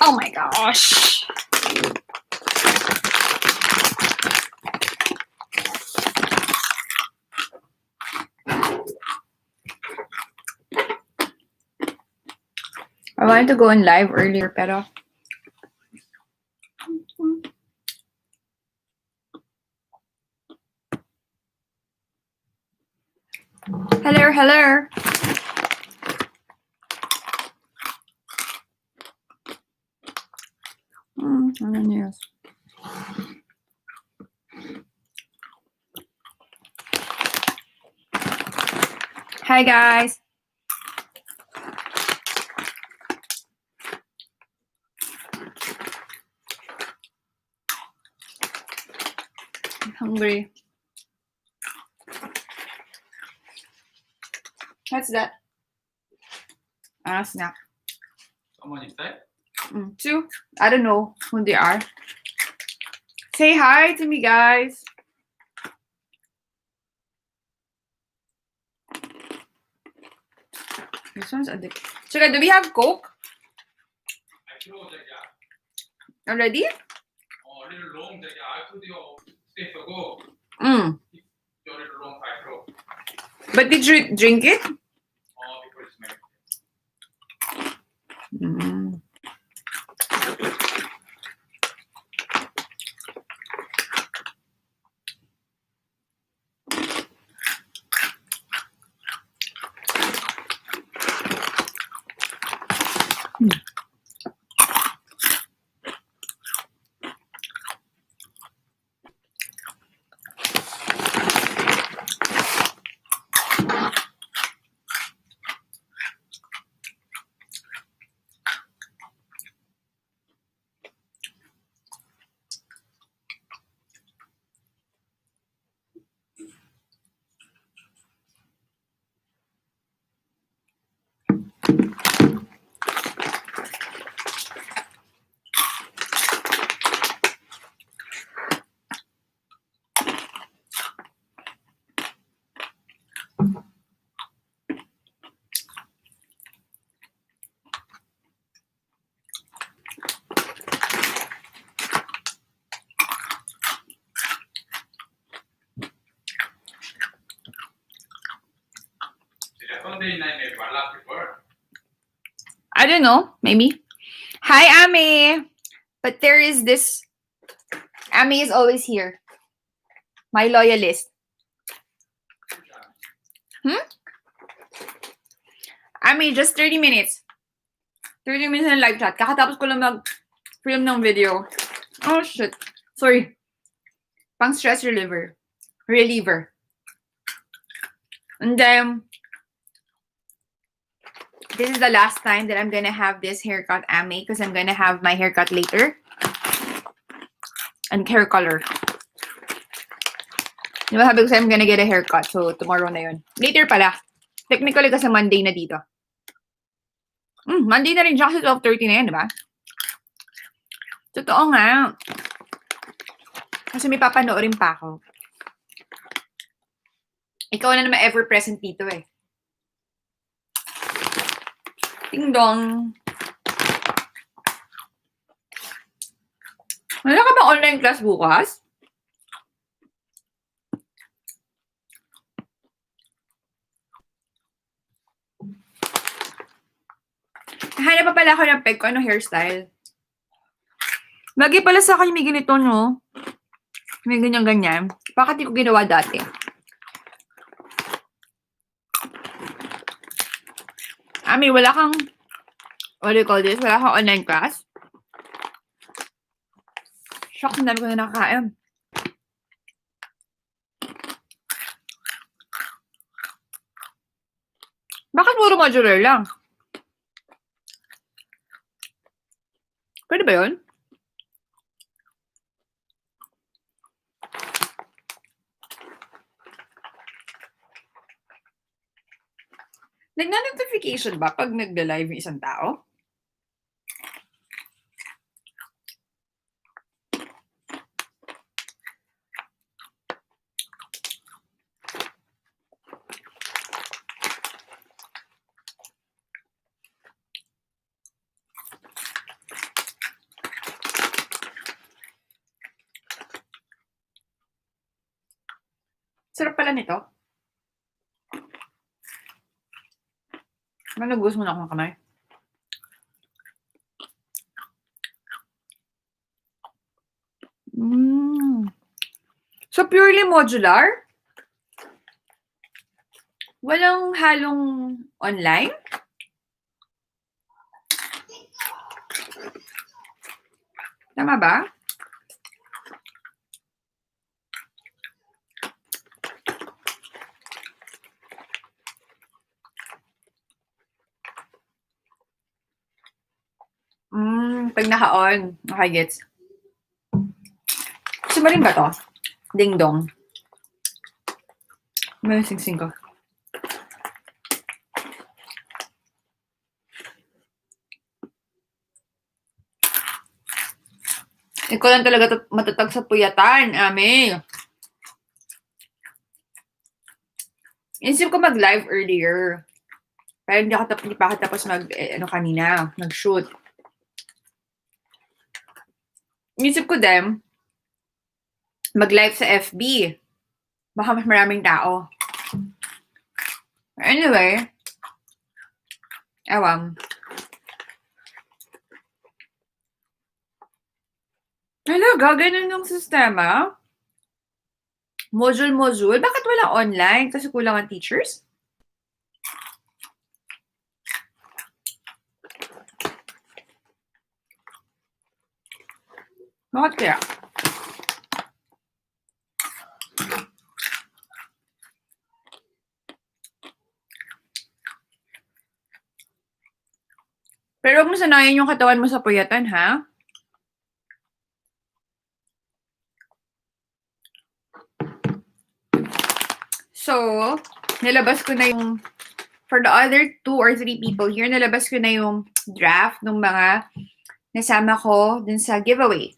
Oh my gosh. I wanted to go on live earlier, pero hello, hello. Ano news? Hi guys. I'm hungry. What's that? Snack. Someone inside? Two. I don't know who they are. Say hi to me, guys. This one's addictive. Chika, do we have Coke I closed that, yeah. already? Oh, a little long that, yeah. I put your safe ago. You're a little long, I throw. But did you drink it? Oh, because it's made. I don't know. Maybe. Hi, Ame. But there is this. Ame is always here. My loyalist. Ame, just 30 minutes. 30 minutes na live chat. Kakatapos ko lang mag-film ng video. Oh, shit. Sorry. Pang stress reliever. And then, this is the last time that I'm gonna have this haircut, Ame, because I'm gonna have my haircut later. And hair color. Diba sabi ko sa'yo, I'm gonna get a haircut. So, tomorrow na yun. Later pala. Technically kasi Monday na dito. Monday na rin siya kasi 12:30 na yan, diba? Totoo nga. Kasi may papanoorin pa ako. Ikaw na naman ever present dito eh. Ding dong. Wala ka bang online class bukas? Hanap pa pala ako ng peg ko ano hairstyle. Lagi pala sa akin may ganito, no? May ganyan-ganyan. Bakit di ko ginawa dati? Ami, wala kang, what do you call this? Wala kang online class? Shock, ang dami ko na nakakain. Bakit puro modular lang? Pwede ba yun? Nagna-notification ba pag nagla-live yung isang tao? Sarap pala nito. Nagugas muna ako ng kamay. So, purely modular? Walang halong online? Tama ba? Pag naka-on. Okay, gets. Gusto mo rin ba to? Ding dong. May sing-sing ko. Ikaw lang talaga matatag sa puyatan, Ame. Inisip ko mag-live earlier. Pero hindi pa ako tapos mag-shoot. Inisip ko din, mag-live sa FB. Baka mas maraming tao. Anyway, ewan. Talaga, ganun yung sistema? Module. Bakit wala online? Kasi kulang ang teachers? Bakit kaya? Pero huwag mo sanayin yung katawan mo sa puyatan, ha? So, nilabas ko na yung, for the other 2 or 3 people here, nilabas ko na yung draft ng mga nasama ko dun sa giveaway.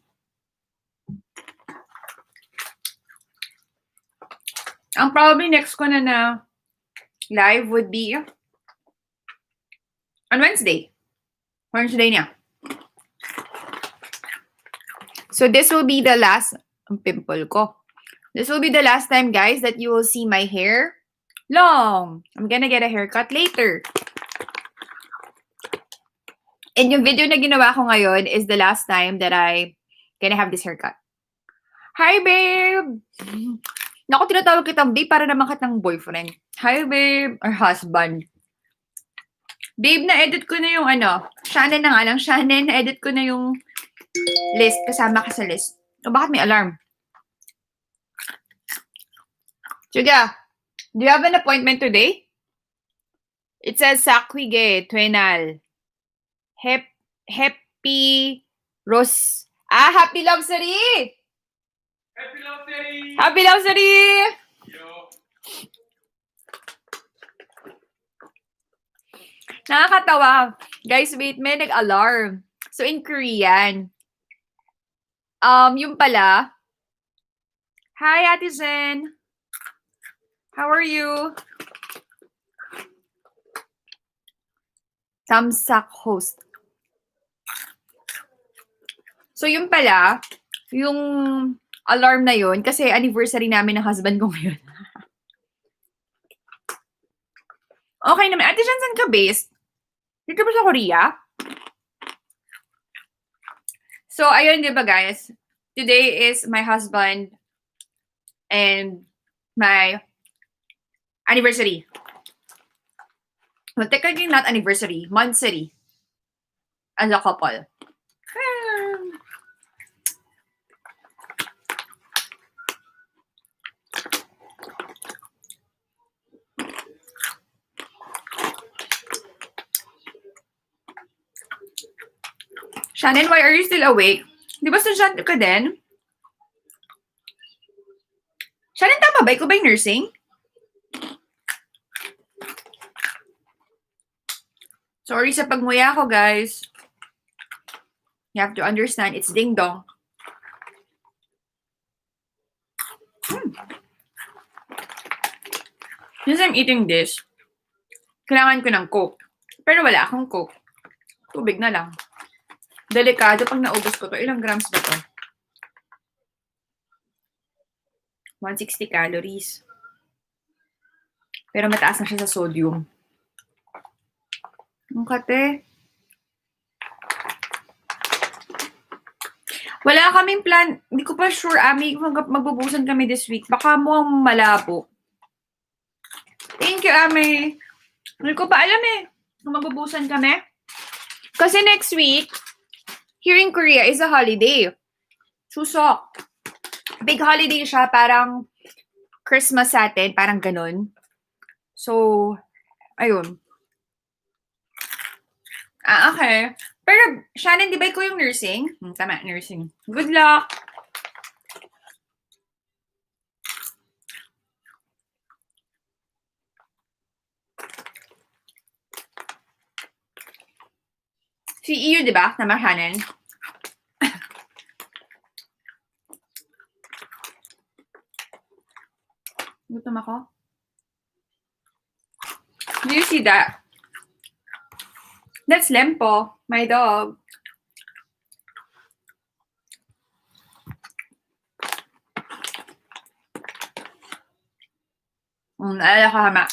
Ang probably next ko na live would be on Wednesday. Wednesday niya. So this will be the last, ang pimple ko. This will be the last time, guys, that you will see my hair long. I'm gonna get a haircut later. And yung video na ginawa ko ngayon is the last time that I gonna have this haircut. Hi, babe! Naku, tinatawag kitang babe para naman kitang boyfriend. Hi, babe! Or husband. Babe, na-edit ko na yung Shannon na nga lang. Shannon, na-edit ko na yung list. Kasama ka sa list. O, bakit may alarm? Chuga, do you have an appointment today? It says Sakwige, Twenal. Happy Rose. Happy Love Sari! Happy Love Day! Happy Love Sari! Yo. Nakakatawa. Guys, wait, may nag-alarm. So, in Korean, yung pala, hi, Ate Zen. How are you? Samsak host. So, yung pala, yung alarm na yun, kasi anniversary namin ng husband ko ngayon. Okay naman. Ate Jen, saan ka based? Dito ba sa Korea? So, ayun, di ba, guys? Today is my husband and my anniversary. Well, technically not anniversary, monthsary as a couple. Shannon, why are you still awake? Di ba estudyante ka din? Shannon, tama ba? Ikaw ba yung nursing? Sorry sa pagmuya ko, guys. You have to understand, it's ding-dong. Since I'm eating this, kailangan ko ng Coke. Pero wala akong Coke. Tubig na lang. Delikado pag naubos ko to. Ilang grams ba to? 160 calories. Pero mataas na siya sa sodium. Ang kate. Wala kaming plan. Hindi ko pa sure, Ami, kung magbubusan kami this week. Baka mukhang malabo. Thank you, Ami. Hindi ko pa alam eh kung magbubusan kami. Kasi next week, here in Korea is a holiday. Chuseok. Big holiday siya. Parang Christmas sa atin. Parang ganun. So, ayun. Okay. Pero, Shannon, di ba ikaw yung nursing? Tama, nursing. Good luck! Si Iyo, di ba? Tama, Shannon. Gutom ako. Do you see that? That's Lempo, my dog. Alala ko, hama.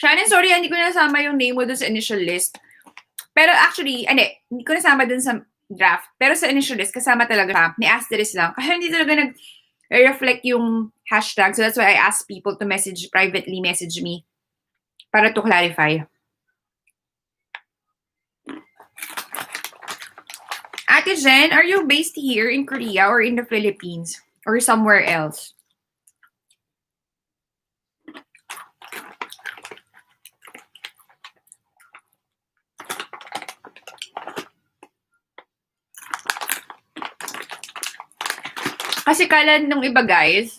Shannon, sorry, hindi ko nasama yung name mo dun sa initial list. Pero actually, hindi ko nasama dun sa draft. Pero sa initial list, kasama talaga siya. May asterisk lang. Kasi hindi talaga nag-reflect yung hashtag. So that's why I asked people to privately message me para to clarify. Ate Jen, are you based here in Korea or in the Philippines? Or somewhere else? Kasi kala nung iba guys,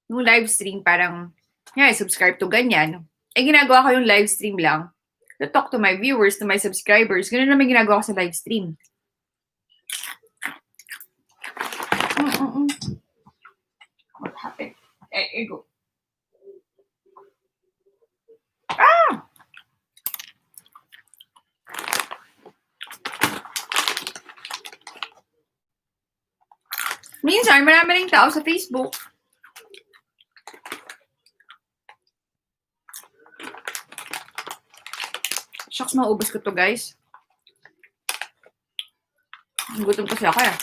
yung live stream parang, subscribe to ganyan. Ginagawa ko yung live stream lang to talk to my viewers, to my subscribers. Ganun naman ginagawa ko sa live stream. What happened? Go. Minsan, marami rin tao sa Facebook. Shucks, maubos ko to, guys. Gutom kasi ako eh.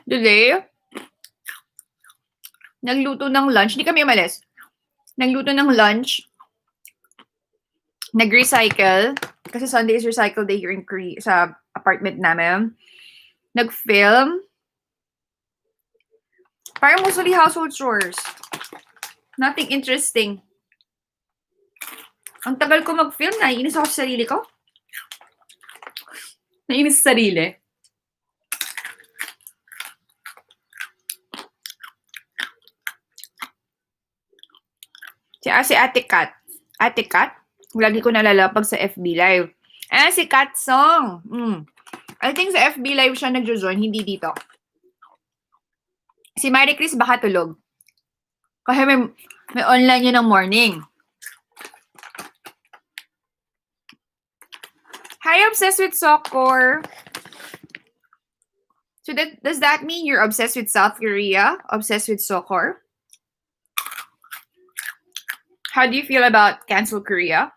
Today, nagluto ng lunch. Hindi kami umalis. Nagluto ng lunch. Nag-recycle. Kasi Sunday is recycle day here in Korea, sa apartment namin. Nag-film. Parang mostly household chores. Nothing interesting. Ang tagal ko mag-film, naiinis ako sa sarili ko. Naiinis sa sarili. Si Ate Kat. Ate Kat? Lagi ko nalalapag sa FB Live. Si Kat Song. I think sa FB Live siya nagjo-join, hindi dito. Si Marie Chris baka tulog. Kasi may online yun ng morning. Hi, obsessed with soccer. So does that mean you're obsessed with South Korea? Obsessed with soccer? How do you feel about cancel Korea?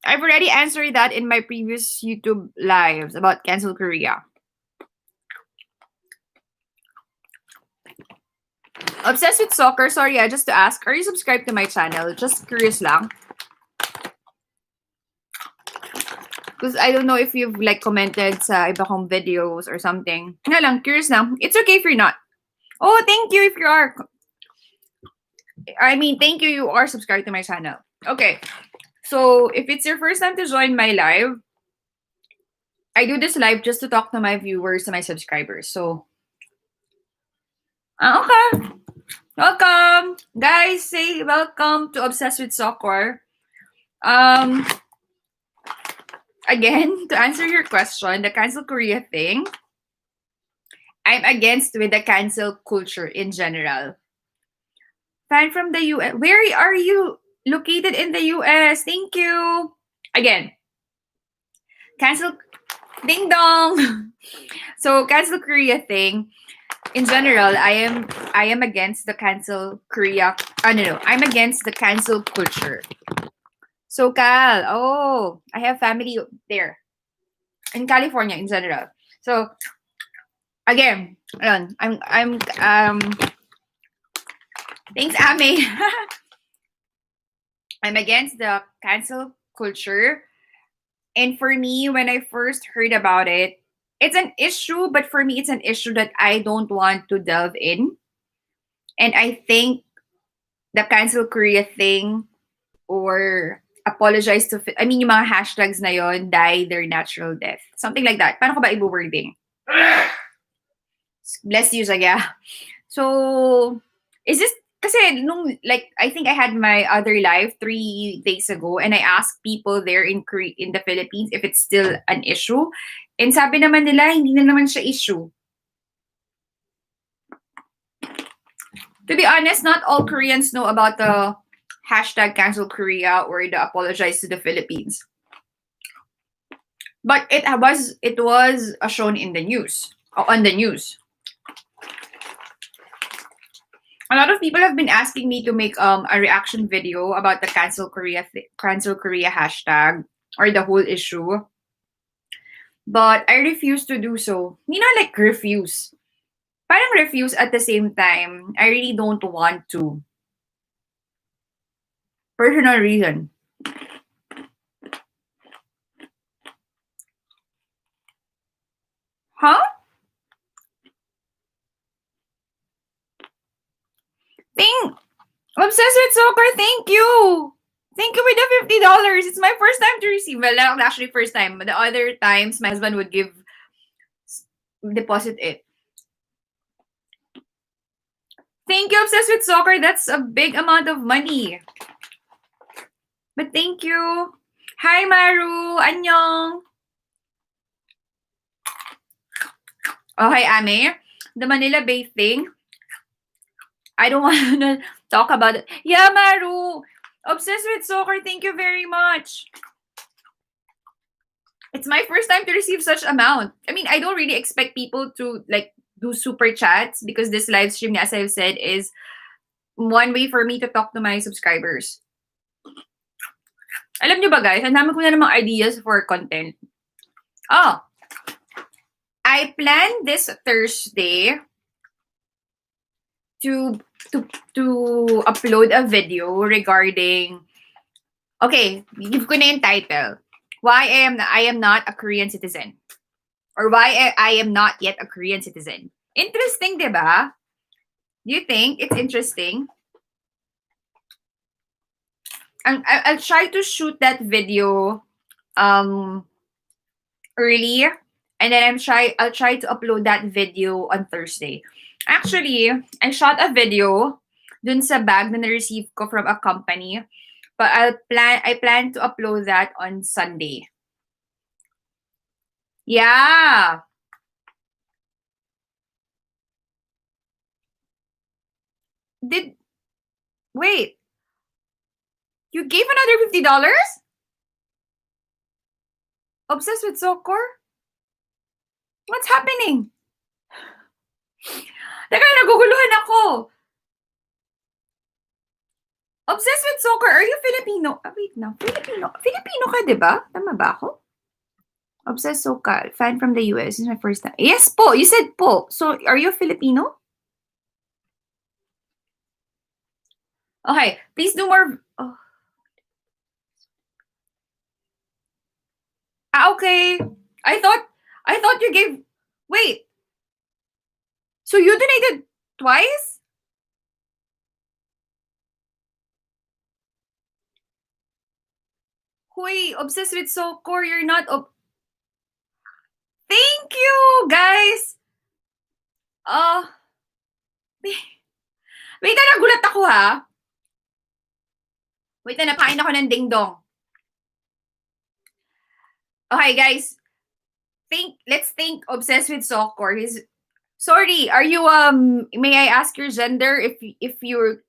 I've already answered that in my previous YouTube lives about cancel Korea. Obsessed with soccer? Sorry, just to ask, are you subscribed to my channel? Just curious lang. Because I don't know if you've commented sa iba kong videos or something. Nga lang, curious lang. It's okay if you're not. Oh, thank you if you are. Thank you, you are subscribed to my channel. Okay. So, if it's your first time to join my live, I do this live just to talk to my viewers and my subscribers. So, okay. Welcome. Guys, say welcome to Obsessed with Soccer. Again, to answer your question, the cancel Korea thing, I'm against with the cancel culture in general. Fan from the US. Where are you located in the US? Thank you. Again, Cancel ding dong. So cancel Korea thing. In general, I am against the cancel Korea. No. I'm against the cancel culture. So Cal, oh, I have family there in California in general. So again, I'm thanks Ame. I'm against the cancel culture. And for me, when I first heard about it, it's an issue, but for me, it's an issue that I don't want to delve in. And I think the cancel Korea thing or apologize to, I mean, yung mga hashtags na yon, die their natural death. Something like that. Paano ko ba i-wording? Bless you, Zaga. So, is this, kasi nung, like, I think I had my other live 3 days ago and I asked people there in the Philippines if it's still an issue. And sabi naman nila, hindi na naman siya issue. To be honest, not all Koreans know about the hashtag cancel Korea or the apologize to the Philippines. But it was shown in the news, on the news. A lot of people have been asking me to make a reaction video about the cancel Korea hashtag or the whole issue. But I refuse to do so. You know, like refuse. Parang refuse at the same time. I really don't want to. Personal reason. Huh? Obsessed with soccer, thank you! Thank you with the $50. It's my first time to receive. Well, not actually first time. But the other times, my husband would deposit it. Thank you, Obsessed with Soccer. That's a big amount of money. But thank you. Hi, Maru. Annyeong. Oh, hi, Ame. The Manila Bay thing. I don't want to talk about it. Yeah, Maru. Obsessed with Soccer. Thank you very much. It's my first time to receive such amount. I mean, I don't really expect people to like do super chats because this live stream, as I've said, is one way for me to talk to my subscribers. Alam nyo ba guys, ang dami ko na namang ideas for content. Oh, I planned this Thursday to upload a video regarding, okay, give ko na yung title. Why I am not a Korean citizen. Or why I am not yet a Korean citizen. Interesting, diba? Do you think it's interesting? I'll try to shoot that video early, and then I'll try to upload that video on Thursday. Actually, I shot a video dun sa bag na na-receive ko from a company, but I plan to upload that on Sunday. Yeah. Wait. You gave another $50? Obsessed with soccer? What's happening? Teka, naguguluhan ako. Obsessed with soccer, are you Filipino? Wait na, Filipino ka, diba? Tama ba ako? Obsessed soccer, fan from the US. This is my first time. Yes po, you said po. So, are you Filipino? Okay, please do more. Oh. Okay. I thought you gave. Wait. So you donated twice? Huy, obsessed with soccer. You're not. Thank you, guys. Wait, nagulat ako ha. Wait, napain ako ng ding-dong. Okay, guys. Let's think obsessed with soccer. Sorry, are you may I ask your gender if you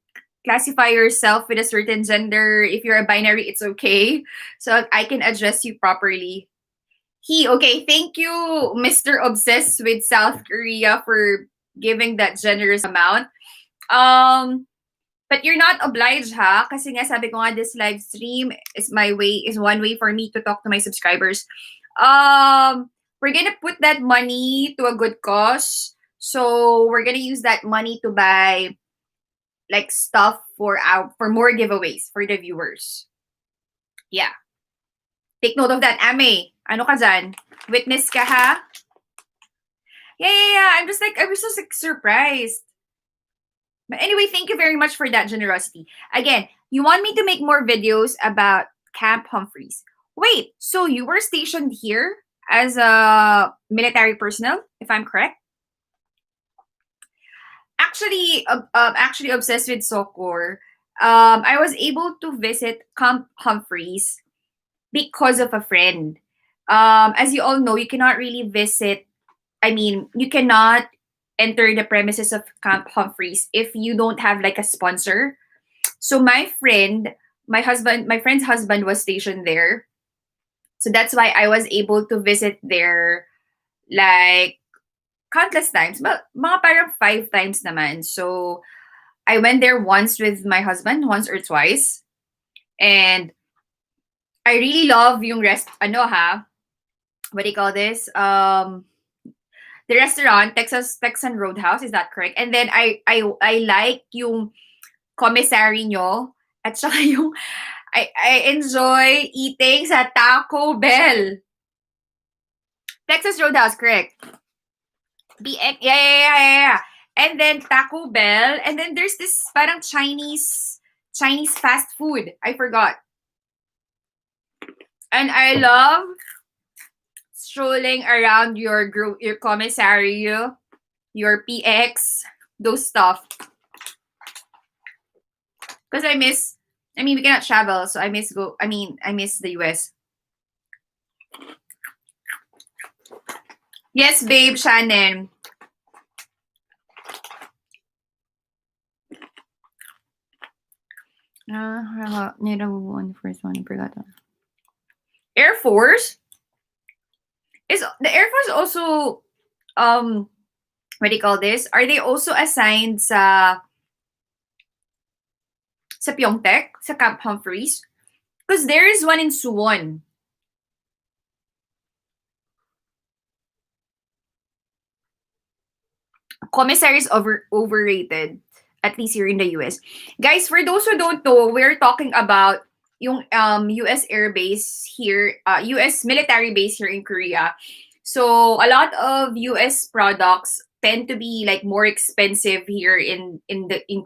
classify yourself with a certain gender, if you're a binary, it's okay. So I can address you properly. Okay, thank you, Mr. Obsessed with South Korea, for giving that generous amount. But you're not obliged, ha? Kasi nga sabi ko nga, this live stream is one way for me to talk to my subscribers. We're gonna put that money to a good cause. So we're gonna use that money to buy like stuff for more giveaways for the viewers. Yeah. Take note of that, Ame. Ano ka dyan? Witness ka, ha? Yeah. I was so surprised. But anyway, thank you very much for that generosity. Again, you want me to make more videos about Camp Humphreys. Wait, so you were stationed here as a military personnel, if I'm correct? Actually obsessed with Sokor. I was able to visit Camp Humphreys because of a friend. As you all know, you cannot really you cannot enter the premises of Camp Humphreys if you don't have like a sponsor. So my friend's husband was stationed there. So that's why I was able to visit there like countless times. But mga parang 5 times naman. So I went there once with my husband, once or twice. And I really love yung what do you call this? The restaurant, Texan Roadhouse, is that correct? And then I like yung commissary nyo at saka yung I enjoy eating sa Taco Bell. Texas Roadhouse, correct. Yeah. And then Taco Bell, and then there's this parang Chinese fast food. I forgot. And I love strolling around your commissary, your PX, those stuff. Because we cannot travel, so I miss the US. Yes, babe, Shannon. The first one, I forgot. Air Force? Is the Air Force also, what do you call this? Are they also assigned sa Pyeongtaek, sa Camp Humphreys? Because there is one in Suwon. Commissary is overrated, at least here in the US. Guys, for those who don't know, we're talking about yung US Air Base here, US military base here in Korea. So a lot of US products tend to be like more expensive here in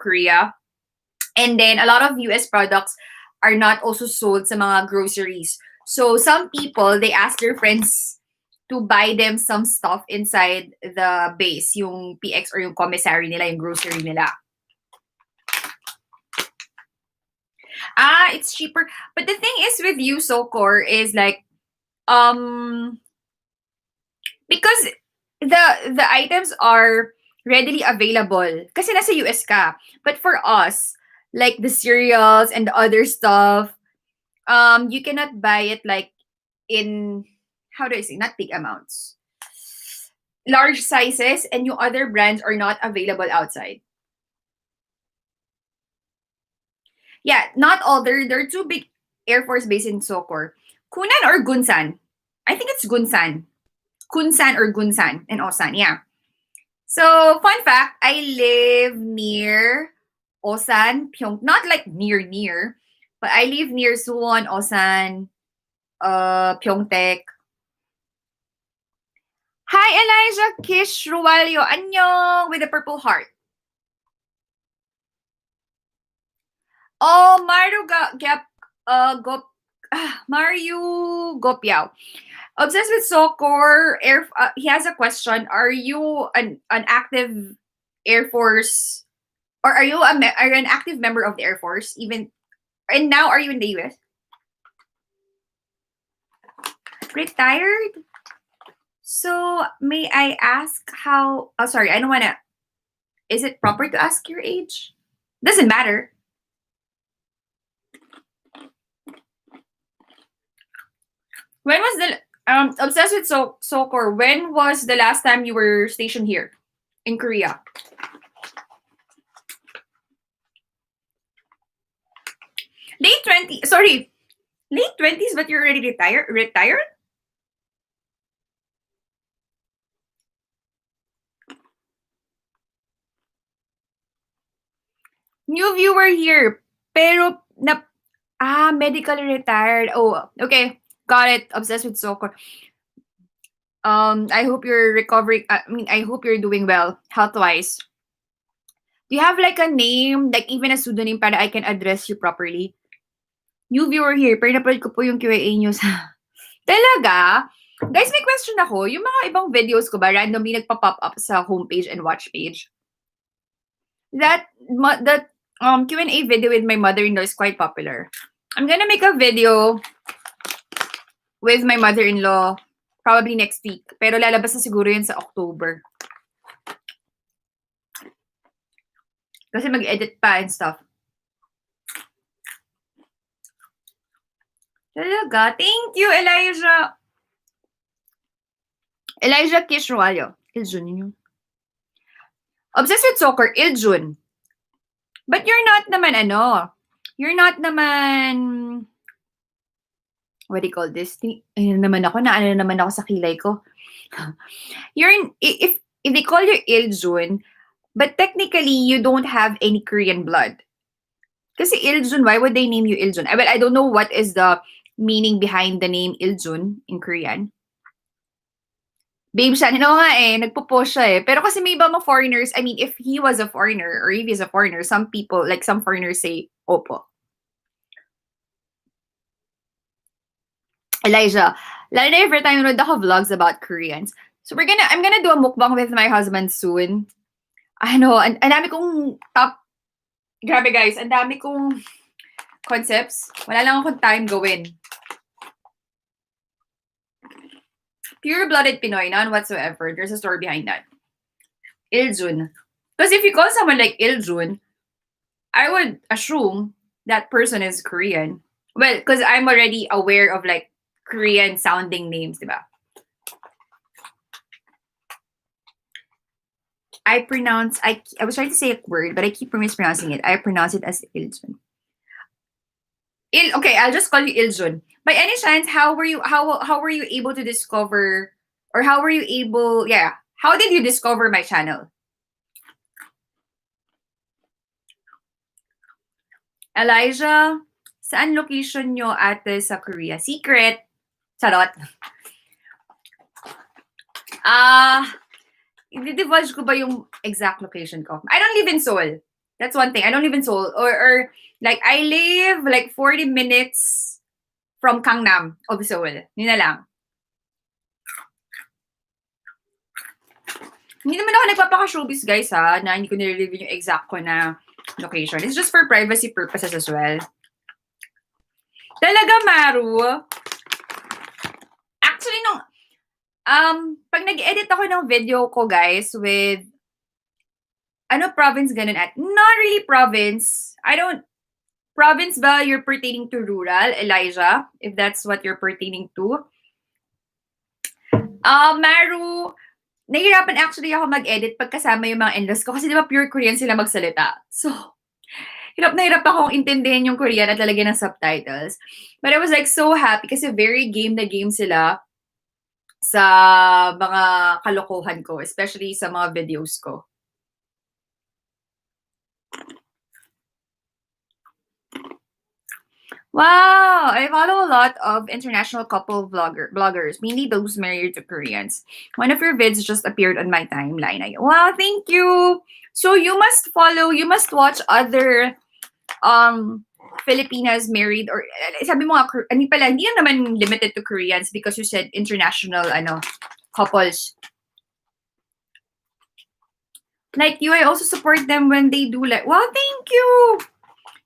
Korea. And then a lot of US products are not also sold sa mga groceries. So some people, they ask their friends to buy them some stuff inside the base, yung PX or yung commissary nila, yung grocery nila. It's cheaper. But the thing is with you, Sokor, is like, because the items are readily available kasi nasa US ka. But for us, like the cereals and the other stuff, you cannot buy it like in, how do I say, not big amounts, large sizes, and yung other brands are not available outside. Yeah, not all. There are 2 big Air Force base in Sokor. Kunan or Gunsan? I think it's Gunsan. Kunsan or Gunsan in Osan, yeah. So, fun fact, I live near Osan, not like near, but I live near Suwon, Osan, Pyeongtaek. Hi, Elijah Kish Rualio. Annyeong with the purple heart. Oh, Mario Gopyao. Obsessed with Sokor. He has a question. Are you an active Air Force, or are you an active member of the Air Force? And now are you in the US? Retired? So may I ask how? Oh, sorry, I don't wanna. Is it proper to ask your age? Doesn't matter. When was Obsessed with Sokor. When was the last time you were stationed here in Korea? Late 20s. Sorry, late 20s, but you're already retired? New viewer here. Pero medically retired. Oh, okay. Got it. Obsessed with soccer. I hope you're recovering. I hope you're doing well health-wise. Do you have like a name, like even a pseudonym para I can address you properly? New viewer here. Pero napanood ko po yung Q&A news. Talaga? Guys, may question ako. Yung mga ibang videos ko ba, randomly nagpa-pop up sa homepage and watch page? That Q&A video with my mother-in-law is quite popular. I'm gonna make a video with my mother-in-law probably next week. Pero lalabas na siguro yun sa October. Kasi mag-edit pa and stuff. Talaga? Thank you, Elijah. Elijah Kishwayo. Iljun yun. Obsessed with soccer, Iljun. But you're not naman you're not naman, what do you call this? Naman ako sa kilay ko. If they call you Iljun, but technically you don't have any Korean blood. Kasi Iljun, why would they name you Iljun? Well, I don't know what is the meaning behind the name Iljun in Korean. Babe siya, nagpo-post siya eh. Pero kasi may iba mga foreigners, if he was a foreigner or if he's a foreigner, some people, like some foreigners say, opo. Elijah, lalo na every time nanood ako vlogs about Koreans. So I'm gonna do a mukbang with my husband soon. Ang dami kong grabe guys, ang dami kong concepts. Wala lang akong time gawin. Pure-blooded Pinoy, none whatsoever. There's a story behind that. Iljun. Because if you call someone like Iljun, I would assume that person is Korean. Well, because I'm already aware of like Korean-sounding names, diba? I was trying to say a word, but I keep mispronouncing it. I pronounce it as Iljun. Okay, I'll just call you Iljun. By any chance, how were you able to discover, or how did you discover my channel? Elijah, saan location nyo ate sa Korea? Secret. Charot. I-divulge ko ba yung exact location ko? I don't live in Seoul. That's one thing. I don't live in Seoul. Or like, I live like 40 minutes from Gangnam of Seoul. Yun na lang. Hindi naman ako nagpapaka-showbiz, guys, ha, na hindi ko nire-review yung exact ko na location. It's just for privacy purposes as well. Talaga, Maru? Actually, pag nag-edit ako ng video ko, guys, with province ganun at? Not really province. Province ba you're pertaining to rural, Elijah? If that's what you're pertaining to. Maru, nahihirapan actually ako mag-edit pag kasama yung mga in-laws ko kasi di ba pure Korean sila magsalita. So, hirap na hirap akong intindihin yung Korean at lalagyan ng subtitles. But I was like so happy kasi very game na game sila sa mga kalokohan ko, especially sa mga videos ko. Wow, I follow a lot of international couple bloggers, mainly those married to Koreans. One of your vids just appeared on my timeline. Wow, thank you. So you must watch other Filipinas married, or sabi mo nga, hindi naman limited to Koreans because you said international couples. Like you, I also support them when they do like, wow, thank you.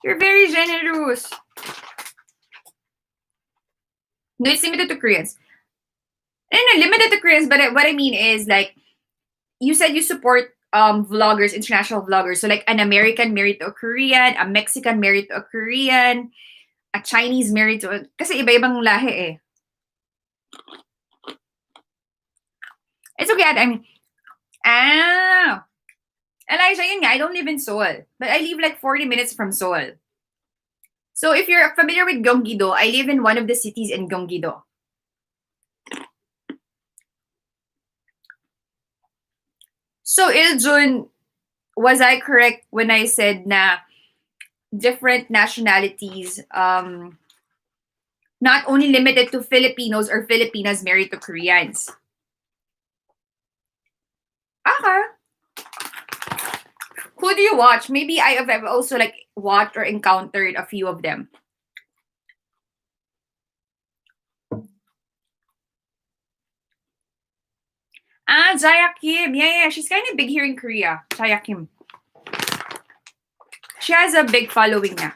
You're very generous. No, it's limited to Koreans. No, limited to Koreans, but what I mean is like, you said you support vloggers, international vloggers. So like an American married to a Korean, a Mexican married to a Korean, a Chinese married to a... Kasi iba-ibang lahi eh. It's okay. I mean, Elijah, yun nga, I don't live in Seoul. But I live like 40 minutes from Seoul. So if you're familiar with Gyeonggi-do, I live in one of the cities in Gyeonggi-do. So Iljun, was I correct when I said na different nationalities, not only limited to Filipinos or Filipinas married to Koreans? Okay. Who do you watch? Maybe I have also like watched or encountered a few of them. Jaya Kim. Yeah. She's kind of big here in Korea. Jaya Kim. She has a big following na.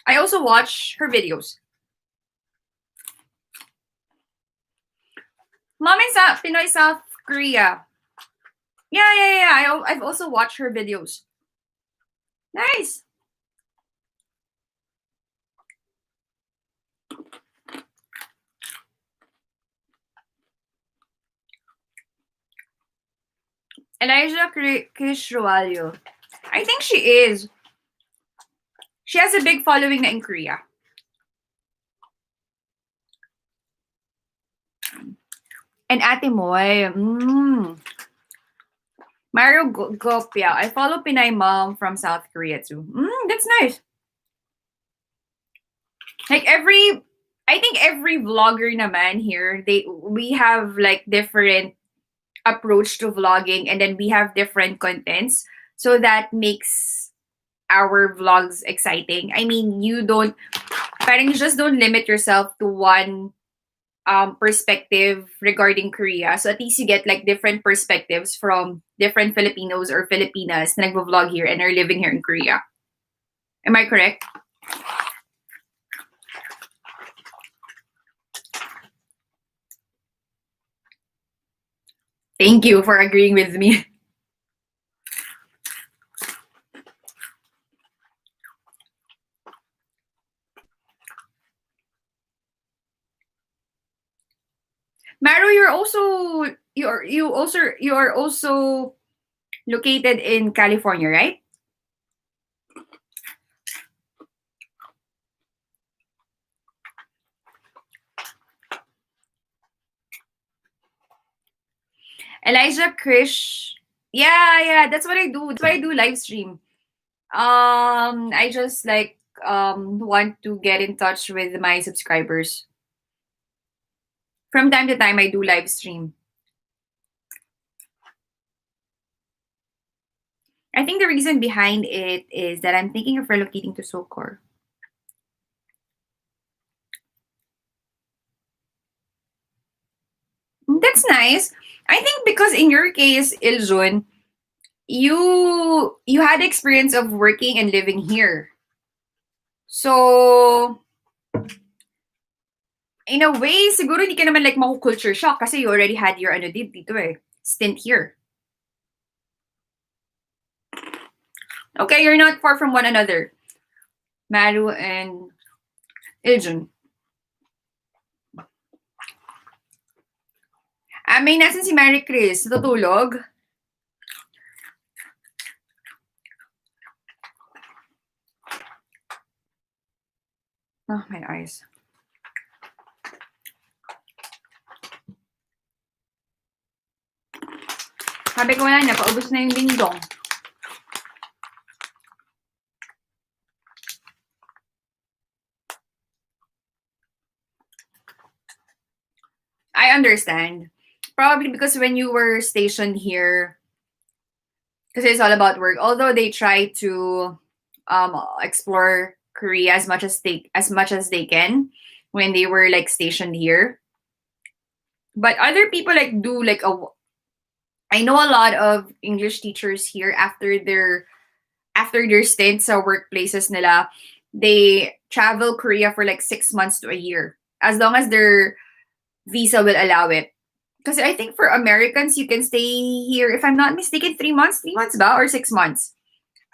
I also watch her videos. Mom in Pinoy South Korea. Yeah. I've also watched her videos. Nice. Elijah Kishrualio. I think she is. She has a big following na in Korea. And Ate Moy. Mario Gopia. I follow Pinay Mom from South Korea too. That's nice. Like I think every vlogger naman here, we have like different approach to vlogging, and then we have different contents. So that makes our vlogs exciting. I mean, parang you just don't limit yourself to one perspective regarding Korea. So at least you get like different perspectives from different Filipinos or Filipinas na nagvo-vlog here and are living here in Korea. Am I correct? Thank you for agreeing with me. Maru, you are also located in California, right? Elijah Krish. Yeah, that's what I do. That's why I do live stream. I just like want to get in touch with my subscribers. From time to time I do live stream. I think the reason behind it is that I'm thinking of relocating to Sokor. That's nice. I think because in your case, Iljun, you had experience of working and living here. So in a way, siguro hindi ka naman like culture shock kasi you already had your dito stint here. Okay, you're not far from one another. Maru and Iljun. May nasan si Mary Chris? Natutulog? Oh, my eyes. Sabi ko na niya, paubos na yung dingdong. I understand. Probably because when you were stationed here, because it's all about work, although they try to explore Korea as much as they can when they were like stationed here. But other people like do like I know a lot of English teachers here after their stints sa workplaces nila, they travel Korea for like 6 months to a year as long as their visa will allow it. Because I think for Americans, you can stay here, if I'm not mistaken, 3 months ba, or 6 months,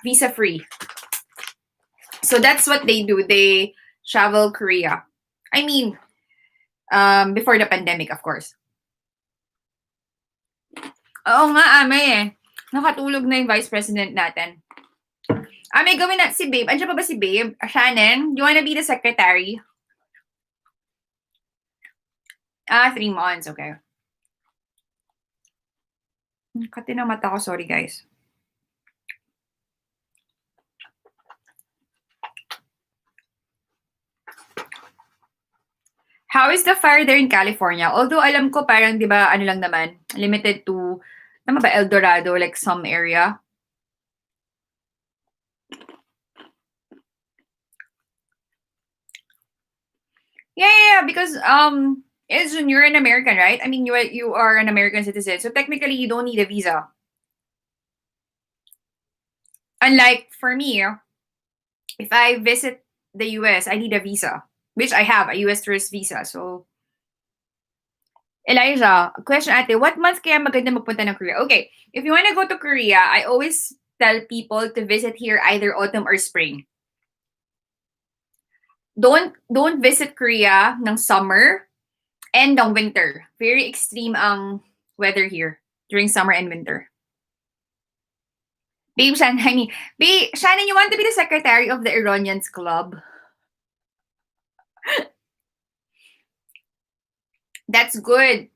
visa free. So that's what they do. They travel Korea. I mean, before the pandemic, of course. Oo nga, Ame eh. Nakatulog na yung vice president natin. Ame, gawin na si Babe. Andiyan pa ba si Babe? Shannon, you wanna be the secretary? 3 months. Okay. Kati ng mata ko. Sorry, guys. How is the fire there in California? Although alam ko parang, di ba, ano lang naman, limited to, tama ba, El Dorado, like some area? Yeah, because you're an American, right? I mean, you are an American citizen, so technically you don't need a visa. Unlike for me, if I visit the US, I need a visa, which I have a US tourist visa. So, Elijah, question ate, what month kaya maganda magpunta ng Korea? Okay, if you want to go to Korea, I always tell people to visit here either autumn or spring. Don't visit Korea ng summer and ng winter. Very extreme ang weather here during summer and winter. Babe, Shannon, you want to be the secretary of the Iranians Club? That's good.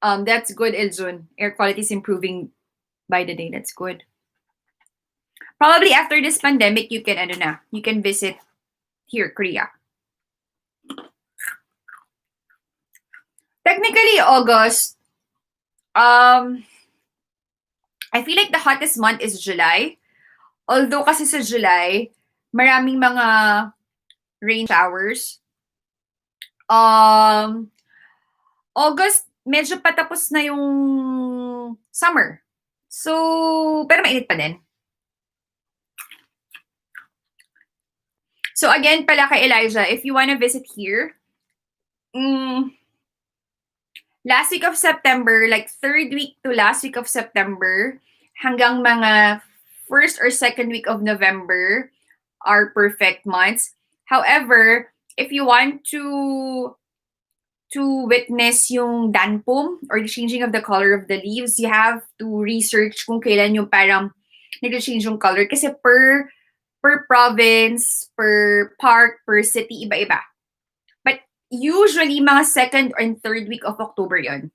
That's good, Iljun. Air quality is improving by the day. That's good. Probably after this pandemic, you can visit here, Korea. Technically, August. I feel like the hottest month is July. Although kasi sa July, maraming mga rain showers. August, medyo patapos na yung summer. So, pero mainit pa din. So again pala kay Elijah, if you wanna visit here, last week of September, like third week to last week of September, hanggang mga first or second week of November are perfect months. However, if you want to witness yung danpom or the changing of the color of the leaves, you have to research kung kailan yung parang nag-change yung color. Kasi per province, per park, per city, iba-iba. But usually, mga second and third week of October yon.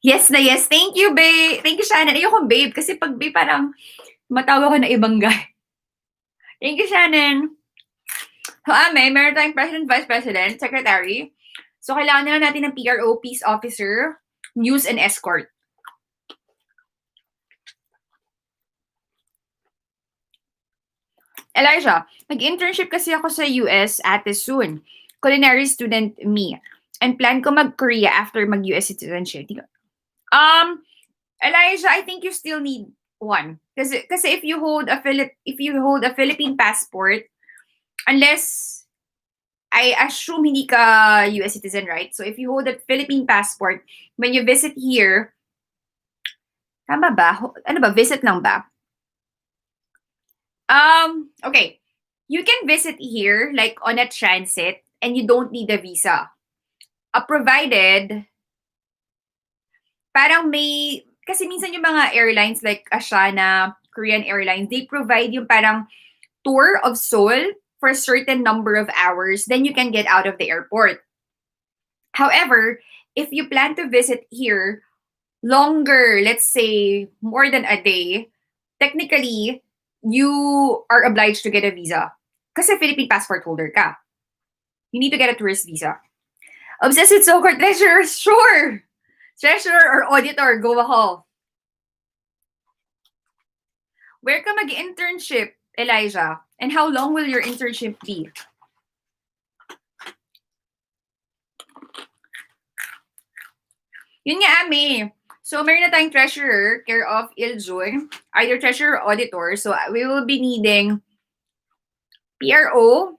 Yes na yes. Thank you, babe. Thank you, Shannon. Ayoko, babe. Kasi pag babe, parang matawa ko na ibang guy. Thank you, Shannon. So, Ame, meron tayong President, Vice President, Secretary. So, kailangan na natin ng PRO, Peace Officer, News and Escort. Elijah, mag-internship kasi ako sa US ate soon. Culinary student me. And plan ko mag-Korea after mag-US citizenship. Elijah, I think you still need one. Kasi if you hold a Philippine passport, unless I assume hindi ka US citizen, right? So if you hold a Philippine passport, when you visit here, tama ba? Ano ba? Visit lang ba? Okay. You can visit here, like on a transit, and you don't need a visa. Provided, parang may, kasi minsan yung mga airlines like Asiana, Korean Airlines, they provide yung parang tour of Seoul for a certain number of hours, then you can get out of the airport. However, if you plan to visit here longer, let's say more than a day, technically, you are obliged to get a visa. Kasi Philippine passport holder ka. You need to get a tourist visa. Obsessed with soccer treasurer? Sure! Treasurer or auditor, go ako. Where ka mag-internship, Elijah? And how long will your internship be? Yun nga, Ame. So, meron na tayong treasurer, care of Iljun, either treasurer or auditor. So, we will be needing PRO.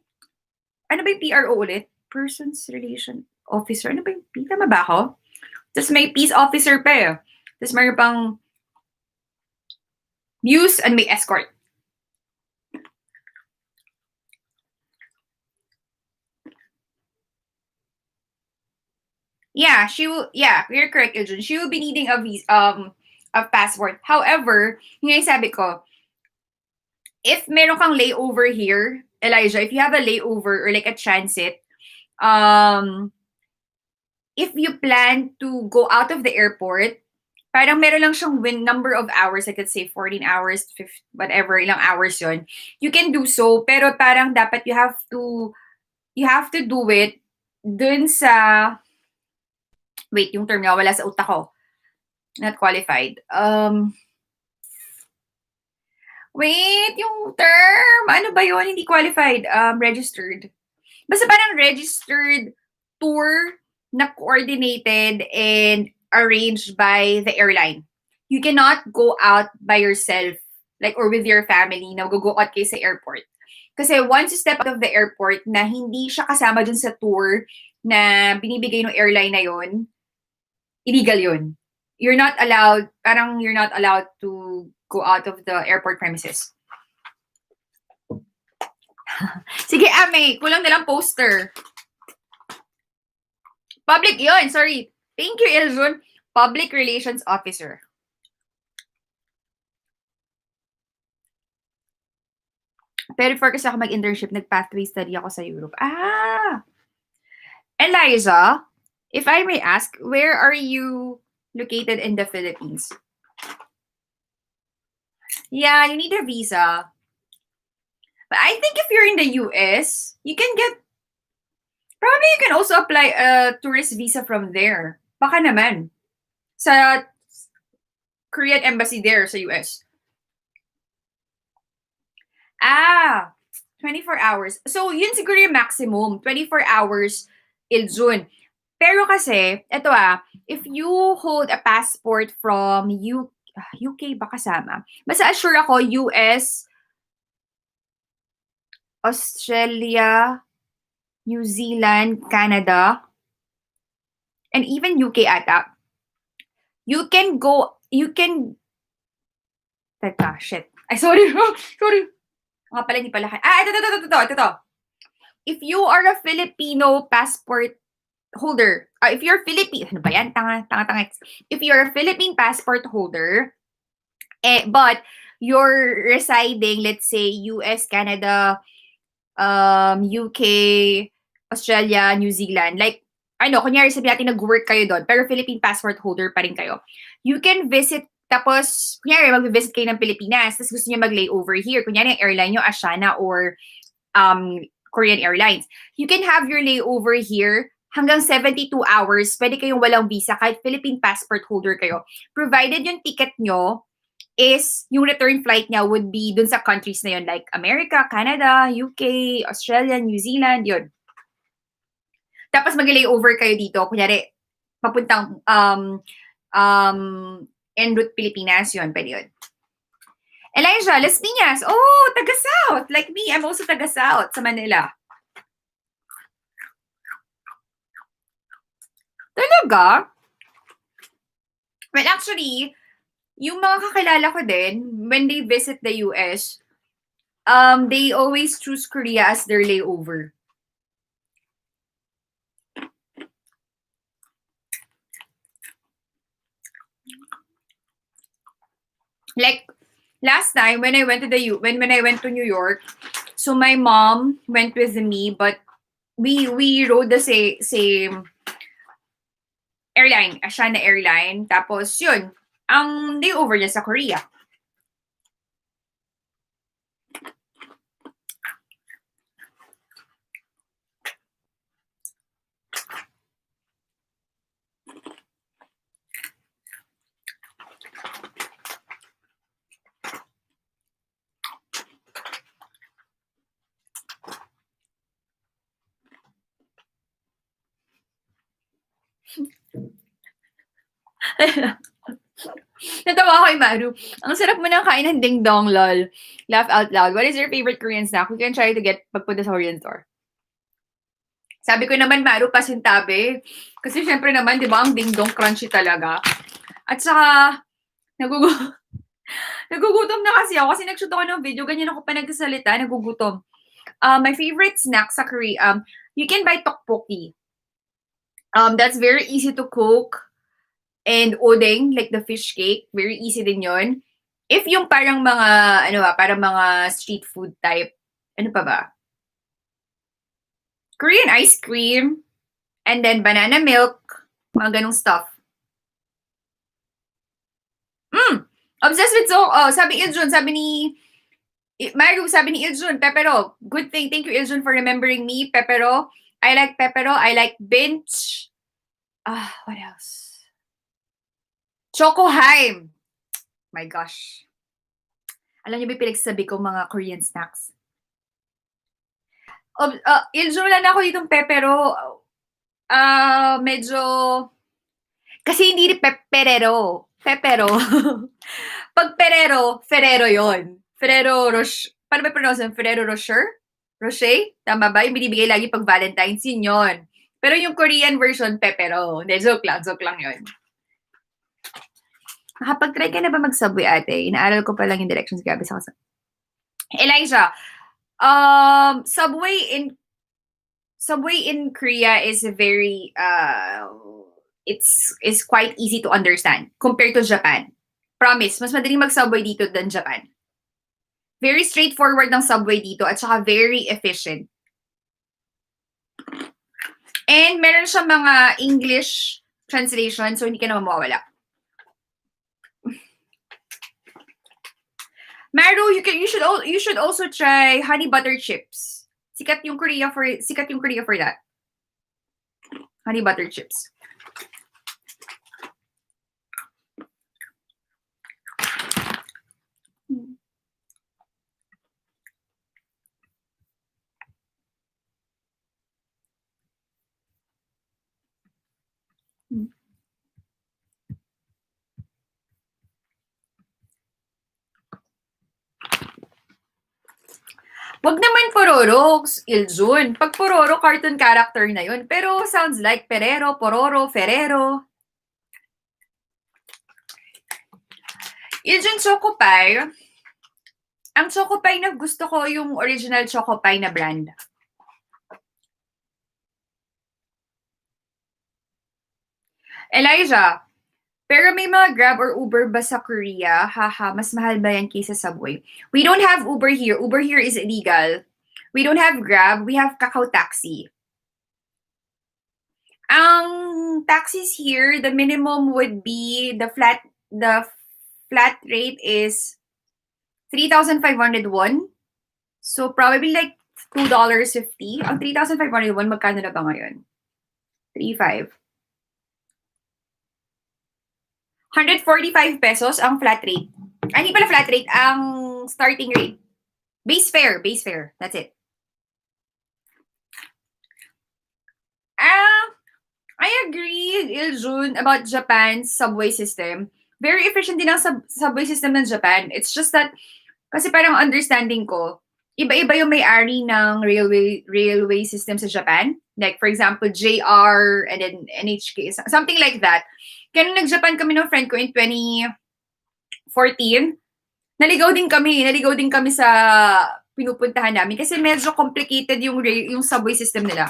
Ano ba yung PRO ulit? Persons Relation Officer. Ano ba yung P? Tama ba ako? Tapos may peace officer pa eh. Tapos meron pang news and may escort. Yeah, you're correct, Eljun. She will be needing a passport. However, yung sabi ko, if meron kang layover here, Elijah, if you have a layover or like a transit, um, if you plan to go out of the airport, parang meron lang siyang number of hours, like let's say 14 hours, 15, whatever, ilang hours yon. You can do so, pero parang dapat you have to do it dun sa, wait, yung term nga wala sa utak ko. Not qualified. Wait, yung term, ano ba yun? Hindi qualified. Registered. Basta parang registered tour na coordinated and arranged by the airline. You cannot go out by yourself, like, or with your family na go out kayo sa airport. Kasi once you step out of the airport na hindi siya kasama dun sa tour na binibigay ng airline na yon, illegal yun. You're not allowed to go out of the airport premises. Sige, Ame, kulang na lang poster. Public yun, sorry. Thank you, Eljun. Public Relations Officer. Pero before kasi ako mag-internship, nag-pathway study ako sa Europe. Eliza, if I may ask, where are you located in the Philippines? Yeah, you need a visa. But I think if you're in the US, you can probably you can also apply a tourist visa from there. Baka naman. Sa Korean embassy there sa US. 24 hours. So, yun siguro yung maximum. 24 hours till June. Pero kasi, eto if you hold a passport from UK ba kasama? Basta assure ako, US, Australia, New Zealand, Canada, and even UK ata. Teka, shit. Ay, sorry. Sorry. Nga pala, hindi pala. Ito. If you are a Filipino passport holder, if you're Filipino, ano ba yan? Tanga. If you're a Philippine passport holder, but you're residing, let's say, US, Canada, UK, Australia, New Zealand, like, kunyari sabi natin nag-work kayo doon, pero Philippine passport holder pa rin kayo. You can visit, tapos, kunyari, mag-visit kayo ng Pilipinas, tapos gusto niyo mag-layover here. Kunyari, yung airline nyo, Asiana or Korean Airlines. You can have your layover here hanggang 72 hours. Pwede kayong walang visa kahit Philippine passport holder kayo. Provided yung ticket nyo is yung return flight niya would be dun sa countries na yun, like America, Canada, UK, Australia, New Zealand, yun. Tapos mag-layover kayo dito. Kunyari, papuntang en route Pilipinas, yun. Pwede yun. Elijah, Las Piñas. Oh, taga-South. Like me, I'm also taga-South sa Manila. Talaga? Well, actually, yung mga kakilala ko din, when they visit the US, they always choose Korea as their layover. Like, last time when I went to when I went to New York, so my mom went with me, but we rode the same airline, Asiana Airline. Tapos yun, ang layover niya sa Korea. Natawa ko kay Maru. Ang sarap mo nang kain ng ding dong, lol. Laugh out loud. What is your favorite Korean snack? We can try to get pagpunta sa Korean store. Sabi ko naman, Maru, pasintabi. Kasi syempre naman, di ba, ang ding dong crunchy talaga. At saka, nagugutom na kasi ako. Kasi nag-shoot ako ng video, ganyan ako pa nagsasalita, nagugutom. My favorite snack sa Korea, you can buy tteokbokki. That's very easy to cook. And odeng, like the fish cake, very easy din yon. If yung parang mga, parang mga street food type, ano pa ba? Korean ice cream, and then banana milk, mga ganong stuff. Obsessed with sabi Iljun, sabi ni Maru, sabi ni Iljun, pepero. Good thing. Thank you, Iljun, for remembering me. Pepero. I like pepero. I like binch. What else? Choco Haim. My gosh. Alam niyo ba yung pinagsasabi ko mga Korean snacks? Iljun lang ako ditong pepero. Medyo... Kasi hindi peperero. Pepero. Pag perero, Ferrero yon. Ferrero Rocher. Paano ba pronounce yun? Ferrero Rocher? Rocher? Tama ba? Yung binibigay lagi pag Valentine's, yun. Pero yung Korean version, pepero. Hindi, joke lang yun. Nakapag-try ka na ba mag-Subway, ate? Inaaral ko pa lang yung directions. Gabi sa kasi. Elijah, Subway in Korea is very, it's quite easy to understand compared to Japan. Promise, mas madaling mag-Subway dito than Japan. Very straightforward ng Subway dito at saka very efficient. And meron siya mga English translation, so hindi ka naman mawawala. Maru, you should also try honey butter chips. Sikat yung Korea for that. Honey butter chips. Wag naman Pororo, Iljun. Pag Pororo, cartoon character na yun. Pero sounds like Perero, Pororo, Ferrero. Iljun Choco Pie. Ang Choco Pie na gusto ko yung original Choco Pie na brand. Elijah, pero may mga Grab or Uber ba sa Korea? Haha, mas mahal ba yan kaysa Subway? We don't have Uber here. Uber here is illegal. We don't have Grab. We have Kakao Taxi. Ang taxis here, the minimum would be, the flat rate is 3,500 won. So probably like $2.50. Ang 3,500 won, magkano na ba ngayon? 3,500. 145 pesos ang flat rate. Hindi pala flat rate, ang starting rate. Base fare. That's it. I agree, Iljun, about Japan's subway system. Very efficient din ang subway system ng Japan. It's just that, kasi parang understanding ko, iba-iba yung may-ari ng railway system sa Japan. Like, for example, JR and then NHK, something like that. Kaya nung nag-Japan kami ng friend ko in 2014, naligaw din kami sa pinupuntahan namin kasi medyo complicated yung subway system nila.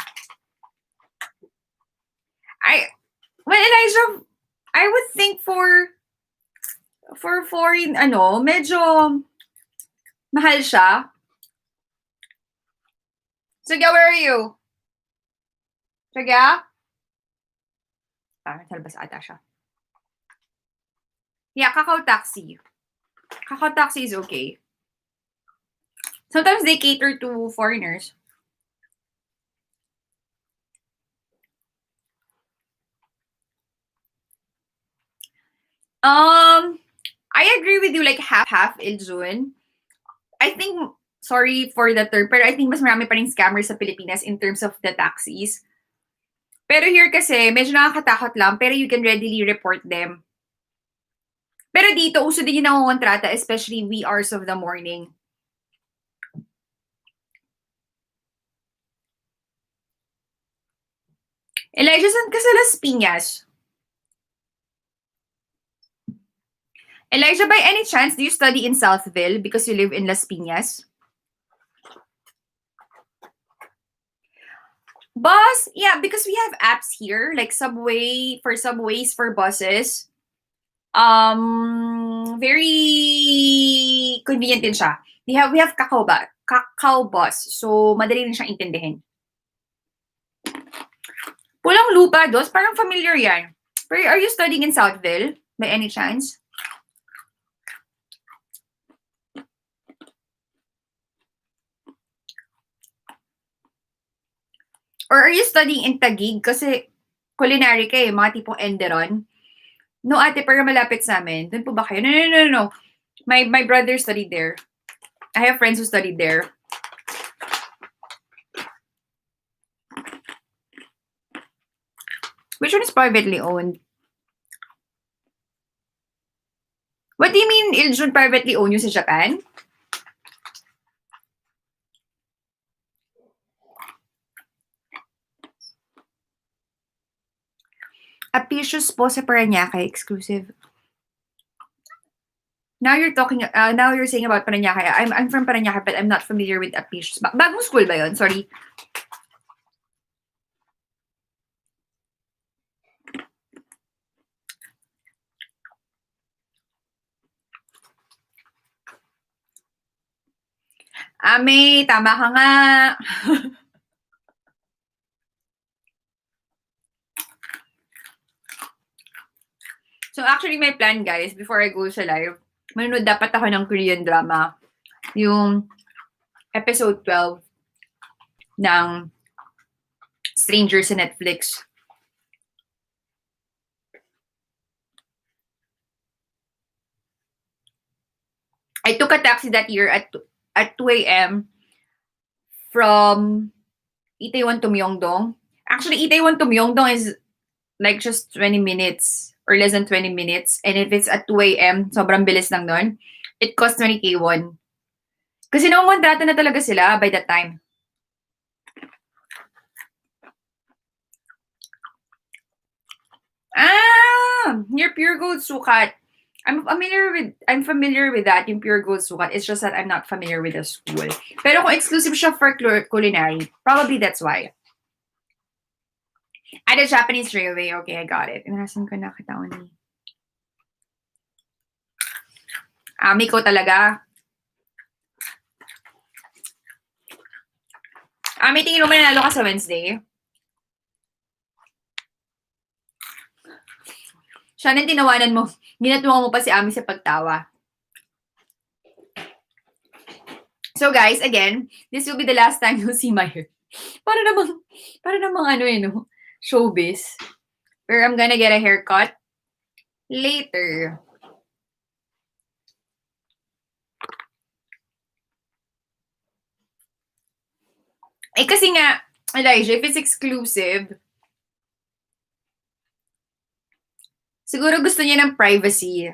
Elijah, I would think for foreign, medyo mahal siya. Sige, where are you? Sige? Talbas ata siya. Yeah, Kakao Taxi. Kakao Taxi is okay. Sometimes they cater to foreigners. I agree with you like half Iljun. I think, sorry for the term, pero I think mas marami pa rin scammers sa Pilipinas in terms of the taxis. Pero here kasi, medyo nakakatakot lang, pero you can readily report them. Pero dito, uso din yung nangungontrata, especially wee hours of the morning. Elijah, saan ka sa Las Piñas? Elijah, by any chance, do you study in Southville because you live in Las Piñas? Bus, yeah, because we have apps here, like subways for buses. Very convenient din siya. We have Kakao Bus, so madali rin siyang intindihin. Pulang Lupa, Dos, parang familiar yan. Pero are you studying in Southville by any chance? Or are you studying in Taguig? Kasi culinary ka eh, mga tipong Enderon. No, ate, pero malapit sa amin. Doon po ba kayo? No. My brother studied there. I have friends who studied there. Which one is privately owned? What do you mean Iljun privately owned yung sa Japan? Apicius po sa Parañaque, exclusive. Now you're saying about Parañaque. I'm from Parañaque, but I'm not familiar with Apicius. Bagong school ba yun? Sorry. May, tama ka nga. So actually, my plan, guys, before I go sa live, manonood dapat ako ng Korean drama. Yung episode 12 ng Stranger sa Netflix. I took a taxi that year at 2 a.m. from Itaewon to Myeongdong. Actually, Itaewon to Myeongdong is like just 20 minutes or less than 20 minutes. And if it's at 2 a.m., sobrang bilis lang nun. It costs 20K won. Kasi nakontrata na talaga sila by that time. Your Pure Gold Sukat. I'm familiar with that, yung Pure Gold Sukat. It's just that I'm not familiar with the school. Pero kung exclusive siya for culinary, probably that's why. The Japanese Railway. Okay, I got it. Inasan ko na katawan ni. Ami ko talaga. Ami, tingin mo mananalo ka sa Wednesday? Siya nang tinawanan mo. Ginatuwa mo pa si Ami sa pagtawa. So guys, again, this will be the last time you'll see my hair. Para namang ano no? Showbiz. Pero I'm gonna get a haircut later. Kasi nga, Elijah, if it's exclusive, siguro gusto niya ng privacy.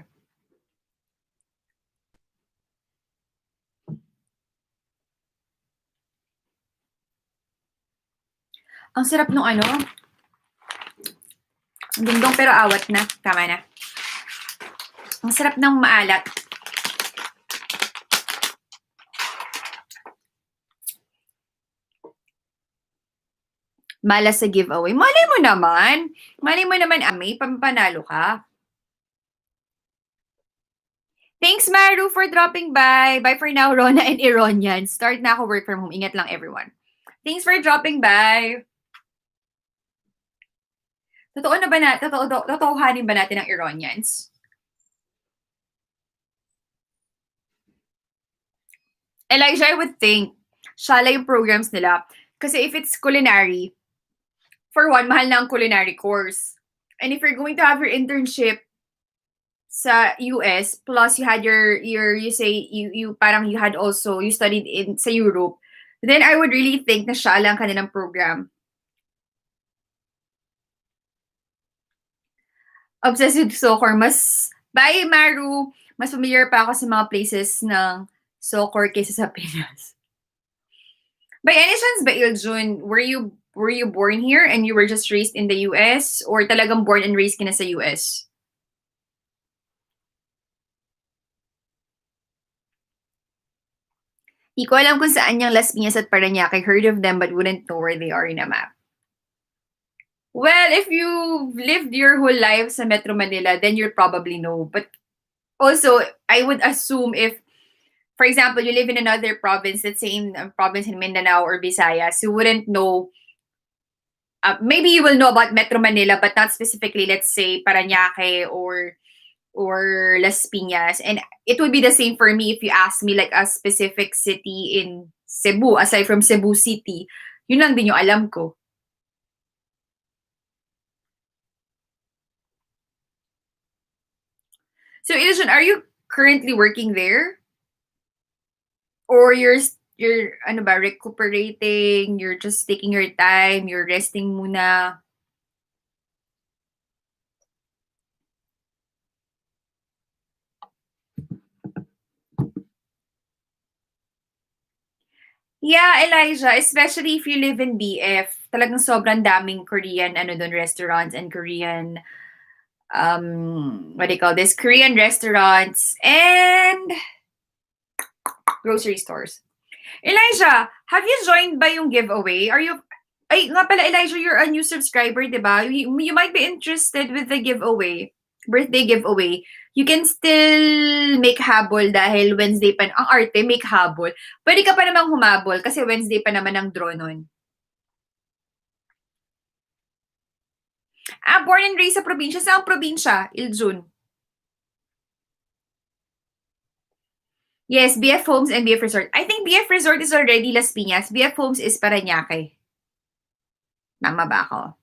Ang sarap nung ano. Dingdong pero awat na. Tama na. Ang sarap ng maalat. Malas sa giveaway. Malay mo naman, Ami, pampanalo ka. Thanks, Maru, for dropping by. Bye for now, Rona and Ironian. Start na ako work from home. Ingat lang, everyone. Thanks for dropping by. Totohanin ba natin ang Ironians? Elijah, I would think, shala yung programs nila. Kasi if it's culinary, for one, mahal na ang culinary course. And if you're going to have your internship sa US, plus you had you studied in sa Europe, then I would really think na siya lang kanilang program. Obsessive soccer, bye Maru, mas familiar pa ako sa mga places ng soccer kaysa sa Pinas. By any chance ba, Iljun, were you born here and you were just raised in the US, or talagang born and raised ka na sa US? Di ko alam kung saan yung Las Piñas at Parañaque. Heard of them but wouldn't know where they are in a map. Well, if you've lived your whole life sa Metro Manila, then you'll probably know. But also, I would assume if, for example, you live in another province, let's say in a province in Mindanao or Visayas, you wouldn't know. Maybe you will know about Metro Manila, but not specifically, let's say, Parañaque or Las Piñas. And it would be the same for me if you ask me like a specific city in Cebu, aside from Cebu City. Yun lang din yung alam ko. So, Illusion, are you currently working there? Or you're ano ba, recuperating, you're just taking your time, you're resting muna? Yeah, Elijah, especially if you live in BF, talagang sobrang daming Korean ano dun, restaurants and Korean what do you call this? Korean restaurants and grocery stores. Elijah, have you joined ba yung giveaway? Ay, nga pala, Elijah, you're a new subscriber, di ba? You might be interested with the giveaway, birthday giveaway. You can still make habol dahil Wednesday pa, ang arte, make habol. Pwede ka pa namang humabol kasi Wednesday pa naman ang draw nun. Born and raised sa probinsya. Saan probinsya? Iljun. Yes, BF Homes and BF Resort. I think BF Resort is already Las Piñas. BF Homes is Parañaque. Tama ba ako?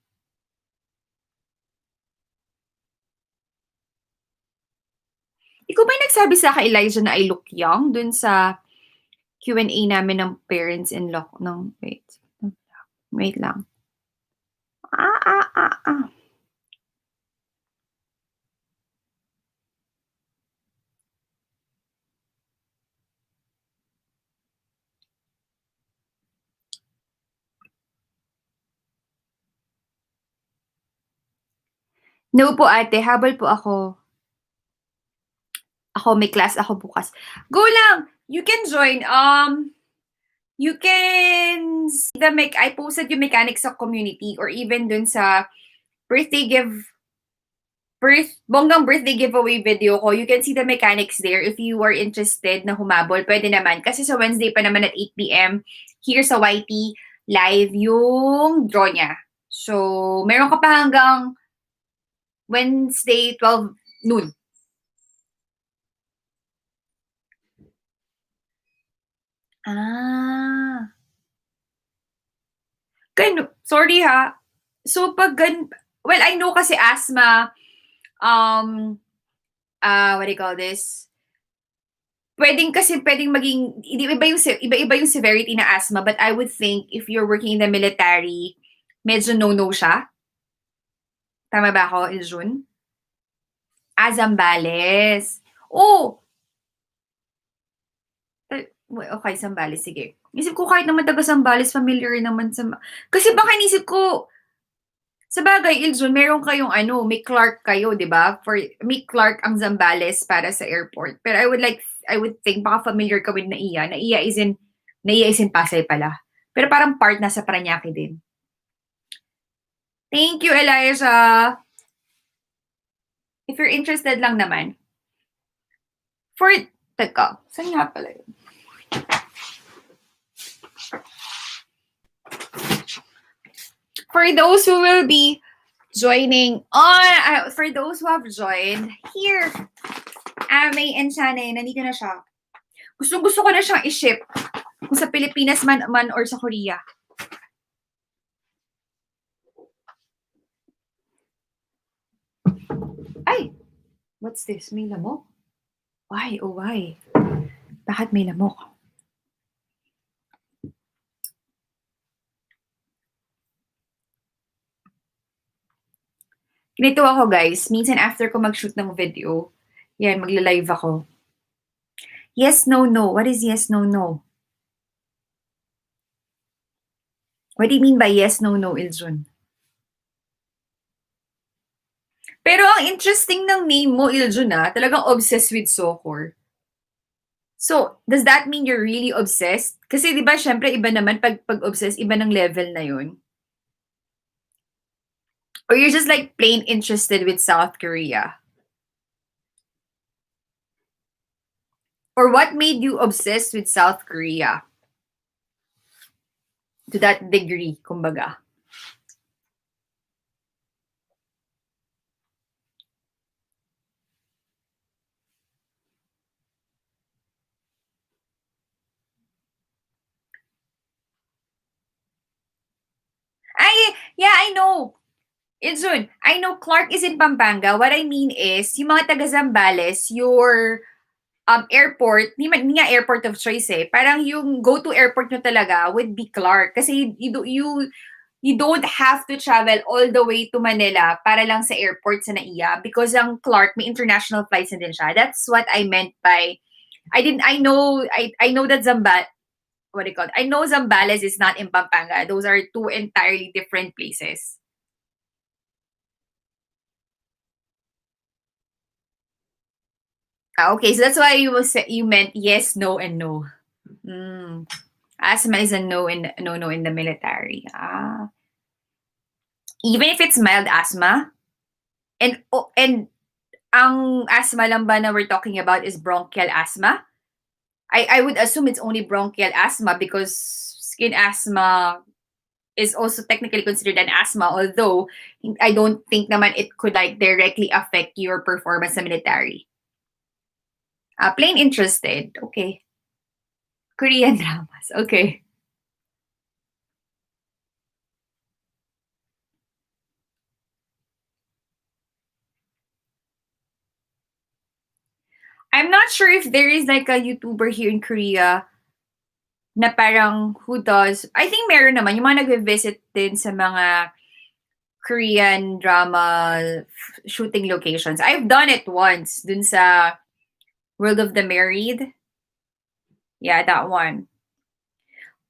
Ikaw ba yung nagsabi sa akin, Elijah, na I look young dun sa Q&A namin ng parents-in-law ng wait lang. No po ate, habol po ako. Ako, may class ako bukas. Go lang! You can join. You can see I posted yung mechanics sa community or even dun sa bonggang birthday giveaway video ko. You can see the mechanics there if you are interested na humabol. Pwede naman. Kasi sa Wednesday pa naman at 8 p.m. here sa YT live yung draw niya. So, meron ka pa hanggang Wednesday 12 noon. Sorry ha. So, well, I know kasi asthma, what do you call this? Pwedeng maging, iba-iba yung severity na asthma, but I would think if you're working in the military, medyo no-no siya. Tama ba ako, Iljun? Zambales. Oh! Okay, Zambales, sige. Isip ko kahit naman taga Zambales, familiar naman sa... Kasi baka inisip ko, sa bagay, Iljun, meron kayong may Clark kayo, di ba? May Clark ang Zambales para sa airport. Pero I would think, baka familiar ka with Naiya. Naiya is in Pasay pala. Pero parang part na sa Parañaque din. Thank you, Elijah. If you're interested lang naman. Teka, saan nga pala yun? For those who will be joining for those who have joined, here, may enchane, nandito na siya. Gusto ko na siyang i-ship. Kung sa Pilipinas man or sa Korea. Ay! What's this? May lamok? Why? Oh, why? Bakit may lamok? Ganito ako, guys. Minsan after ko mag-shoot ng video, yan, magla-live ako. Yes, no, no. What is yes, no, no? What do you mean by yes, no, no, Iljun? Pero ang interesting ng name mo, Iljun, talagang obsessed with soccer. So, does that mean you're really obsessed? Kasi di ba, syempre, iba naman pag obsessed, iba ng level na yun. Or you're just like plain interested with South Korea? Or what made you obsessed with South Korea to that degree, kumbaga? Yeah, I know. Insun, I know Clark is in Pampanga. What I mean is, yung mga taga Zambales, your airport, hindi nga airport of choice eh. Parang yung go-to airport nyo talaga would be Clark. Kasi you don't have to travel all the way to Manila para lang sa airport sa NAIA because ang Clark may international flights na din siya. That's what I meant by I know that what do you call it? I know Zambales is not in Pampanga. Those are two entirely different places. Okay, so that's why you meant yes, no, and no. Mm. Asthma is a no in the military. Even if it's mild asthma, and ang asthma lang ba na we're talking about is bronchial asthma? I would assume it's only bronchial asthma because skin asthma is also technically considered an asthma, although I don't think naman it could like directly affect your performance sa military. Plain interested. Okay. Korean dramas. Okay. I'm not sure if there is like a YouTuber here in Korea na parang who does, I think meron naman, yung mga nagve-visit din sa mga Korean drama shooting locations. I've done it once dun sa World of the Married. Yeah, that one.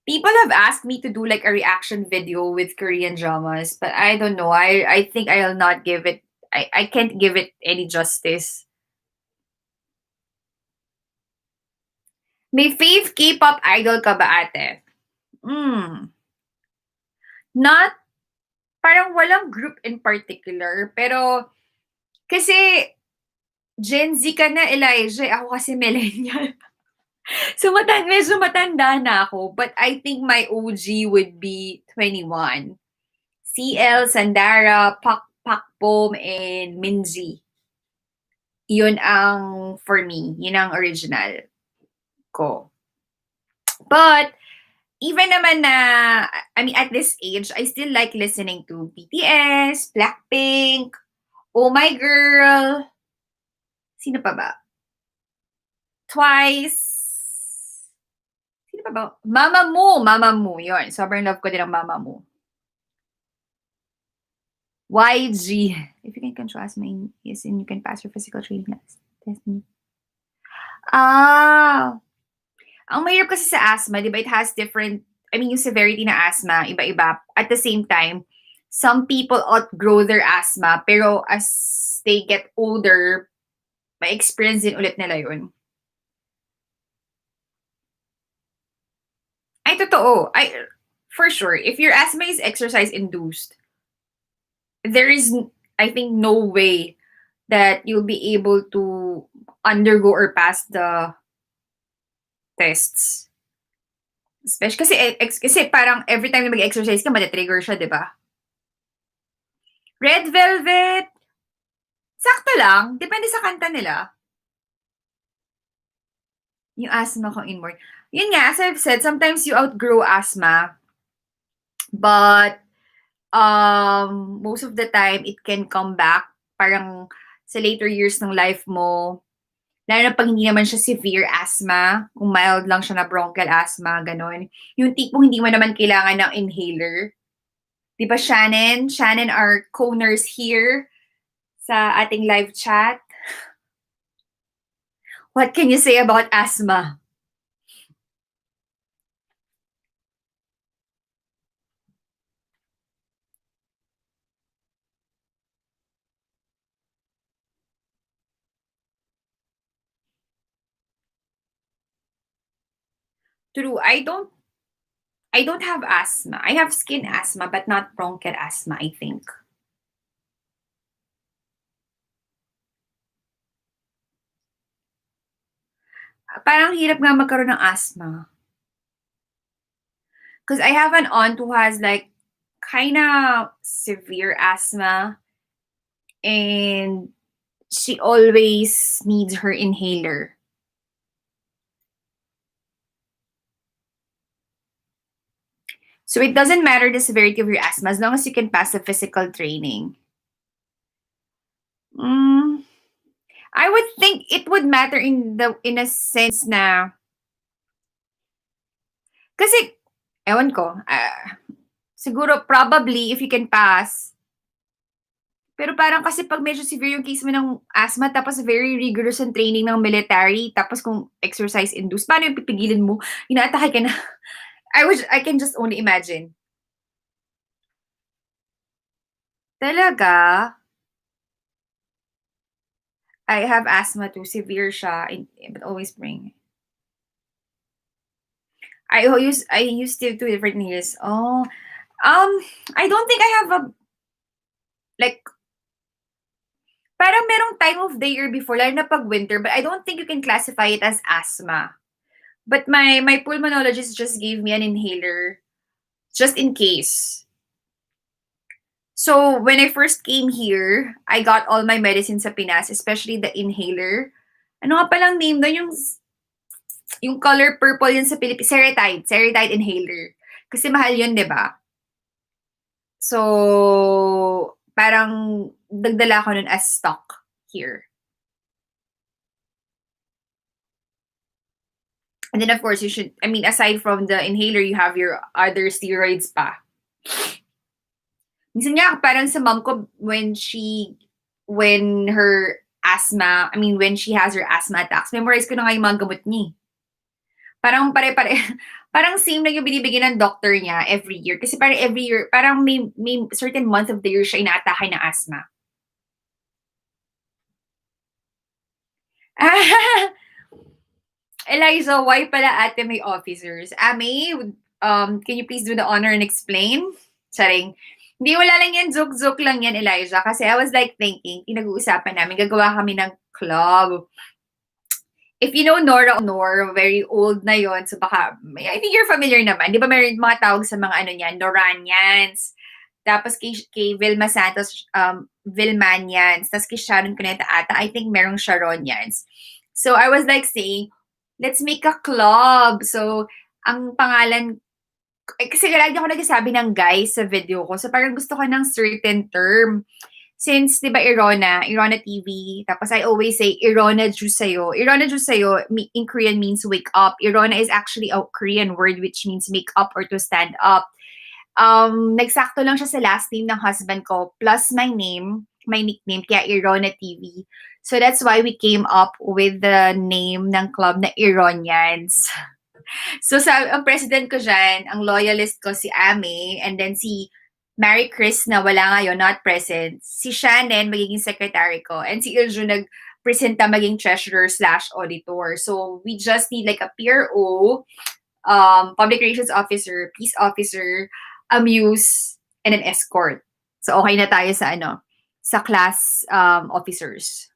People have asked me to do like a reaction video with Korean dramas, but I don't know. I think I'll not give it I can't give it any justice. May fave K-pop idol ka ba, ate? Not parang walang group in particular, pero kasi Gen Z ka na, Elijah, ako kasi millennial. So medyo matanda na ako, but I think my OG would be 21. CL, Sandara, Pakpom, and Minzy. Yun ang, for me, yun ang original ko. But, even naman na, I mean, at this age, I still like listening to BTS, Blackpink, Oh My Girl, sino pa ba? Twice, sino pa ba? Mamamoo, yun. Sobrang love ko din ang Mamamoo. YG, if you can control asthma, yes, and you can pass your physical training test. Ang mahirap kasi sa asthma, di ba, it has different, I mean, yung severity na asthma, iba-iba. At the same time, some people outgrow their asthma, pero as they get older, ma-experience din ulit nila yun. Ay, totoo. For sure, if your asthma is exercise-induced, there is, I think, no way that you'll be able to undergo or pass the tests. Especially kasi parang every time na mag-exercise ka, mati-trigger siya, di ba? Red Velvet, sakto lang. Depende sa kanta nila. Yung asthma ko inward. Yun nga, as I've said, sometimes you outgrow asthma. But, most of the time, it can come back. Parang sa later years ng life mo, lalo na pag hindi naman siya severe asthma, kung mild lang siya na bronchial asthma, ganon. Yung tipong hindi mo naman kailangan ng inhaler. Di ba, Shannon? Shannon, our co-nurse here sa ating live chat. What can you say about asthma? True, I don't have asthma. I have skin asthma, but not bronchial asthma, I think. Parang hirap nga magkaroon ng asthma. Because I have an aunt who has like kind of severe asthma and she always needs her inhaler. So it doesn't matter the severity of your asthma as long as you can pass the physical training. Mm, I would think it would matter in a sense na kasi ewan ko, siguro probably if you can pass. Pero parang kasi pag medyo severe yung case mo ng asthma tapos very rigorous ang training ng military tapos kung exercise induced, paano yung pipigilin mo? Inaatake ka na. I can just only imagine. Talaga? I have asthma too, severe siya, but always bring. I use still two different inhalers. Oh, I don't think I have a like parang merong time of the year before, lalo na pag winter, but I don't think you can classify it as asthma. But my pulmonologist just gave me an inhaler just in case. So when I first came here, I got all my medicines sa Pinas, especially the inhaler. Ano nga palang name doon? Yung color purple yun sa Philippines. Seretide inhaler. Kasi mahal yun, di ba? So, parang dagdala ko nun as stock here. And then, of course, aside from the inhaler, you have your other steroids pa. Minsan nga, parang sa mom ko, when she has her asthma attacks, memorize ko na nga yung mga gamot niya. Parang pare-pare, parang same lang yung binibigyan ng doctor niya every year. Kasi parang every year, parang may certain month of the year siya inaatake ng asthma. Eliza, why pala ate may officers? May, can you please do the honor and explain? Charing. Hindi, wala lang yan. Joke-joke lang yan, Elijah. Kasi I was like thinking, pinag-uusapan namin, gagawa kami ng club. If you know Nora Honor, very old na yon, so baka, I think you're familiar naman. Di ba meron mga tawag sa mga ano niyan, Noranians. Tapos kay Vilma Santos, Vilmanians. Tapos kay Sharon Cuneta ata, I think merong Sharonians. So I was like saying, let's make a club. So, ang pangalan, kasi lagi ako nagsasabi ng guys sa video ko. So parang gusto ko ng certain term. Since, di ba, Irona TV, tapos I always say, Irona Jusayo. Irona Jusayo in Korean means wake up. Irona is actually a Korean word which means make up or to stand up. Nagsakto lang siya sa last name ng husband ko, plus my name, my nickname, kaya Irona TV. So that's why we came up with the name ng club na Ironians. So ang president ko dyan, ang loyalist ko si Ame, and then si Mary Chris na wala ngayon, not present. Si Shannon, magiging secretary ko. And si Iljo nag-presenta maging treasurer/auditor. So, we just need like a PRO, public relations officer, peace officer, a muse, and an escort. So, okay na tayo sa class officers.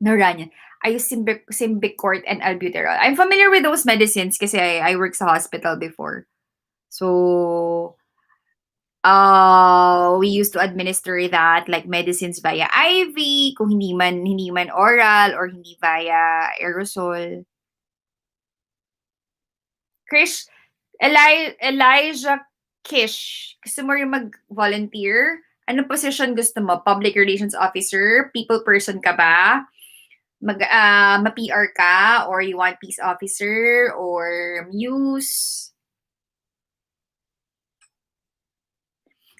Naran yan. I use Symbicort and Albuterol. I'm familiar with those medicines kasi I work sa hospital before. So, we used to administer that like medicines via IV, kung hindi man oral or hindi via aerosol. Elijah Kish, gusto mo rin mag-volunteer? Anong position gusto mo? Public relations officer? People person ka ba? Ma-PR ka? Or you want peace officer? Or muse?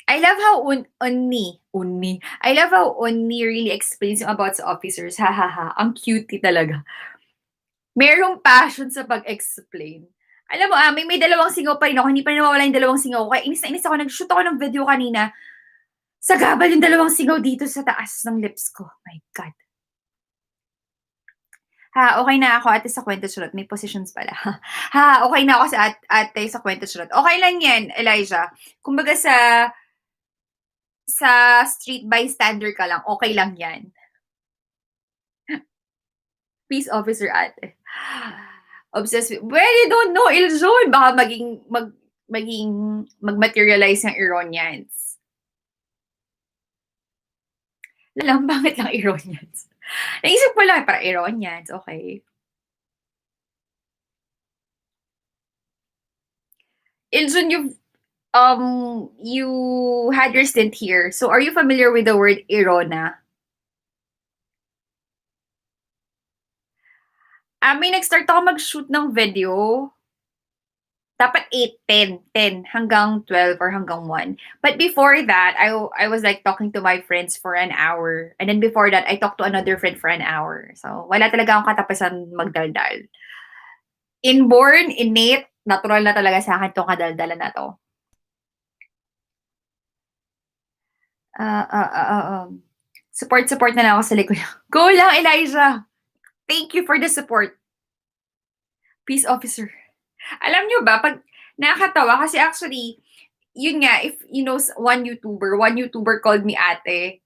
I love how Unni. I love how Unni really explains yung about sa officers. Ha ha ha. Ang cutie talaga. Merong passion sa pag-explain. Alam mo, may dalawang singaw pa rin ako. Hindi pa rin nawawala yung dalawang singaw. Kaya inis na inis ako. Nag-shoot ako ng video kanina. Sagabal yung dalawang singaw dito sa taas ng lips ko. My God. Okay na ako ate sa kwento surot. May positions pala. Okay na ako sa ate sa kwento surot. Okay lang yan, Elijah. Kumbaga sa street bystander ka lang, okay lang yan. Peace officer ate. Obsessed with, well, you don't know, Iljon. Baka mag-materialize yung Iranians. Lang, bakit lang Iranians? Naisip ko lang, para Iranians, okay. Iljon, you had your stint here. So, are you familiar with the word Irona? May nag-start ako mag-shoot ng video. Dapat 8, 10 hanggang 12 or hanggang 1. But before that, I was like talking to my friends for an hour. And then before that, I talked to another friend for an hour. So, wala talaga akong katapusan magdaldal. Inborn, innate, natural na talaga sa akin itong kadaldalan na to. Support na lang ako sa likod. Go lang, Elijah! Thank you for the support. Peace officer. Alam nyo ba, pag nakakatawa, kasi actually, yun nga, if you know one YouTuber called me ate.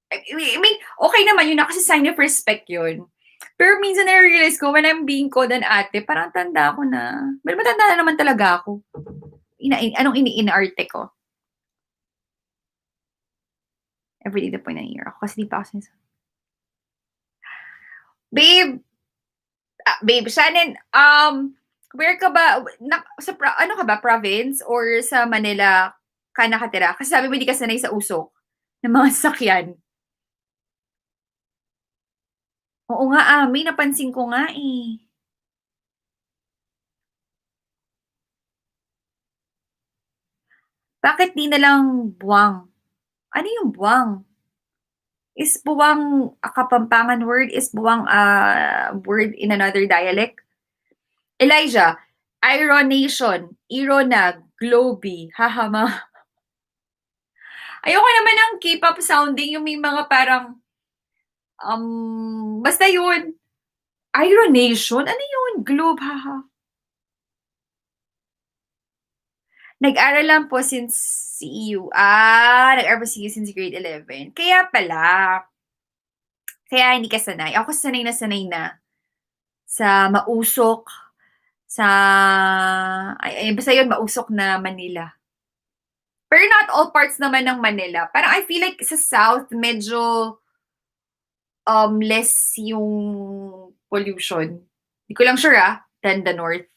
I mean, okay naman yun, kasi sign of respect yun. Pero minsan na-realize ko, when I'm being called an ate, parang tanda ko na. Pero matanda na naman talaga ako. Anong iniinarte ko? Everyday the point ng year ako. Kasi di pa ako Babe, Shannon, where ka ba, ano ka ba, province or sa Manila ka nakatira? Kasi sabi mo hindi ka sanay sa usok ng mga sasakyan. Oo nga, may napansin ko nga eh. Bakit di na lang buwang? Ano yung buwang? Is buwang a Kapampangan word? Is buwang a word in another dialect? Elijah, ironation, ironag, globy, hahama. Ayoko naman ng K-pop sounding, yung may mga parang, basta yun. Ironation? Ano yun? Globe, haha. Nag-aral lang po since CEU. Nag-aral po CEU since grade 11. Kaya pala. Kaya hindi ka sanay. Ako sanay na sa mausok, sa, basta yun, mausok na Manila. Pero not all parts naman ng Manila. Parang I feel like sa South, medyo less yung pollution. Hindi ko lang sure than the North.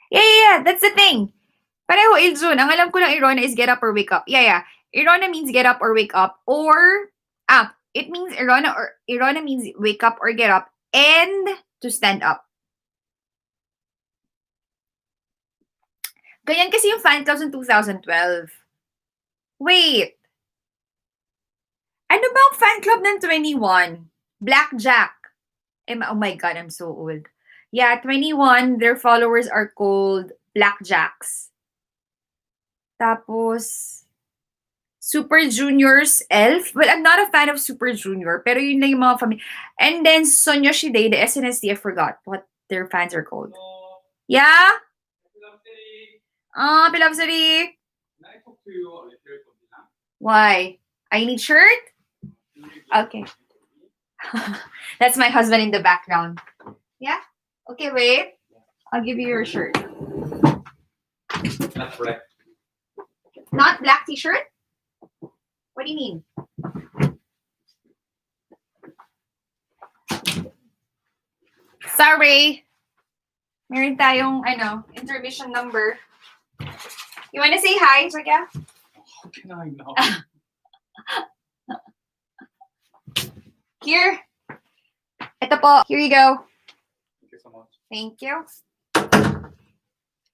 Yeah, that's the thing. Pareho, Iljun. Ang alam ko lang Irona is get up or wake up. Yeah. Irona means get up or wake up. Or, it means Irona means wake up or get up and to stand up. Ganyan kasi yung fan clubs in 2012. Wait. Ano ba ang fan club ng 21? Blackjack. Oh my God, I'm so old. Yeah, 21, their followers are called Blackjacks. Tapos, Super Junior's Elf. Well, I'm not a fan of Super Junior, pero yun lang yung mga family. And then, Sonya Shide, the SNSD, I forgot what their fans are called. Yeah? Beloved City. Can I talk to you on a third of the lamp? Why? I need shirt? Okay. That's my husband in the background. Yeah? Okay, wait. I'll give you your shirt. Not black. Not black t-shirt? What do you mean? Sorry. Meron tayong, intermission number. You wanna say hi, Jaga? How can I know? Here. Ito po. Here you go. Thank you so much. Thank you.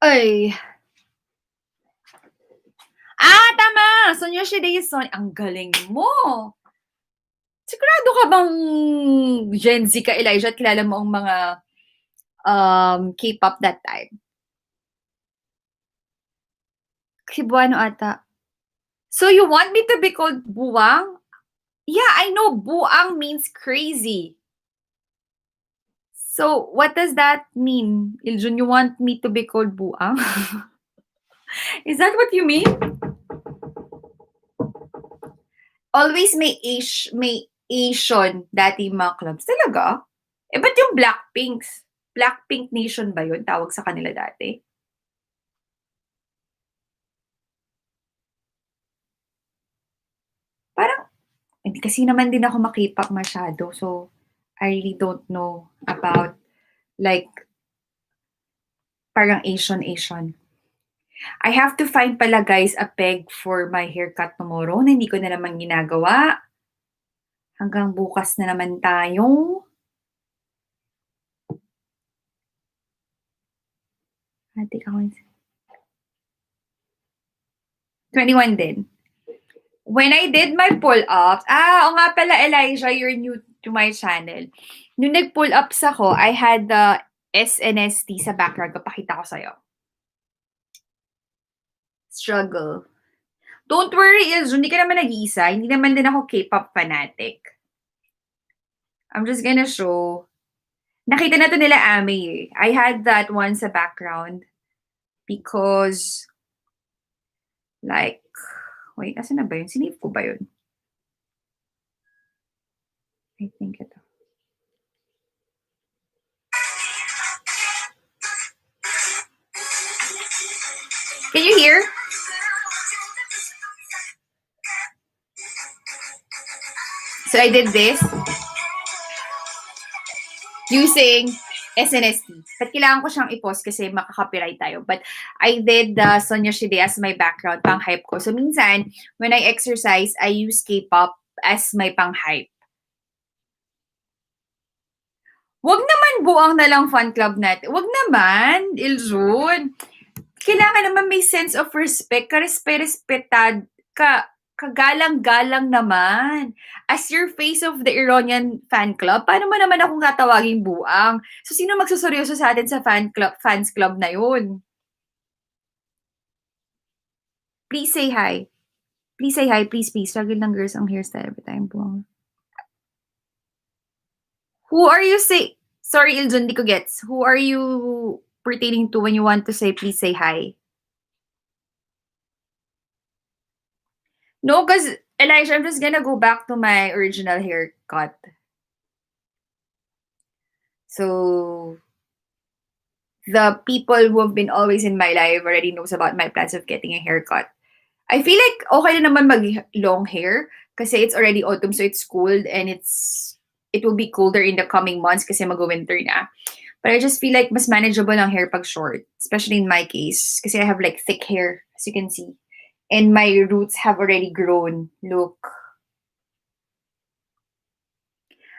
Ay. Tama! Sonya Shideison. Ang galing mo. Sigurado ka bang Gen Z ka, Elijah, at kilala mo ang mga K-pop that time? Cebuano ata. So you want me to be called Buwang? Yeah, I know Buang means crazy. So what does that mean? Iljun, you want me to be called Buang? Is that what you mean? Always may Asian dati yung mga clubs. Talaga? Eh, ba't yung Blackpinks? Blackpink Nation ba yun? Tawag sa kanila dati? Parang, hindi kasi naman din ako makipag masyado. So, I really don't know about, like, parang Asian. I have to find pala guys a peg for my haircut tomorrow na hindi ko na naman ginagawa. Hanggang bukas na naman tayo. Teka ko. 21 din. When I did my pull-ups, o nga pala Elijah, you're new to my channel. Nung nag-pull-ups ako, I had the SNSD sa background. Papakita ko sa'yo. Struggle. Don't worry, Iljo. Hindi ka naman nag-iisa. Hindi naman din ako K-pop fanatic. I'm just gonna show. Nakita na to nila Ame eh. I had that one sa background because, like, wait, asan na ba yun? Sinave ko ba yun? I think ito. Can you hear? So I did this using SNSD. But kailangan ko siyang i-pause kasi makaka-copyright tayo. But I did the Sonia Shide as my background, pang-hype ko. So minsan, when I exercise, I use K-pop as my pang-hype. Wag naman buang na lang fan club natin. Wag naman, Iljun. Kailangan naman may sense of respect. Ka-respetad. Kagalang-galang naman. As your face of the Iranian fan club, paano mo naman akong tatawaging buang? So, sino magsuseryoso sa atin sa fans club na yun? Please say hi. Please say hi. Please. Struggle ng girls ang hairstyle every time buang. Who are you say? Sorry, Iljun, di ko gets. Who are you pertaining to when you want to say please say hi? No, because Elijah, I'm just gonna go back to my original haircut. So, the people who have been always in my life already knows about my plans of getting a haircut. I feel like okay na naman mag-long hair kasi it's already autumn, so it's cold and it will be colder in the coming months kasi mag-winter na. But I just feel like mas manageable ang hair pag short, especially in my case kasi I have like thick hair, as you can see. And my roots have already grown. Look.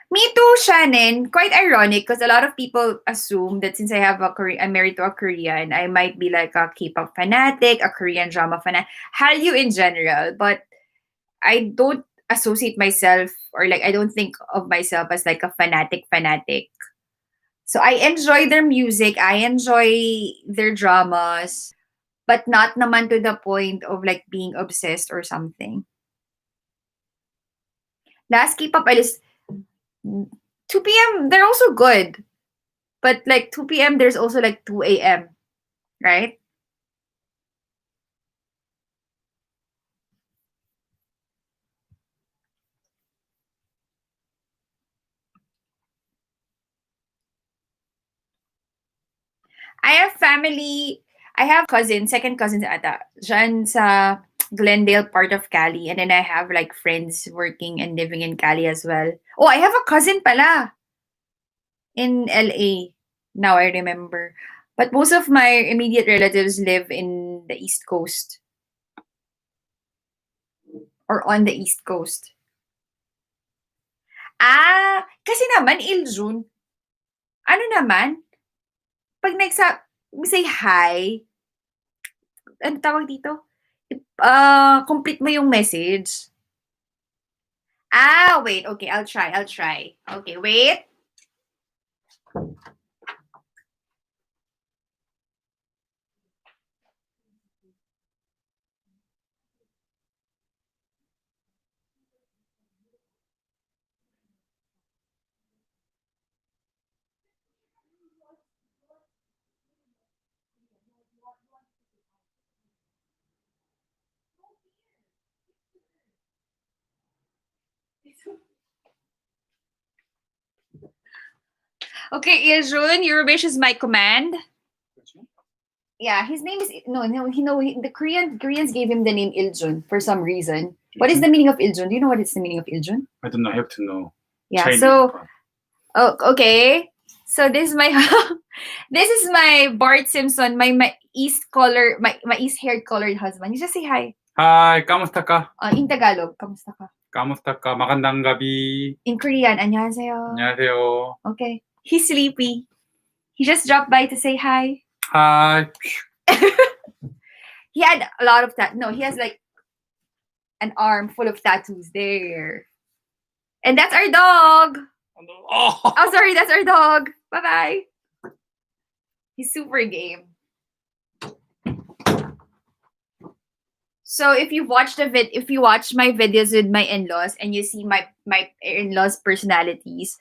Me too, Shannon. Quite ironic because a lot of people assume that since I'm married to a Korean, I might be like a K-pop fanatic, a Korean drama fanatic, Hallyu in general. But I don't associate myself or like I don't think of myself as like a fanatic. So I enjoy their music, I enjoy their dramas, but not naman to the point of like being obsessed or something. Last K-pop I 2 p.m. they're also good. But like 2 p.m. there's also like 2 a.m. Right? I have family, I have cousins, second cousins ata, dyan sa Glendale part of Cali. And then I have like friends working and living in Cali as well. Oh, I have a cousin pala in LA. Now I remember. But most of my immediate relatives live in the East Coast. Or on the East Coast. Kasi naman, Iljun, ano naman, pag say hi, ano tawag dito? Complete mo yung message. Wait. Okay, I'll try. Okay, wait. Okay, Iljun, your wish is my command. Yeah, his name is the Koreans gave him the name Iljun for some reason. What is the meaning of Iljun? Do you know what is the meaning of Iljun? I don't know. I have to know. Yeah. Chinese So, part. okay. So this is my this is my Bart Simpson, my East haired colored husband. You just say hi. Hi, kamusta ka? In Tagalog, kamusta ka? Kamusta ka? Magandang gabi. In Korean, 안녕하세요. 안녕하세요. Okay. He's sleepy. He just dropped by to say hi. Hi. He had a lot of he has like an arm full of tattoos there. And that's our dog. Oh. Oh, sorry, that's our dog. Bye-bye. He's super game. So if you watch my videos with my in-laws and you see my in-laws personalities,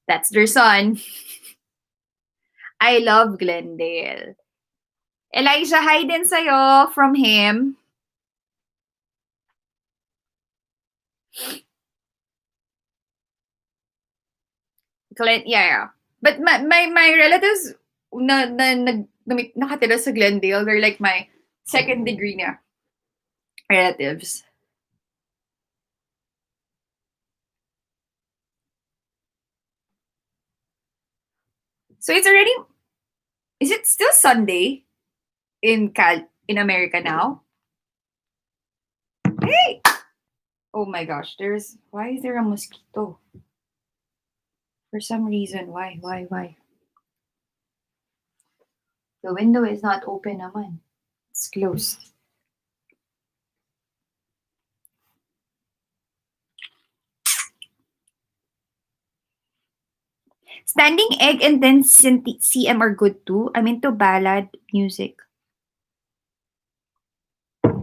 that's their son. I love Glendale. Elijah, hi din sa'yo from him. Yeah. But my relatives nakatira sa Glendale, they're like my second degree na relatives. So is it still Sunday in America now? Hey! Oh my gosh, why is there a mosquito? For some reason, why? The window is not open naman. It's closed. Standing Egg and then CM are good too. I'm into ballad music.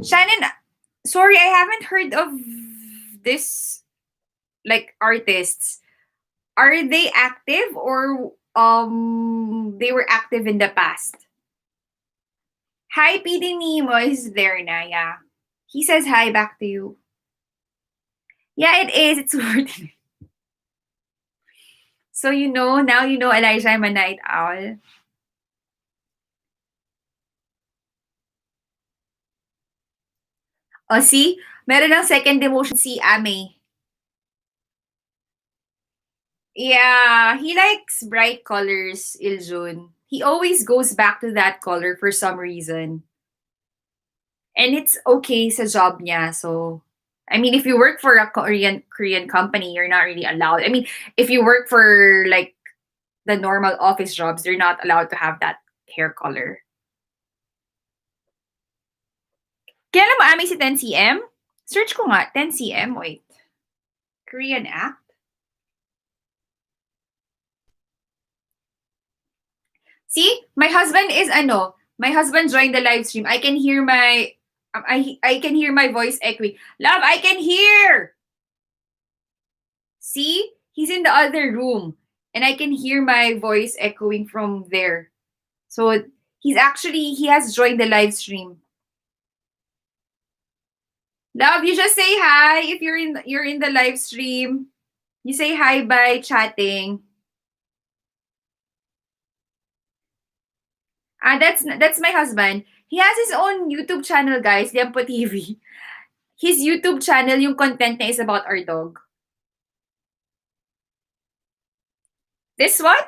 Shannon, sorry, I haven't heard of this like artists. Are they active or they were active in the past? Hi, PD Nemo is there na, yeah. He says hi back to you. Yeah, it is. It's worth. So now you know Elijah, I'm a night owl. Oh, see? Meron ng second demotion si Ame. Yeah, he likes bright colors, Iljun. He always goes back to that color for some reason. And it's okay sa job niya. So, I mean, if you work for a Korean company, you're not really allowed. I mean, if you work for like the normal office jobs, they're not allowed to have that hair color. Kailan mo Ame si 10cm? Search ko nga, 10cm. Wait. Korean act? See? My husband joined the live stream. I can hear I can hear my voice echoing. Love, I can hear! See? He's in the other room. And I can hear my voice echoing from there. So he has joined the live stream. Love, you just say hi if you're in the live stream. You say hi by chatting. That's my husband. He has his own YouTube channel, guys, Liampo TV. His YouTube channel, yung content niya is about our dog. This one?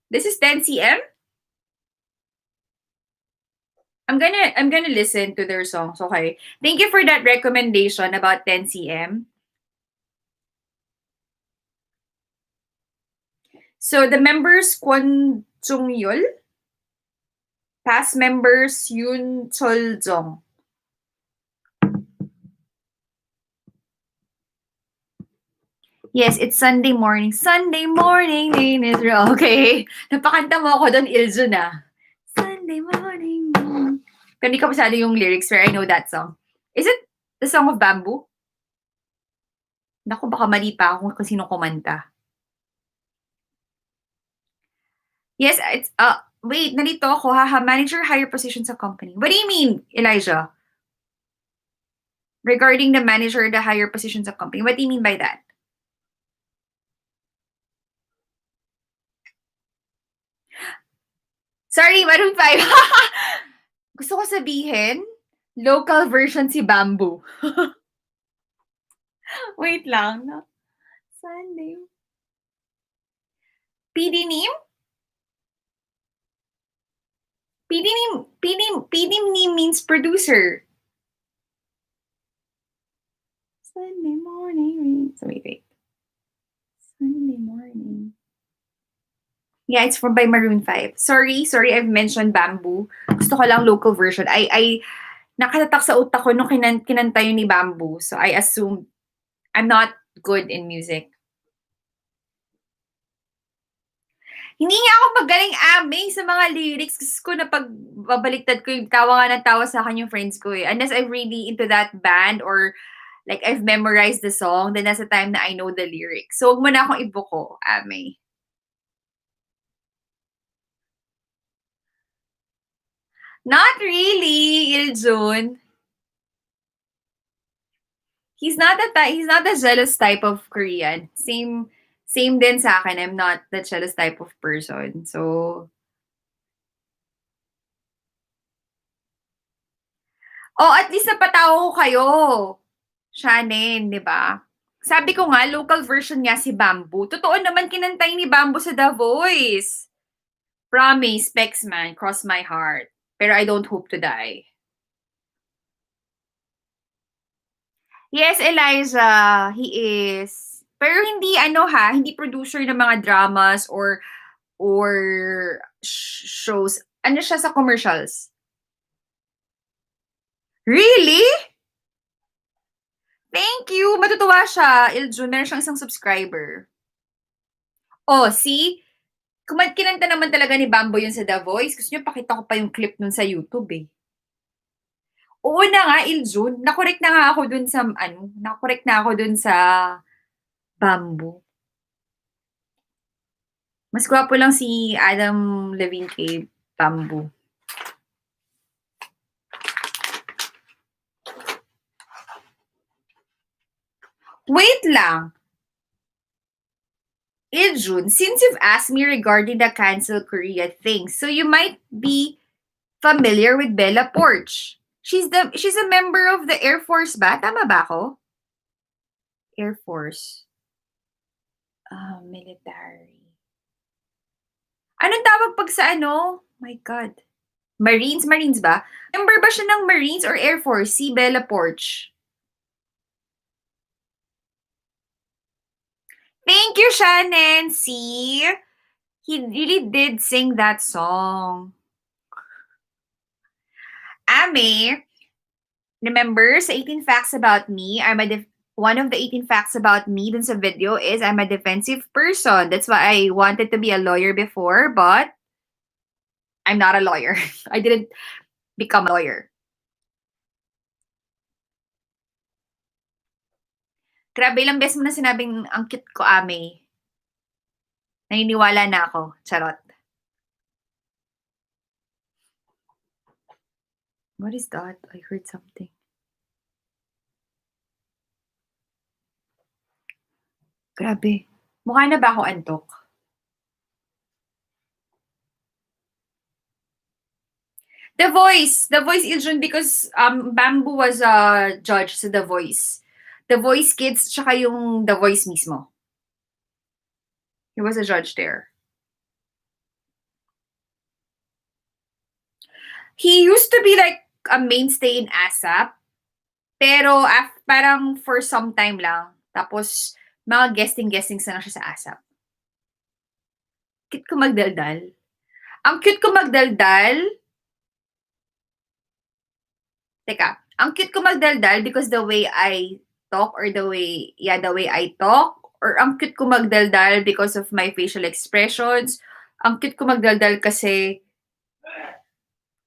This is 10cm? I'm gonna listen to their songs, okay? Thank you for that recommendation about 10cm. So the members Kwon Chung Yul, past members Yoon Chol Jong. Yes, it's Sunday morning. Sunday morning in Israel. Okay. Napakanta mo ako doon, Ilzun ah. Sunday morning. Pero hindi ko masyado yung lyrics, pero I know that song. Is it the Song of Bamboo? Naku, baka mali pa ako kung sino kumanta. Yes, it's, wait, nalito ako, haha, manager higher position sa company. What do you mean, Elijah? Regarding the manager, the higher position sa company, what do you mean by that? Sorry, Maroon 5. Gusto ko sabihin, local version si Bamboo. Wait lang. No? Sunday. PD name? PD name means producer. Sunday morning. So wait. Sunday morning. Yeah, it's from by Maroon 5. Sorry, I've mentioned Bamboo. Gusto ko lang local version. I nakatatak sa utak ko nung kinanta yun ni Bamboo. So I assume I'm not good in music. Hindi nga ako magaling sa mga lyrics. Gusto ko na pag babaliktad ko yung tawa nga ng tawa sa akin yung friends ko eh. Unless I'm really into that band or like I've memorized the song, then that's the time na I know the lyrics. So huwag mo na akong ibuko, Ame. Not really, Iljun. He's not the jealous type of Korean. Same din sa akin. I'm not the jealous type of person. So, at least napatawa ko kayo. Shannon, di ba? Sabi ko nga, local version nga si Bamboo. Totoo naman kinantay ni Bamboo sa The Voice. Promise, Spexman, cross my heart. Pero I don't hope to die. Yes, Eliza, he is. Pero hindi hindi producer ng mga dramas or shows. Ano siya sa commercials? Really? Thank you. Matutuwa siya. Iljun, meron siyang isang subscriber. Oh, see? Kinanta naman talaga ni Bambo yun sa The Voice. Gusto niyo pakita ko pa yung clip nun sa YouTube eh. Oo na nga, Iljun. Nakorek na nga ako dun sa, nakorek na ako dun sa Bamboo. Mas gwapo lang si Adam Levine kay Bamboo. Wait lang. Iljun, since you've asked me regarding the cancel Korea thing, so you might be familiar with Bella Porch. She's a member of the Air Force ba? Tama ba ako? Air Force. Military. Anong tawag pag sa My God. Marines ba? Member ba siya ng Marines or Air Force? Si Bella Porch. Thank you, Shannon. See? He really did sing that song. Ame, remember sa 18 facts about me, one of the 18 facts about me dun sa video is I'm a defensive person. That's why I wanted to be a lawyer before, but I'm not a lawyer. I didn't become a lawyer. Grabe, ilang beses mo na sinabing ang cute ko, Ame. Naniniwala na ako. Charot. What is that? I heard something. Grabe. Mukha na ba ako antok? The Voice, Iljun, because Bamboo was a judge sa The Voice. The Voice Kids, tsaka yung The Voice mismo. He was a judge there. He used to be like a mainstay in ASAP, pero parang for some time lang. Tapos, mga guesting na lang siya sa ASAP. Cute ko magdaldal. Ang cute ko magdaldal. Teka, ang cute ko magdaldal because the way I talk or the way I talk, or ang cute ko magdaldal because of my facial expressions. Ang cute ko magdaldal kasi,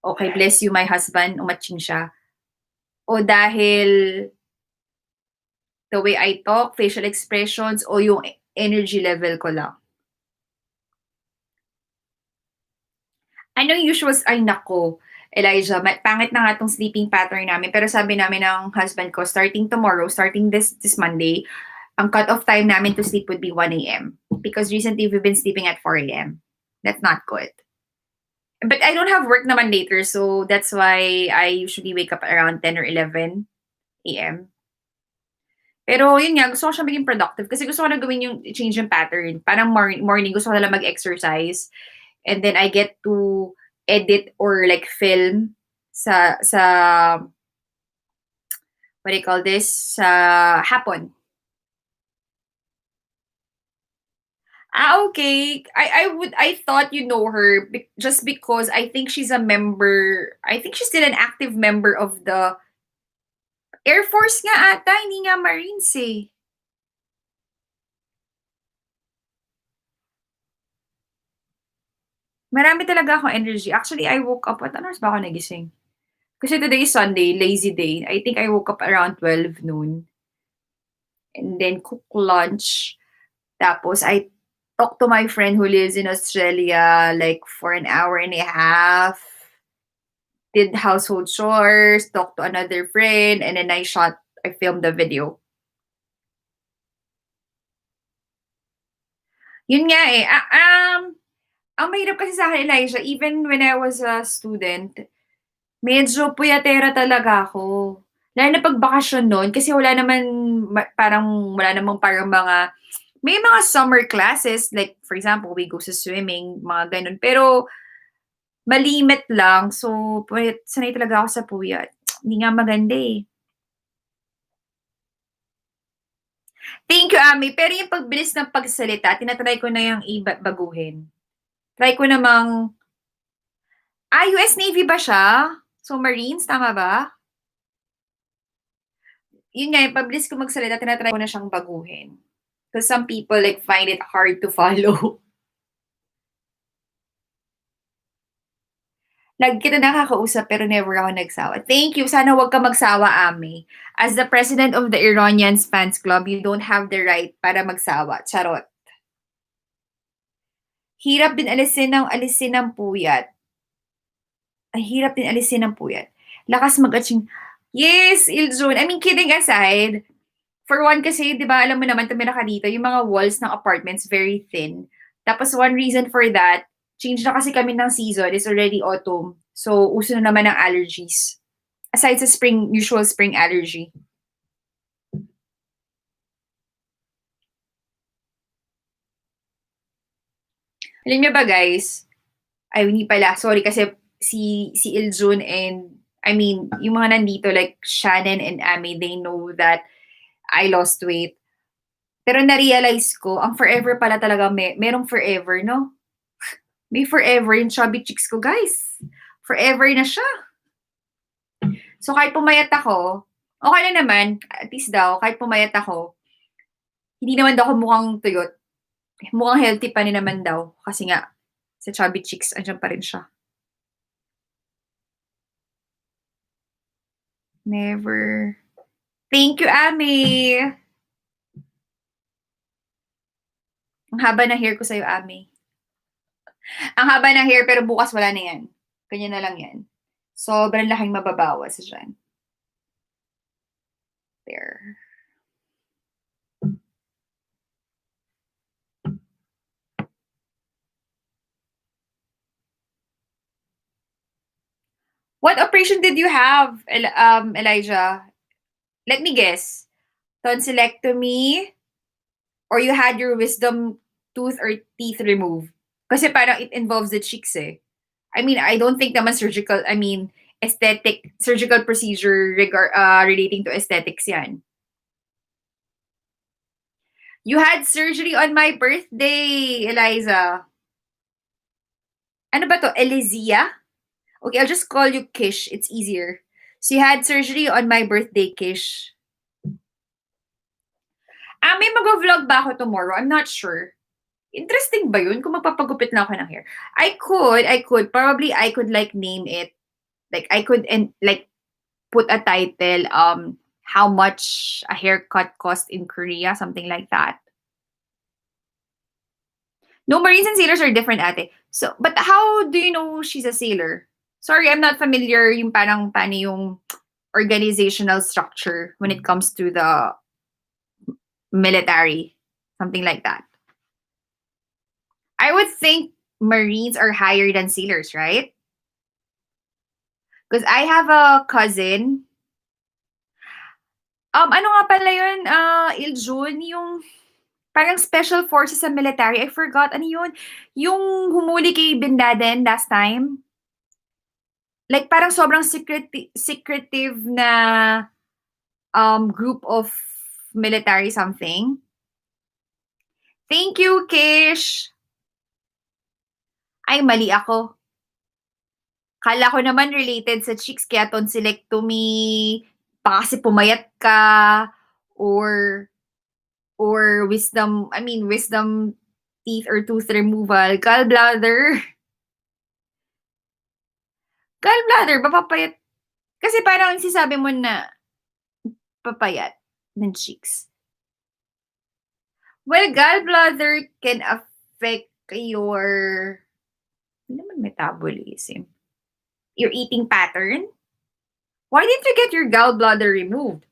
okay, bless you, my husband, umatching siya. O dahil the way I talk, facial expressions, o yung energy level ko lang. Anong usual, ay nako, Elijah, pangit na nga tong sleeping pattern namin. Pero sabi namin ng husband ko, starting tomorrow, starting this Monday, ang cut-off time namin to sleep would be 1 a.m. Because recently we've been sleeping at 4 a.m. That's not good. But I don't have work naman later, so that's why I usually wake up around 10 or 11 AM. Pero yun nga, gusto ko siya maging productive kasi gusto ko na gawin yung change yung pattern. Parang morning gusto ko na lang mag-exercise and then I get to edit or like film sa what do you call this? Sa hapon. Okay. I thought you know her just because I think she's a member. I think she's still an active member of the Air Force nga ata, hindi nga Marines eh. Marami talaga akong energy. Actually, I woke up, what oras ba ako nagising? Kasi today is Sunday, lazy day. I think I woke up around 12 noon. And then cook lunch. Tapos I talked to my friend who lives in Australia like for an hour and a half. Did household chores, talked to another friend, and then I filmed the video. Yun nga eh. Ang mahirap kasi sa akin, Elijah, even when I was a student, medyo puyatera talaga ako. Lalo na 'pag bakasyon nun kasi wala naman parang wala namang parang may mga summer classes like for example, we go sa swimming, mga gano'n. Pero malimit lang so sanay talaga ako sa puyat. Hindi nga maganda, eh. Thank you, Ami. Pero yung pagbilis ng pagsalita tina-try ko na yang baguhin. Try ko namang US Navy ba siya? So Marines, tama ba? Yun nga, yung pabilis ko magsalita tina-try ko na siyang baguhin. Because some people like find it hard to follow. Lagi kita nakakausap pero never ako nagsawa. Thank you. Sana wag ka magsawa, Ami. As the president of the Iranians fans club, you don't have the right para magsawa. Charot. Hirap din alisin ng puyat. Ang hirap din alisin ng puyat. Lakas mag-achieve. Yes, Iljun. I mean, kidding aside, for one kasi, di ba, alam mo naman, kami naka dito, yung mga walls ng apartments, very thin. Tapos one reason for that, change na kasi kami ng season, it's already autumn. So, uso na naman ng allergies. Aside sa usual spring allergy. Alam niyo ba guys, ay hindi pala, sorry kasi si Iljun and, I mean, yung mga nandito like Shannon and Amy, they know that I lost weight. Pero na-realize ko, ang forever pala talaga merong forever, no? May forever yung chubby chicks ko, guys. Forever na siya. So kahit pumayat ako, okay na naman, at least daw, kahit pumayat ako, hindi naman daw ako mukhang tuyot. Mukhang healthy pa rin naman daw. Kasi nga, sa chubby chicks, andyan pa rin siya. Never. Thank you, Ami. Ang haba na hair ko sa'yo, Ami. Ang haba ng hair, pero bukas wala na yan. Ganyan na lang yan. Sobrang laking mababawas dyan. There. What operation did you have, Elijah? Let me guess. Tonsillectomy? Or you had your wisdom tooth or teeth removed? Kasi parang it involves the cheeks eh. I mean, I don't think naman surgical procedure relating to aesthetics yan. You had surgery on my birthday, Eliza. Ano ba to? Elizia? Okay, I'll just call you Kish. It's easier. So you had surgery on my birthday, Kish. May mag-vlog ba ako tomorrow? I'm not sure. Interesting ba yun kung magpapagupit na ako ng hair? I could. Probably I could like name it. Like I could like put a title, how much a haircut cost in Korea, something like that. No, Marines and sailors are different, ate. So, but how do you know she's a sailor? Sorry, I'm not familiar yung parang paano yung organizational structure when it comes to the military. Something like that. I would think Marines are higher than sailors, right? Because I have a cousin. Ano nga pala yun, Iljun, yung parang special forces sa military. I forgot, ano yun? Yung humuli kay Bin Laden last time. Like, parang sobrang secretive na group of military something. Thank you, Kish! Ay, mali ako. Kala ko naman related sa chicks, kaya tonsillectomy, baka kasi pumayat ka, or wisdom teeth or tooth removal, gallbladder. Gallbladder, papapayat. Kasi parang sinasabi mo na papayat ng cheeks. Well, gallbladder can affect your, hindi naman metabolism, your eating pattern. Why didn't you get your gallbladder removed?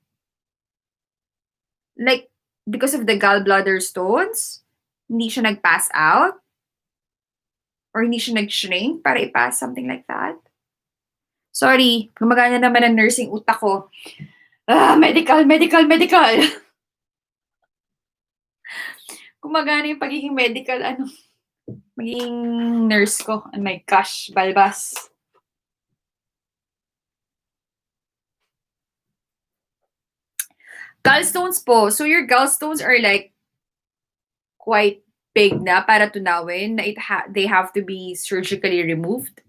Like, because of the gallbladder stones? Hindi siya nag-pass out? Or hindi siya nag-shrink para i-pass, something like that? Sorry, gumagana naman ang nursing utak ko. Medical. Gumagana yung pagiging medical, magiging nurse ko. Oh my gosh, balbas. Gallstones po. So your gallstones are like quite big na para tunawin na they have to be surgically removed?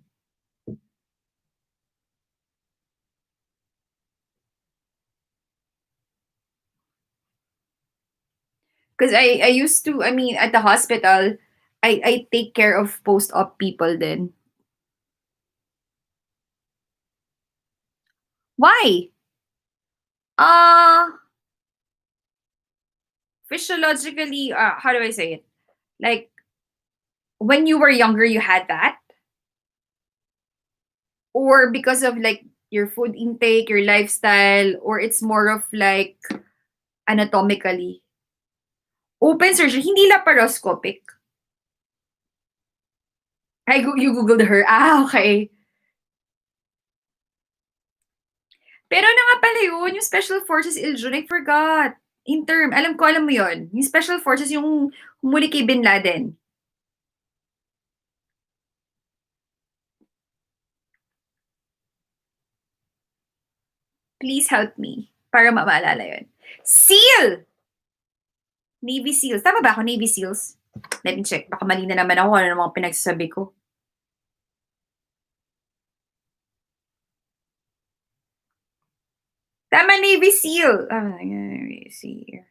Because I used to, at the hospital, I take care of post-op people then. Why? Physiologically, how do I say it? Like, when you were younger, you had that? Or because of like your food intake, your lifestyle, or it's more of like anatomically? Open surgery, hindi laparoscopic. You googled her. Okay. Pero ano nga pala yun, yung Special Forces Iljun, I forgot. Alam mo yun. Yung Special Forces, yung humuli kay Bin Laden. Please help me para maalala yun. SEAL! Navy SEALs. Tama ba ako, Navy SEALs? Let me check. Baka mali na naman ako ano mga pinagsasabi ko. Tama, Navy SEAL. Navy SEAL.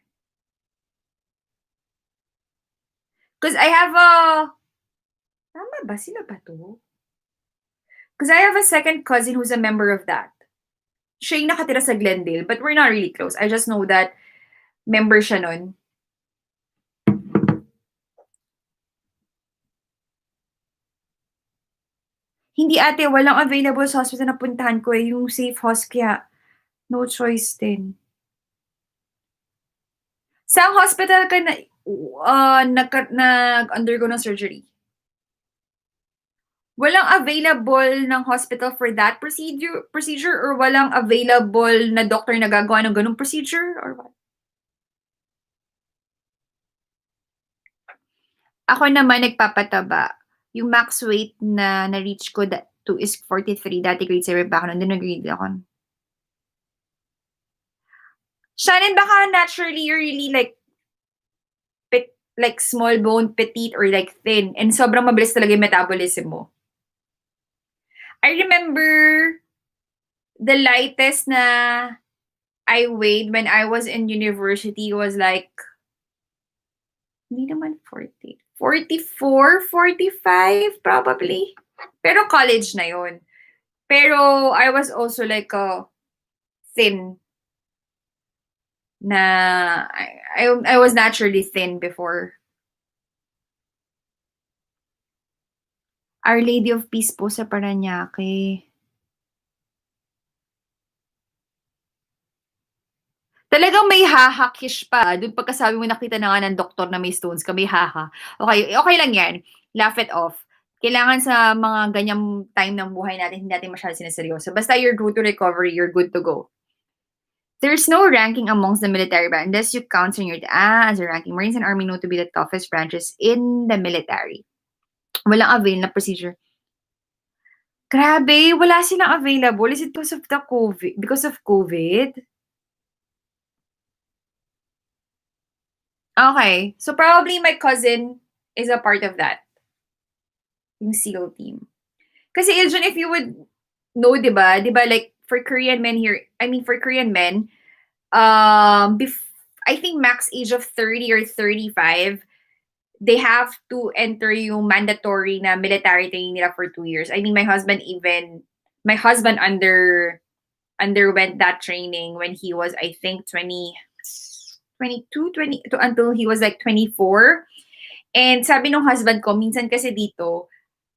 Because I have a... Tama ba? Sila ba to? Because I have a second cousin who's a member of that. Siya yung nakatira sa Glendale, but we're not really close. I just know that member siya nun. Hindi ate, walang available sa hospital na puntahan ko eh, yung safe house kaya no choice din. Saan hospital ka nag-undergo ng surgery? Walang available ng hospital for that procedure or walang available na doctor na gagawa ng ganung procedure or what? Ako naman nagpapataba. Yung max weight na na-reach ko to is 43. Dati grade 7 pa ako nun. Doon nag-grade ako. Shannon, baka naturally you're really like small bone, petite, or like thin. And sobrang mabilis talaga yung metabolism mo. I remember the lightest na I weighed when I was in university was like, hindi naman 40. 44, 45 probably. Pero college na yun. Pero I was also like thin. I was naturally thin before. Our Lady of Peace po sa Paranaque. Talagang may haha-kish pa. Doon pagkasabi mo nakita na nga ng doktor na may stones ka, may haha. Okay lang yan. Laugh it off. kailangan sa mga ganyang time ng buhay natin, hindi natin masyadong sineryoso. Basta you're good to recovery, you're good to go. There's no ranking amongst the military branch unless you count seniority as a ranking. Marines and Army known to be the toughest branches in the military. Walang avail na procedure. Grabe, wala silang available. Is it because of the COVID? Because of COVID? Okay. So probably my cousin is a part of that. Yung SEAL team. Kasi Iljon, if you would know, di ba, like, for Korean men here, I mean, for Korean men, I think max age of 30 or 35, they have to enter yung mandatory na military training nila for 2 years. I mean, my husband underwent that training when he was, I think, 22, until he was like 24. And sabi nung husband ko, minsan kasi dito,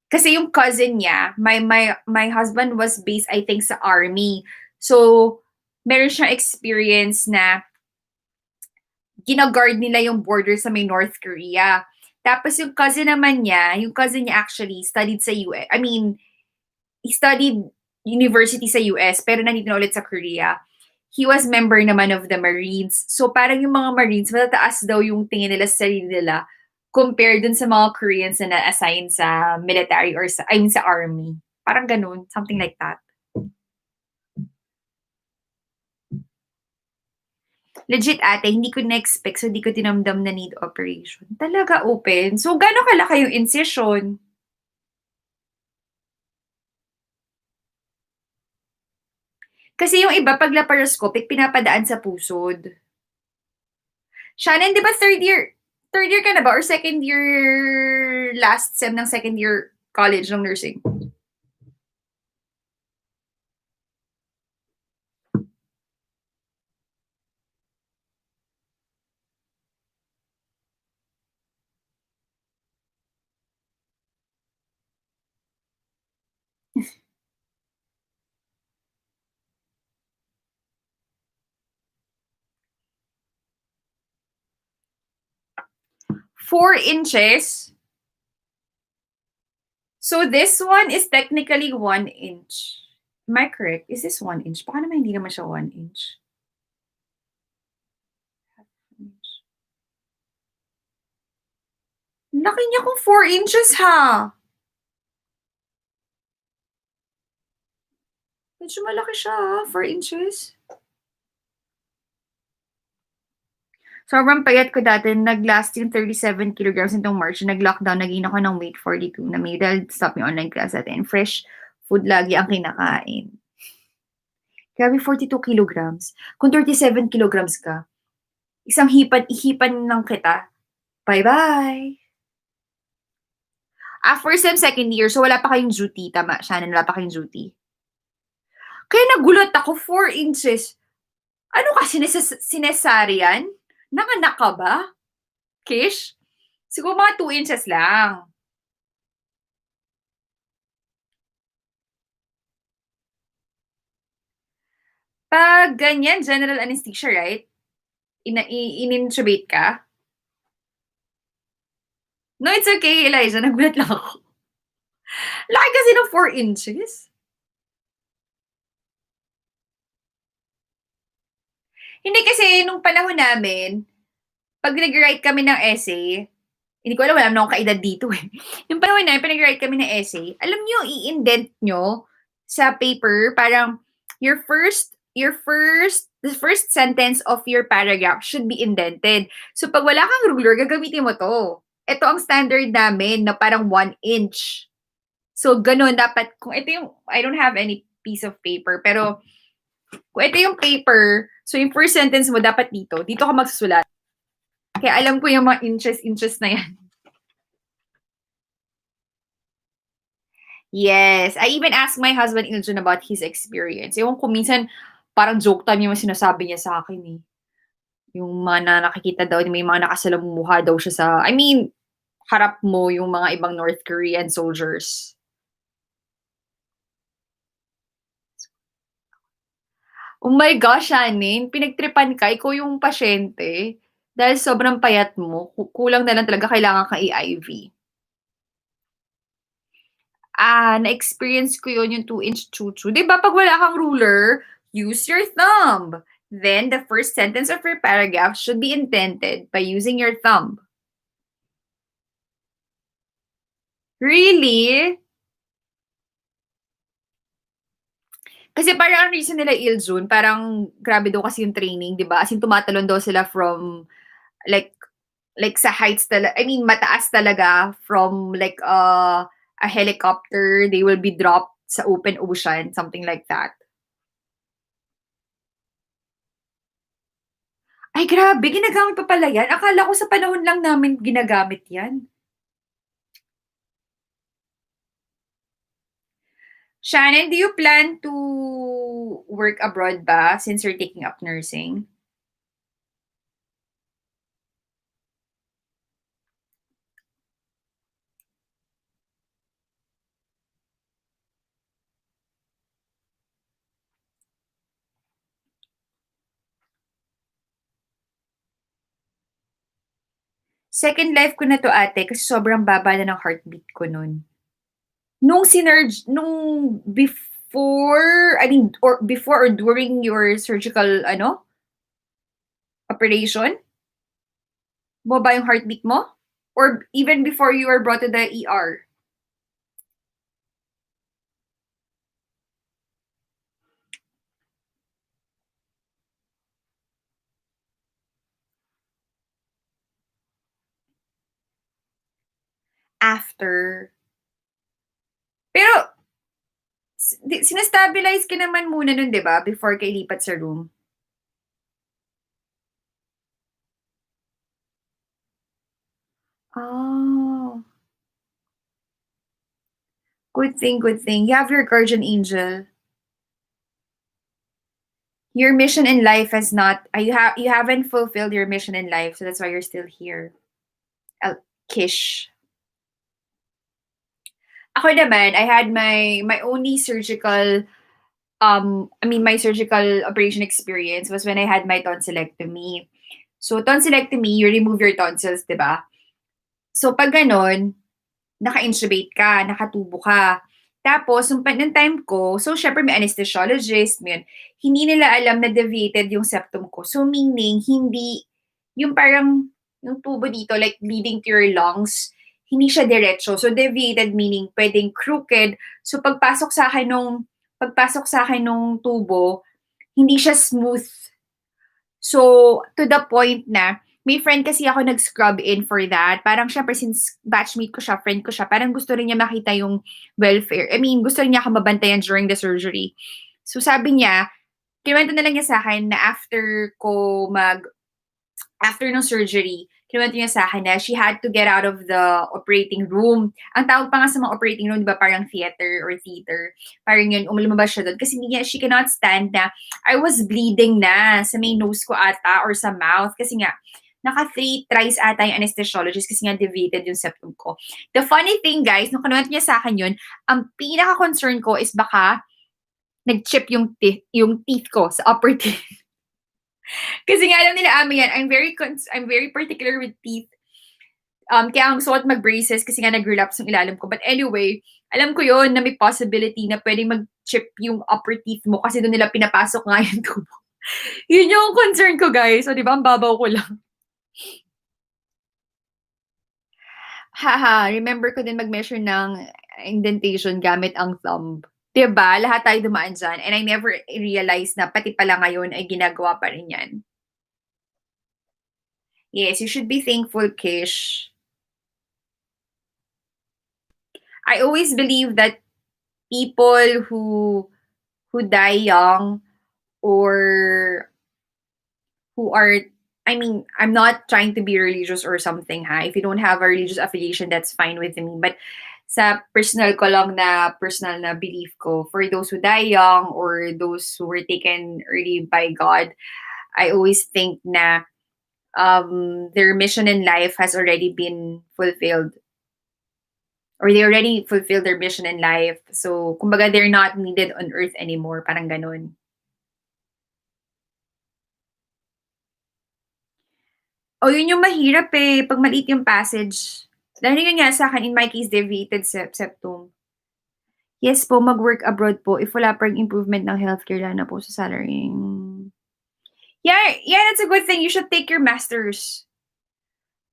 kasi yung cousin niya, my husband was based, I think, sa army. So, meron siyang experience na gina-guard nila yung border sa may North Korea. Tapos yung cousin niya actually studied sa US. I mean, he studied university sa US, pero nandito na ulit sa Korea. He was member naman of the Marines. So parang yung mga Marines, matataas daw yung tingin nila sa sarili nila compared dun sa mga Koreans na na-assign sa military or sa army. Parang ganun, something like that. Legit ate, hindi ko na-expect, so hindi ko tinamdam na need operation. Talaga open? So, gano'n kalaki yung incision? Kasi yung iba, pag laparoscopic, pinapadaan sa pusod. Shannon, di ba third year ka na ba? Or second year, last sem ng second year college ng nursing? Four inches. So this one is technically 1 inch. Am I correct? Is this 1 inch? Baka naman hindi naman siya 1 inch. Laki niya kung 4 inches ha. Medyo malaki siya ha, 4 inches. Sobrang payat ko dati. Nag-last yung 37 kilograms nitong March. Nag-lockdown, naging ako ng weight 42 na may dahil stop yung online class natin. Fresh food lagi ang kinakain. Grabe, 42 kilograms. Kung 37 kilograms ka, isang ihipan lang kita. Bye-bye! First sem, second year, so wala pa kayong duty. Tama, Shannon, wala pa kayong duty. Kaya nagulat ako, 4 inches. Ano ka, sinesarian? Nanganak ka ba? Kish? Siguro mga 2 inches lang. Pag ganyan, general anesthesia, right? In-intubate ka? No, it's okay, Eliza. Nagulat lang ako. Laki kasi ng 4 inches. Hindi kasi, nung panahon namin, pag nag-write kami ng essay, hindi ko alam, wala naman akong kaedad dito eh. Yung panahon namin, pinag-write kami ng essay, alam niyo, i-indent nyo sa paper, parang the first sentence of your paragraph should be indented. So, pag wala kang ruler, gagamitin mo to. Ito ang standard namin na parang 1 inch. So, ganun, dapat, kung ito yung, I don't have any piece of paper, pero kung ito yung paper, so yung first sentence mo, dapat dito ka magsusulat. Kaya alam ko yung mga inches na yan. Yes. I even asked my husband, Iljon, about his experience. Ewan ko, minsan, parang joke time yung sinasabi niya sa akin eh. Yung mga nakikita daw, may mga nakasalamuha daw siya sa, I mean, harap mo yung mga ibang North Korean soldiers. Oh my gosh, Shanin, pinagtripan ka, ikaw yung pasyente. Dahil sobrang payat mo, kulang na lang talaga kailangan kang i-IV. Na-experience ko yun yung 2-inch chuchu. 'Di ba 'pag wala kang ruler, use your thumb. Then the first sentence of your paragraph should be indented by using your thumb. Really? Kasi parang ang reason nila Iljun, parang grabe daw kasi yung training, 'di ba? As in tumatalon daw sila from like sa heights I mean mataas talaga from like a helicopter, they will be dropped sa open ocean, something like that. Ay grabe, ginagamit pa pala yan? Akala ko sa panahon lang namin ginagamit yan. Shannon, do you plan to work abroad ba since you're taking up nursing? Second life ko na 'to ate kasi sobrang baba na ng heartbeat ko nun. Nung before, I mean, or before or during your surgical ano, operation? Bumaba yung heartbeat mo? Or even before you were brought to the ER? After. Pero sina-stabilize ka naman muna nun 'di ba, before ka ilipat sa room? Oh, good thing, good thing. You have your guardian angel. Your mission in life has not you haven't fulfilled your mission in life, so that's why you're still here. Kish. Ako naman, I had my only surgical I mean, my surgical operation experience was when I had my tonsillectomy. So, tonsillectomy, you remove your tonsils, di ba? So, pag ganon, naka-intubate ka, nakatubo ka. Tapos, nung time ko, so syempre may anesthesiologist, may yun. Hindi nila alam na deviated yung septum ko. So, meaning, hindi, yung parang, yung tubo dito, like leading to your lungs, hindi siya diretso. So, deviated meaning pwedeng crooked. So, pagpasok sa akin nung tubo, hindi siya smooth. So, to the point na, may friend kasi ako nag-scrub in for that. Parang syempre since batchmate ko siya, friend ko siya, parang gusto rin niya makita yung welfare. I mean, gusto rin niya ako mabantayan during the surgery. So sabi niya, kinuwento na lang niya sa akin na after ng surgery, kinuwento niya sa akin na she had to get out of the operating room. Ang tawag pa nga sa mga operating room, di ba, parang theater or theater. Parang yun, lumabas siya doon. Kasi she cannot stand na I was bleeding na sa may nose ko ata or sa mouth. Kasi nga, naka 3 tries ata yung anesthesiologist kasi nga deviated yung septum ko. The funny thing, guys, nung kinuwento niya sa akin yun, ang pinaka-concern ko is baka nag-chip yung teeth ko sa upper teeth. Kasi nga alam nila amin yan, I'm very particular with teeth. Kaya ang gusto ko mag-braces kasi nga nag-relapse yung ilalim ko. But anyway, alam ko yon na may possibility na pwedeng mag-chip yung upper teeth mo kasi doon nila pinapasok nga yung tubo. Yun yung concern ko, guys. O, di ba? Ang babaw ko lang. Haha, remember ko din mag-measure ng indentation gamit ang thumb. 'Di ba? Lahat tayo dumaan diyan and I never realized na pati pala ngayon ay ginagawa pa rin 'yan. Yes, you should be thankful, Kish. I always believe that people who die young or who are I mean, I'm not trying to be religious or something ha. If you don't have a religious affiliation, that's fine with me. But sa personal na belief ko, for those who die young or those who were taken early by God, I always think na their mission in life has already been fulfilled or they already fulfilled their mission in life. So, kumbaga, they're not needed on earth anymore. Parang ganun. Oh, yun yung mahirap eh, pag maliit yung passage. Dahil yun nga sa akin, in my case, deviated septum. Yes po, mag-work abroad po if wala pa ring improvement ng healthcare lalo na po sa salary. Yeah, yeah, that's a good thing. You should take your masters.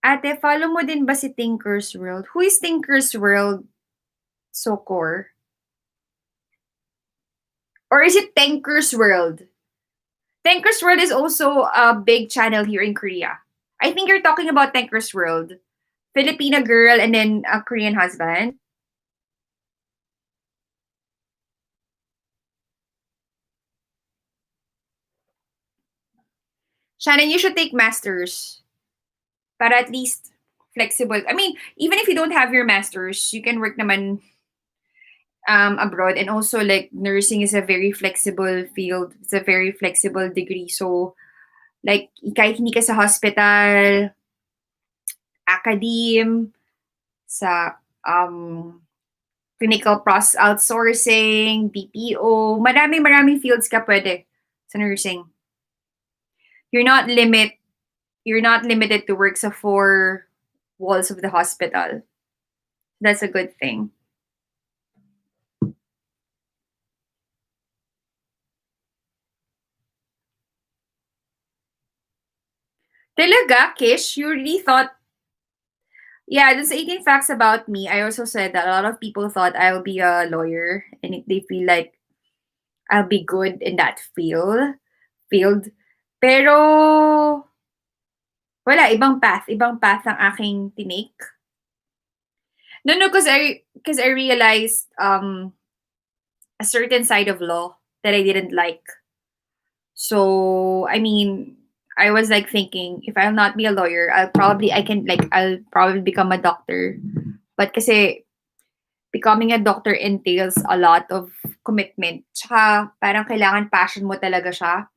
Ate, follow mo din ba si Tinker's World? Who is Tinker's World, Sokor? Or is it Tanker's World? Tanker's World is also a big channel here in Korea. I think you're talking about Tanker's World. Filipina girl and then a Korean husband. Shannon, you should take masters. Para at least flexible. I mean, even if you don't have your masters, you can work naman abroad. And also, like, nursing is a very flexible field. It's a very flexible degree. So, like, kahit hindi ka sa hospital, academe, sa clinical process outsourcing, BPO, maraming fields ka pwede sa nursing. You're not limit you're not limited to work sa four walls of the hospital. That's a good thing. Talaga, Kish? You really thought, yeah, there's 18 facts about me. I also said that a lot of people thought I'll be a lawyer and they feel like I'll be good in that field. Pero wala, ibang path ang aking tinake. No, because I realized a certain side of law that I didn't like. So, I mean, I was like thinking, if I'll not be a lawyer, I'll probably become a doctor. But kasi becoming a doctor entails a lot of commitment. Tsaka parang kailangan passion mo talaga siya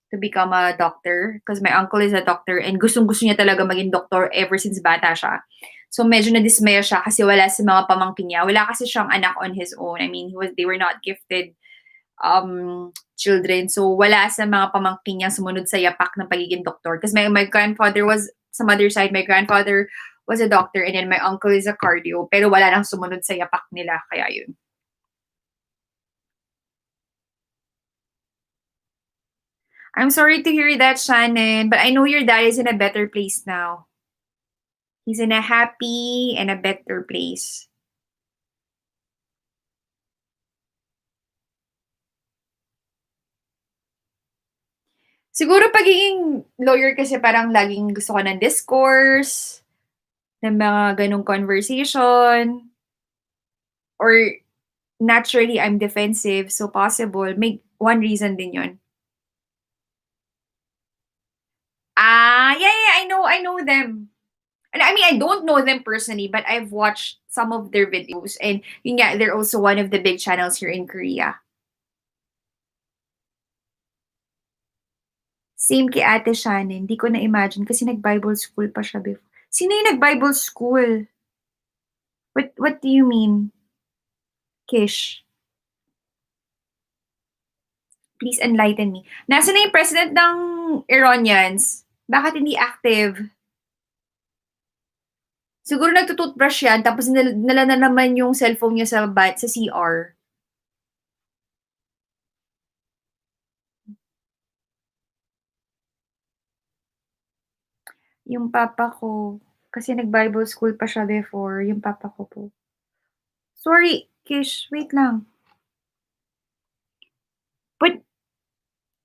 to become a doctor. Because my uncle is a doctor and gustong-gusto niya talaga maging doctor ever since bata siya. So medyo nadismaya siya kasi wala sa mga pamangkin niya. Wala kasi siyang anak on his own. I mean, they were not gifted children. So wala sa mga pamangkin niya sumunod sa yapak ng pagiging doktor. Because my grandfather was, sa mother side, my grandfather was a doctor and then my uncle is a cardio. Pero wala nang sumunod sa yapak nila. Kaya yun. I'm sorry to hear that, Shannon. But I know your dad is in a better place now. He's in a happy and a better place. Siguro pagiging lawyer kasi parang laging gusto ko ng discourse, ng mga ganong conversation, or naturally I'm defensive, so possible. May one reason din yun. Yeah, I know them. And I mean, I don't know them personally, but I've watched some of their videos. And yun nga, they're also one of the big channels here in Korea. Same kay Ate Shannon. Di ko na-imagine kasi nag-Bible school pa siya before. Sino yung nag-Bible school? What do you mean, Kish? Please enlighten me. Nasaan na yung president ng Iranians? Bakit hindi active? Siguro nagtututbrush yan, tapos nala na naman yung cellphone niya sa CR. Yung papa ko, kasi nag-Bible school pa siya before, yung papa ko po. Sorry, Kish, wait lang. But,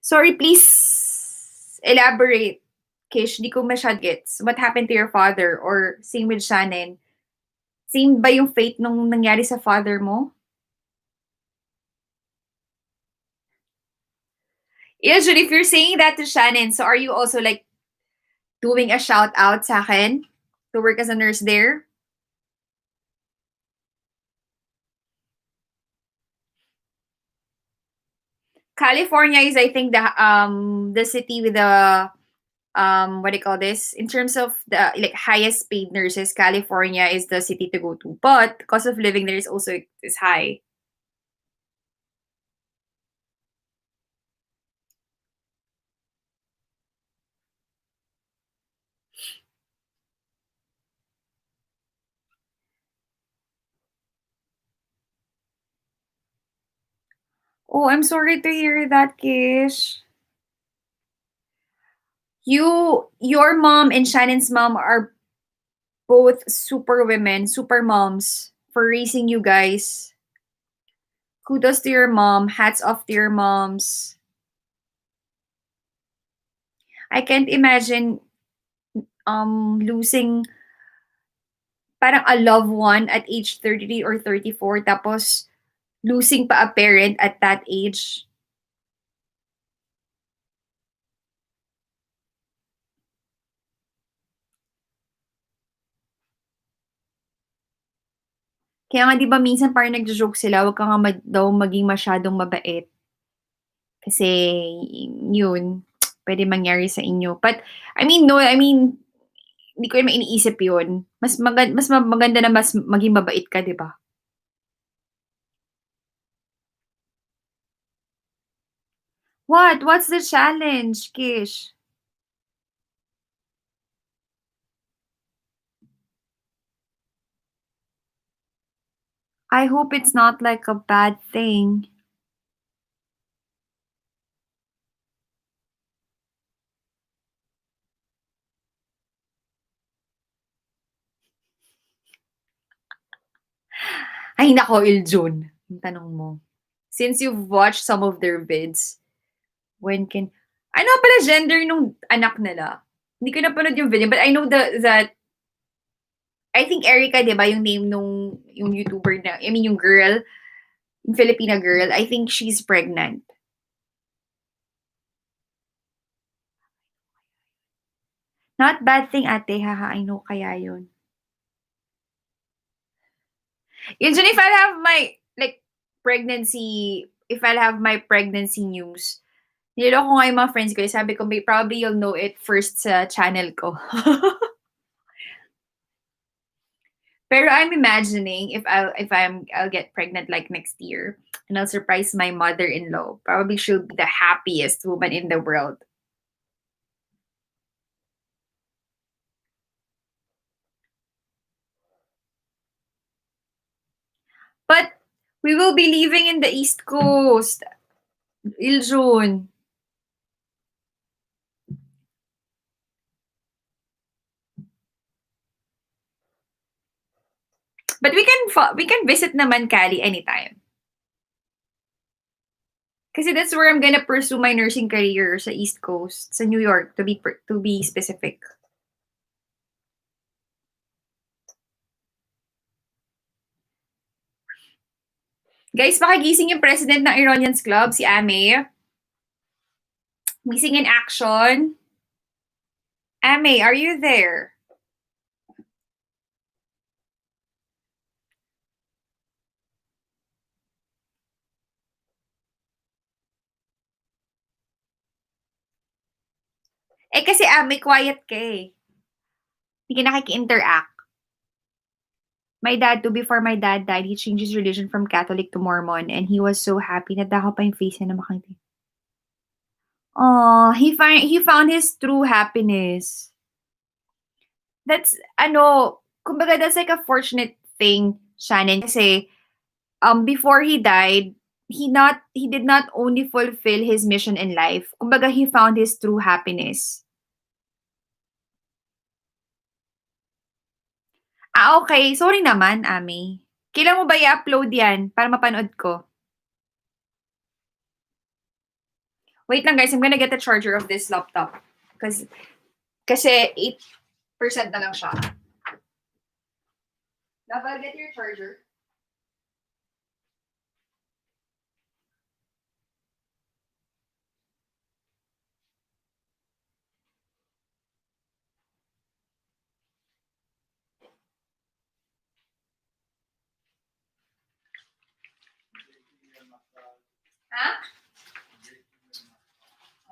sorry, please elaborate. Kish, di ko masyad gets. What happened to your father? Or same with Shannon? Same ba yung fate nung nangyari sa father mo? Usually, if you're saying that to Shannon, so are you also like doing a shout out sa akin to work as a nurse there? California is, I think, the city with the what do you call this? In terms of the like highest paid nurses, California is the city to go to. But cost of living there is high. Oh, I'm sorry to hear that, Kish. Your mom and Shannon's mom are both super women, super moms for raising you guys. Kudos to your mom. Hats off to your moms. I can't imagine losing parang a loved one at age 33 or 34 tapos losing pa a parent at that age. Kaya nga 'di ba minsan parang nagjo-joke sila, "Wag ka nga daw maging masyadong mabait." Kasi yun, pwede mangyari sa inyo. But I mean, no, I mean, hindi ko naman iniisip yun. Mas maganda na mas maging mabait ka, 'di ba? What? What's the challenge, Kish? I hope it's not like a bad thing. Ay naku, Iljun, yung tanong mo. Since you've watched some of their vids, when can ano pala gender nung anak nila? Hindi ko napanood yung video, but I know that I think Erica, 'di ba, yung name nung yung YouTuber na, I mean yung girl, yung Filipina girl, I think she's pregnant. Not bad thing, ate, haha, I know kaya yun. Usually, if I'll have my, like, if I'll have my pregnancy news, niloloko nga yung mga friends ko, sabi ko, "May probably you'll know it first sa channel ko." Pero I'm imagining I'll get pregnant like next year and I'll surprise my mother-in-law. Probably she'll be the happiest woman in the world. But we will be living in the East Coast, Iljun. But we can visit naman Cali anytime. Kasi that's where I'm gonna pursue my nursing career sa East Coast, sa New York to be specific. Guys, pakigising yung president ng Iranians Club, si Ame. Missing in action. Ame, are you there? Eh kasi Ame, quiet ka eh. Hindi ka nakiki-interact. Before my dad died, he changed his religion from Catholic to Mormon and he was so happy. Nadaho pa yung face niya na makita. Oh, he found his true happiness. That's, kumbaga that's like a fortunate thing, Shannon, kasi, before he died, he did not only fulfill his mission in life, kumbaga he found his true happiness. Okay. Sorry naman, Ami. Kailan mo ba i-upload yan para mapanood ko? Wait lang guys, I'm gonna get the charger of this laptop. Kasi 8% na lang siya. Dapat get your charger. Ha?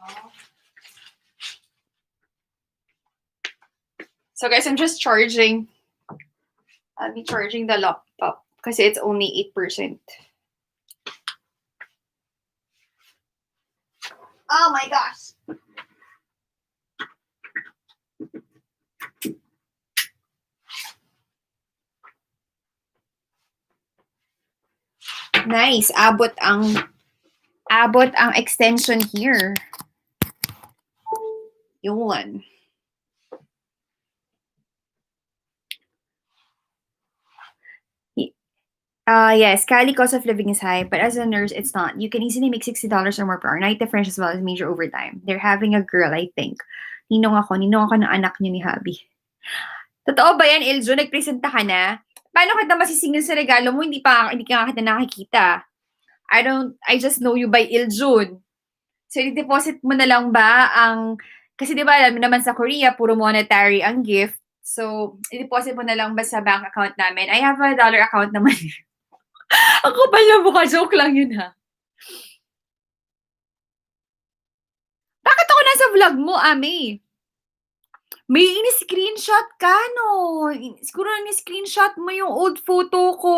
Oh. So guys, I'm just charging. I'll be charging the laptop kasi it's only 8%. Oh my gosh. Nice. Abot ang Abot ang extension here. Yun. Yes, Cali cost of living is high, but as a nurse, it's not. You can easily make $60 or more per hour. Night difference as well as major overtime. They're having a girl, I think. Ninong ako ng anak niyo ni Habi. Totoo ba yan, Iljo? Nagpresenta ka na? Paano kita masisingil sa regalo mo? Hindi ka nga kita nakikita. I just know you by Iljun. So, i-deposit mo na lang ba kasi di ba, alam mo naman sa Korea, puro monetary ang gift. So, i-deposit mo na lang ba sa bank account namin? I have a dollar account naman. Ang kapal na mukha. Joke lang yun, ha? Bakit ako nasa vlog mo, Ami? May ini-screenshot ka, no? Siguro ni-screenshot mo yung old photo ko.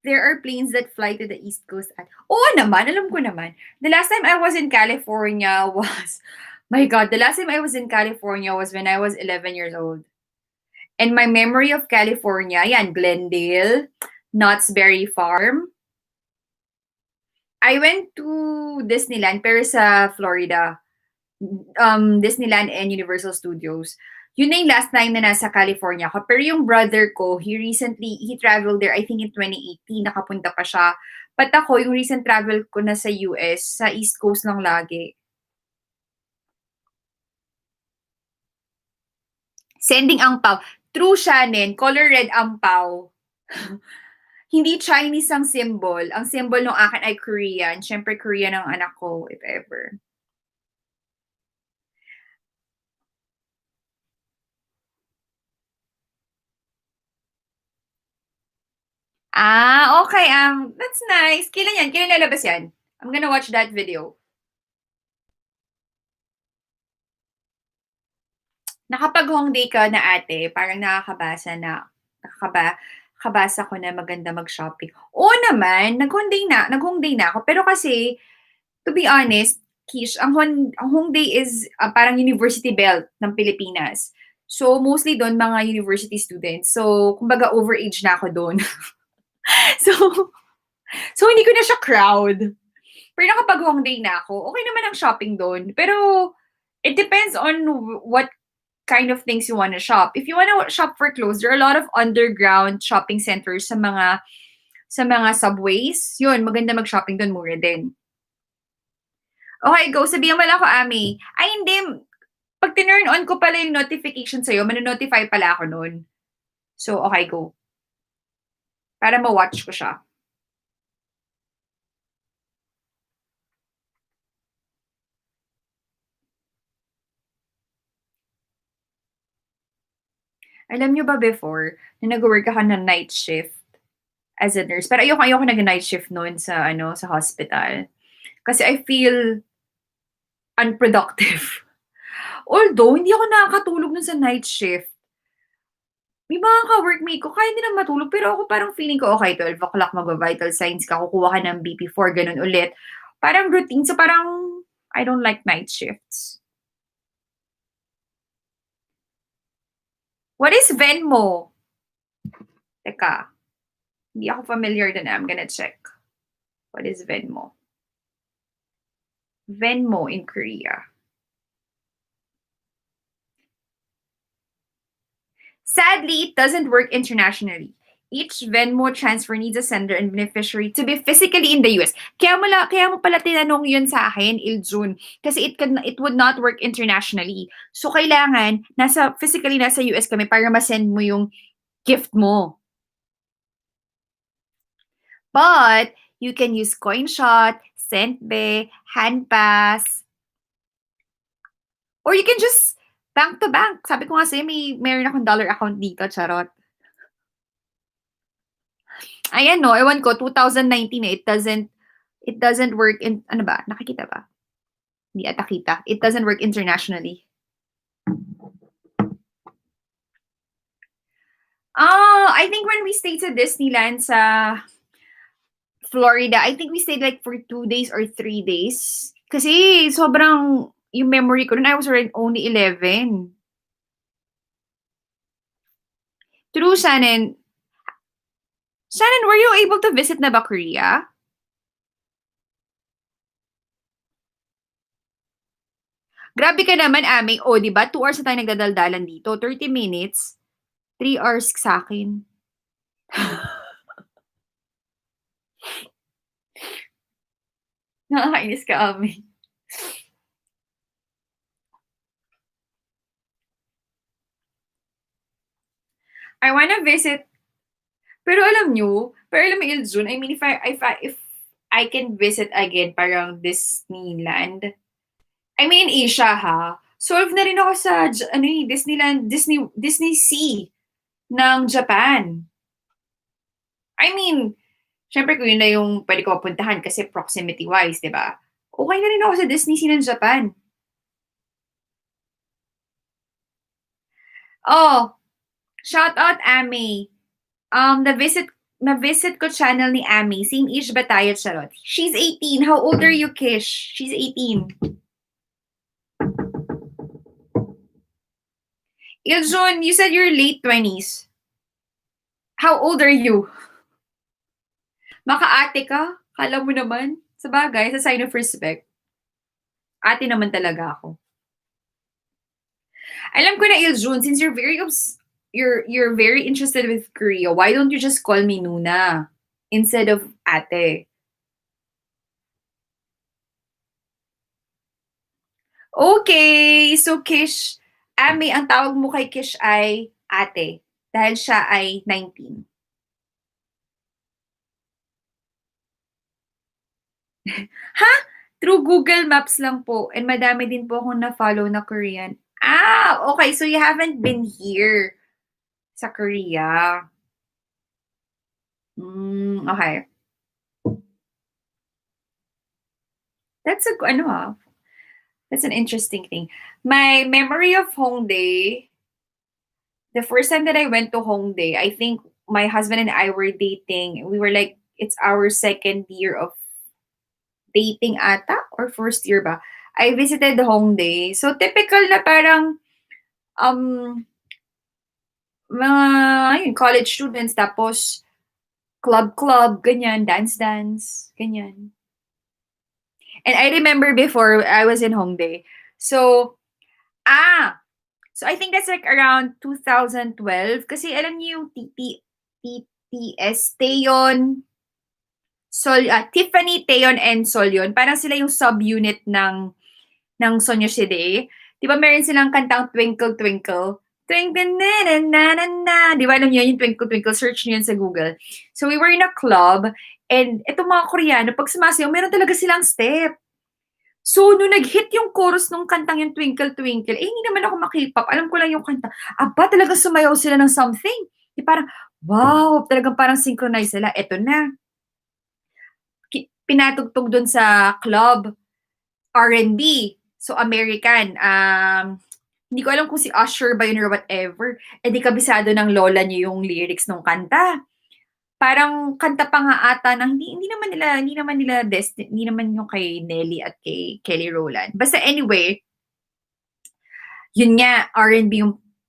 There are planes that fly to the East Coast. Oo naman, alam ko naman. The last time I was in California was, my God, the last time I was in California was when I was 11 years old. And my memory of California, yan, Glendale, Knott's Berry Farm. I went to Disneyland, pero sa Florida. Disneyland and Universal Studios. Yun na yung last time na nasa California ako. Pero yung brother ko, he traveled there, I think in 2018, nakapunta pa siya. But ako, yung recent travel ko na sa US, sa East Coast lang lagi. Sending ang pao. True, Shannon. Color red ang pao. Hindi Chinese ang symbol. Ang symbol ng akin ay Korean. Siyempre, Korean ang anak ko, if ever. Okay. That's nice. Kailan yan? Kailan lalabas yan? I'm gonna watch that video. Nakapag-home day ka na ate, parang nakakabasa ko na maganda mag-shopping. Oo naman, nag-home day na ako. Pero kasi, to be honest, Kish, ang home day is parang university belt ng Pilipinas. So, mostly doon mga university students. So, kumbaga overage na ako doon. so, so hindi ko na siya crowd. Pero nakapag-home day na ako, okay naman ang shopping doon. Pero, it depends on what kind of things you want to shop. If you want to shop for clothes, there are a lot of underground shopping centers sa mga subways. Yun, maganda mag-shopping doon, mura din. Okay, go. Sabihan mo lang ako, Ami. Ay, hindi. Pag tinurn on ko pala yung notification sa'yo, manonotify pala ako noon. So, okay, go. Para ma-watch ko siya. Alam nyo ba before, na nag-work ako ng night shift as a nurse, pero ayoko nag-night shift noon sa hospital. Kasi I feel unproductive. Although, hindi ako nakakatulog nun sa night shift. May mga ka-workmate ko, kaya nila matulog, pero ako parang feeling ko, okay, 12 o'clock mag-vital signs ka, kukuha ka ng BP4, ganun ulit. Parang routine, so parang, I don't like night shifts. What is Venmo? Teka, hindi ako familiar din. I'm gonna check. What is Venmo? Venmo in Korea. Sadly, it doesn't work internationally. Each Venmo transfer needs a sender and beneficiary to be physically in the US. Kaya mo pala tinanong yun sa akin, Iljun. Kasi it would not work internationally. So, kailangan, physically nasa US kami para ma-send mo yung gift mo. But, you can use CoinShot, SendBe, HandPass, or you can just bank to bank. Sabi ko nga sa'yo, meron akong dollar account dito, charot. Ayan no, ewan ko, 2019 it doesn't work in, ano ba, nakikita ba? Hindi ata kita. It doesn't work internationally. I think when we stayed sa Disneyland sa Florida, I think we stayed like for 2 days or 3 days. Kasi sobrang, yung memory ko, I was already only 11. True, Shannon. Shannon, were you able to visit na ba Korea? Grabe ka naman, Ame. O, di ba? 2 hours na tayo nagdadaldalan dito. 30 minutes. 3 hours sa akin. Nakakainis ka, Ame. I wanna visit. Pero alam mo, Iljun, I mean, if I can visit again, parang Disneyland. I mean, Asia, ha? Solve na rin ako sa, Disneyland, Disney Sea ng Japan. I mean, syempre kung yun na yung pwede ko mapuntahan kasi proximity-wise, di ba? Okay na rin ako sa Disney Sea ng Japan. Oh, shout out, Amy. Na-visit ko channel ni Amy. Same age ba tayo, charot? She's 18. How old are you, Kish? She's 18. Iljun, you said you're late 20s. How old are you? Maka-ate ka? Kala mo naman? Sa bagay, sa sign of respect. Ate naman talaga ako. Alam ko na, Iljun, since you're very interested with Korea, why don't you just call me Nuna instead of ate? Okay, so Kish, Ame, ang tawag mo kay Kish ay ate dahil siya ay 19. Ha? Through Google Maps lang po and madami din po akong na-follow na Korean. Ah, okay, so you haven't been here sa Korea. Okay. That's that's an interesting thing. My memory of Hongdae, the first time that I went to Hongdae, I think my husband and I were dating. We were like, it's our second year of dating ata or first year ba. I visited Hongdae. So typical na parang mga college students tapos club, ganyan, dance, ganyan. And I remember before I was in Hongdae. So I think that's like around 2012 kasi alam niyo yung TTS, Taeyon, Tiffany, Taeyon, and Solyon. Parang sila yung subunit ng Sonyoside. Di ba meron silang kantang Twinkle Twinkle? Twinkle na na na na na. Di ba alam niyo yung Twinkle Twinkle? Search niyo yun sa Google. So we were in a club and itong mga Koreano, pag sumasayaw, meron talaga silang step. So, nung nag-hit yung chorus nung kantang yung Twinkle Twinkle, hindi naman ako makipop. Alam ko lang yung kanta. Aba, talagang sumayaw sila ng something. Di parang, wow, talagang parang synchronize sila. Eto na. Pinatugtog dun sa club, R&B. So, American. Hindi ko alam kung si Usher ba yun or whatever. Di kabisado ng lola niyo yung lyrics ng kanta. Parang kanta pa nga ata na hindi naman yung kay Nelly at kay Kelly Rowland. Basta anyway, yun nga, R&B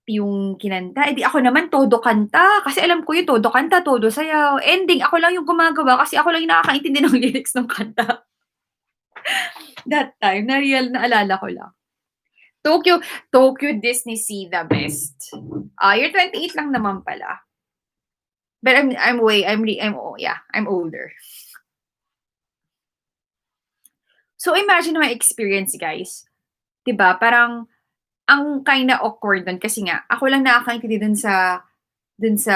yung kinanta. Di ako naman todo kanta. Kasi alam ko yun, todo kanta, todo sayaw. Ending, ako lang yung gumagawa kasi ako lang yung nakakaintindi ng lyrics ng kanta. That time, naalala ko lang. Tokyo Disney Sea, the best. You're 28 lang naman pala. But I'm older. So imagine my experience, guys. 'Di ba? Parang ang kinda awkward dun kasi nga ako lang nakakaintindi dun sa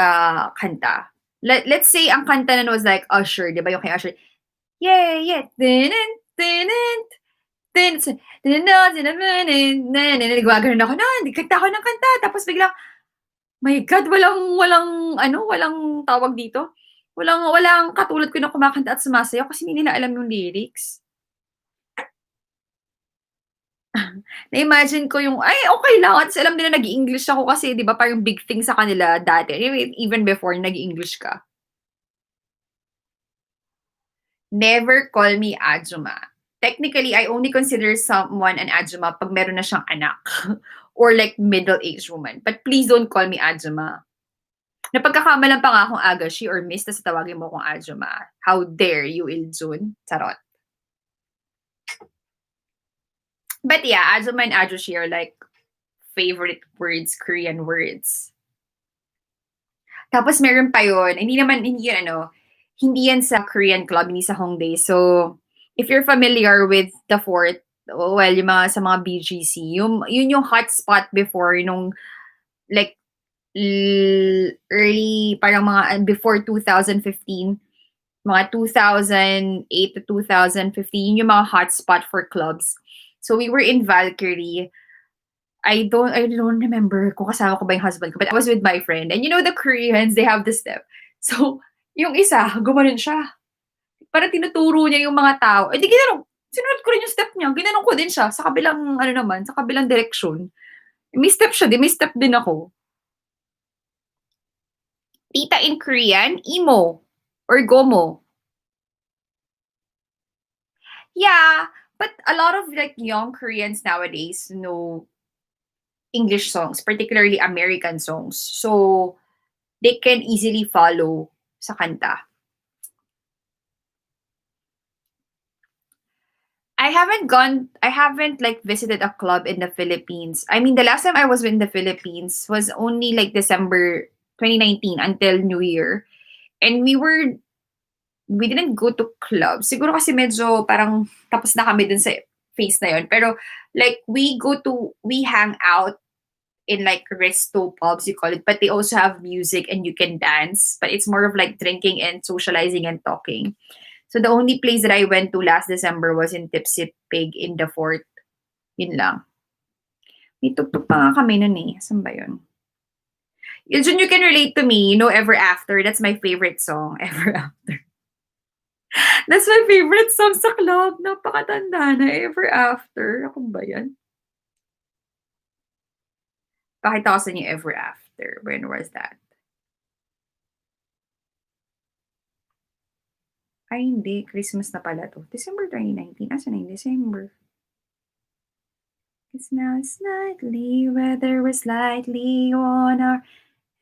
kanta. Let's say ang kanta nun was like Usher, 'di ba? Yung kay Usher. Yeah, yeah. Dinin, dinin, din gumaganon ako nun, kanta ako ng kanta tapos biglang my God, walang tawag dito, walang katulad ko na kumakanta at sumasayaw kasi hindi nila alam yung lyrics. Na-imagine ko yung, ay, okay lang. At alam nila nag-i-English ako kasi, di ba, parang big thing sa kanila dati. Even before nag-i-English ka. Never call me Ajuma. Technically, I only consider someone an Ajuma pag meron na siyang anak. Or like middle-aged woman. But please don't call me Ajuma. Napagkakamalan pa nga akong Agashi or Miss tas tawagin mo akong Ajuma. How dare you, Iljun? Charot. But yeah, Ajuma and Ajushi are like favorite words, Korean words. Tapos meron pa yun, hindi yun hindi yan sa Korean club, hindi sa Hongdae. So, if you're familiar with the fort, well, yung mga sa mga BGC, yun yung hotspot before nung like early, parang mga before 2015, mga 2008 to 2015, yung mga hotspot for clubs. So we were in Valkyrie. I don't remember kung kasama ko ba yung husband ko, but I was with my friend. And you know the Koreans, they have this step. So, yung isa, gumanon siya. Parang tinuturo niya yung mga tao. Eh di ginanong, sinunod ko rin yung step niya. Ginanong ko din siya sa kabilang, sa kabilang direksyon. May step siya, may step din ako. Tita in Korean, imo or gomo. Yeah, but a lot of like young Koreans nowadays know English songs, particularly American songs. So they can easily follow sa kanta. I haven't like visited a club in the Philippines. I mean, the last time I was in the Philippines was only like December 2019 until New Year. And we didn't go to clubs. Siguro kasi medyo parang tapos na kami dun sa phase na yun. Pero like we hang out in like resto pubs, you call it, but they also have music and you can dance. But it's more of like drinking and socializing and talking. So the only place that I went to last December was in Tipsy Pig in the Fort. Yun lang. May tugtog pa nga kami nun eh. Saan ba yun? Yun, you can relate to me. You know, Ever After. That's my favorite song. Ever After. That's my favorite song sa club. Napakatanda na. Ever After. Ako ba yan? Pakita ko sa inyo Ever After. When was that? Ay, hindi. Christmas na pala to. December 2019. Asa na yung December? It's now slightly, weather was slightly on our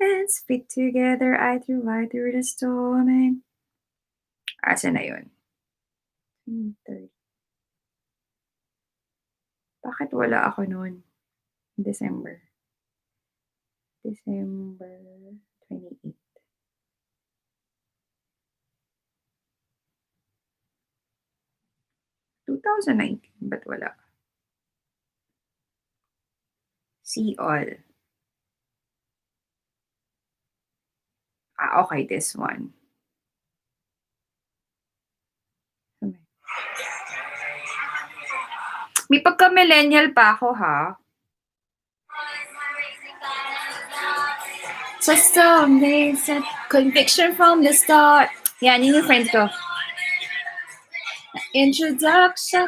hands, feet together, eye through the storm, and... Asa na yun? Bakit wala ako noon? December. December 28. 2019, ba't wala? See all. Ah, okay, this one. May pagka-millennial pa ako, ha? So some days at conviction from the start. Yan, yun yung friends ko. Introduction.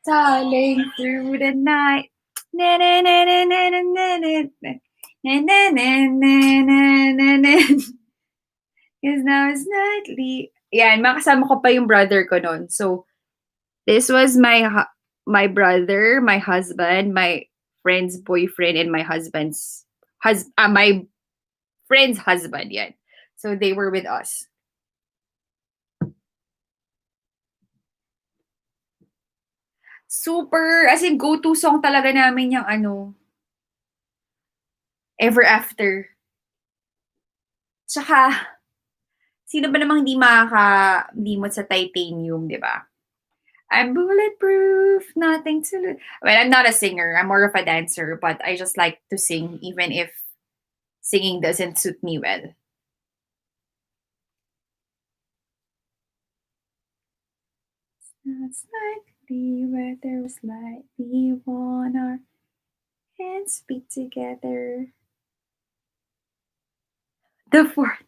Darling through the night. Na na na na na na na na na na na na na. Cause now it's nightly. Yan, makasama ko pa yung brother ko noon. So, this was my brother, my husband, my friend's boyfriend, and my my friend's husband. Yan. So, they were with us. Super, as in go-to song talaga namin yung Ever After. Tsaka, sino ba namang hindi makaka-limot sa titanium, di ba? I'm bulletproof, nothing to lose. Well, I'm not a singer. I'm more of a dancer, but I just like to sing even if singing doesn't suit me well. It's likely weather was slightly warm, our hands beat together. The fourth.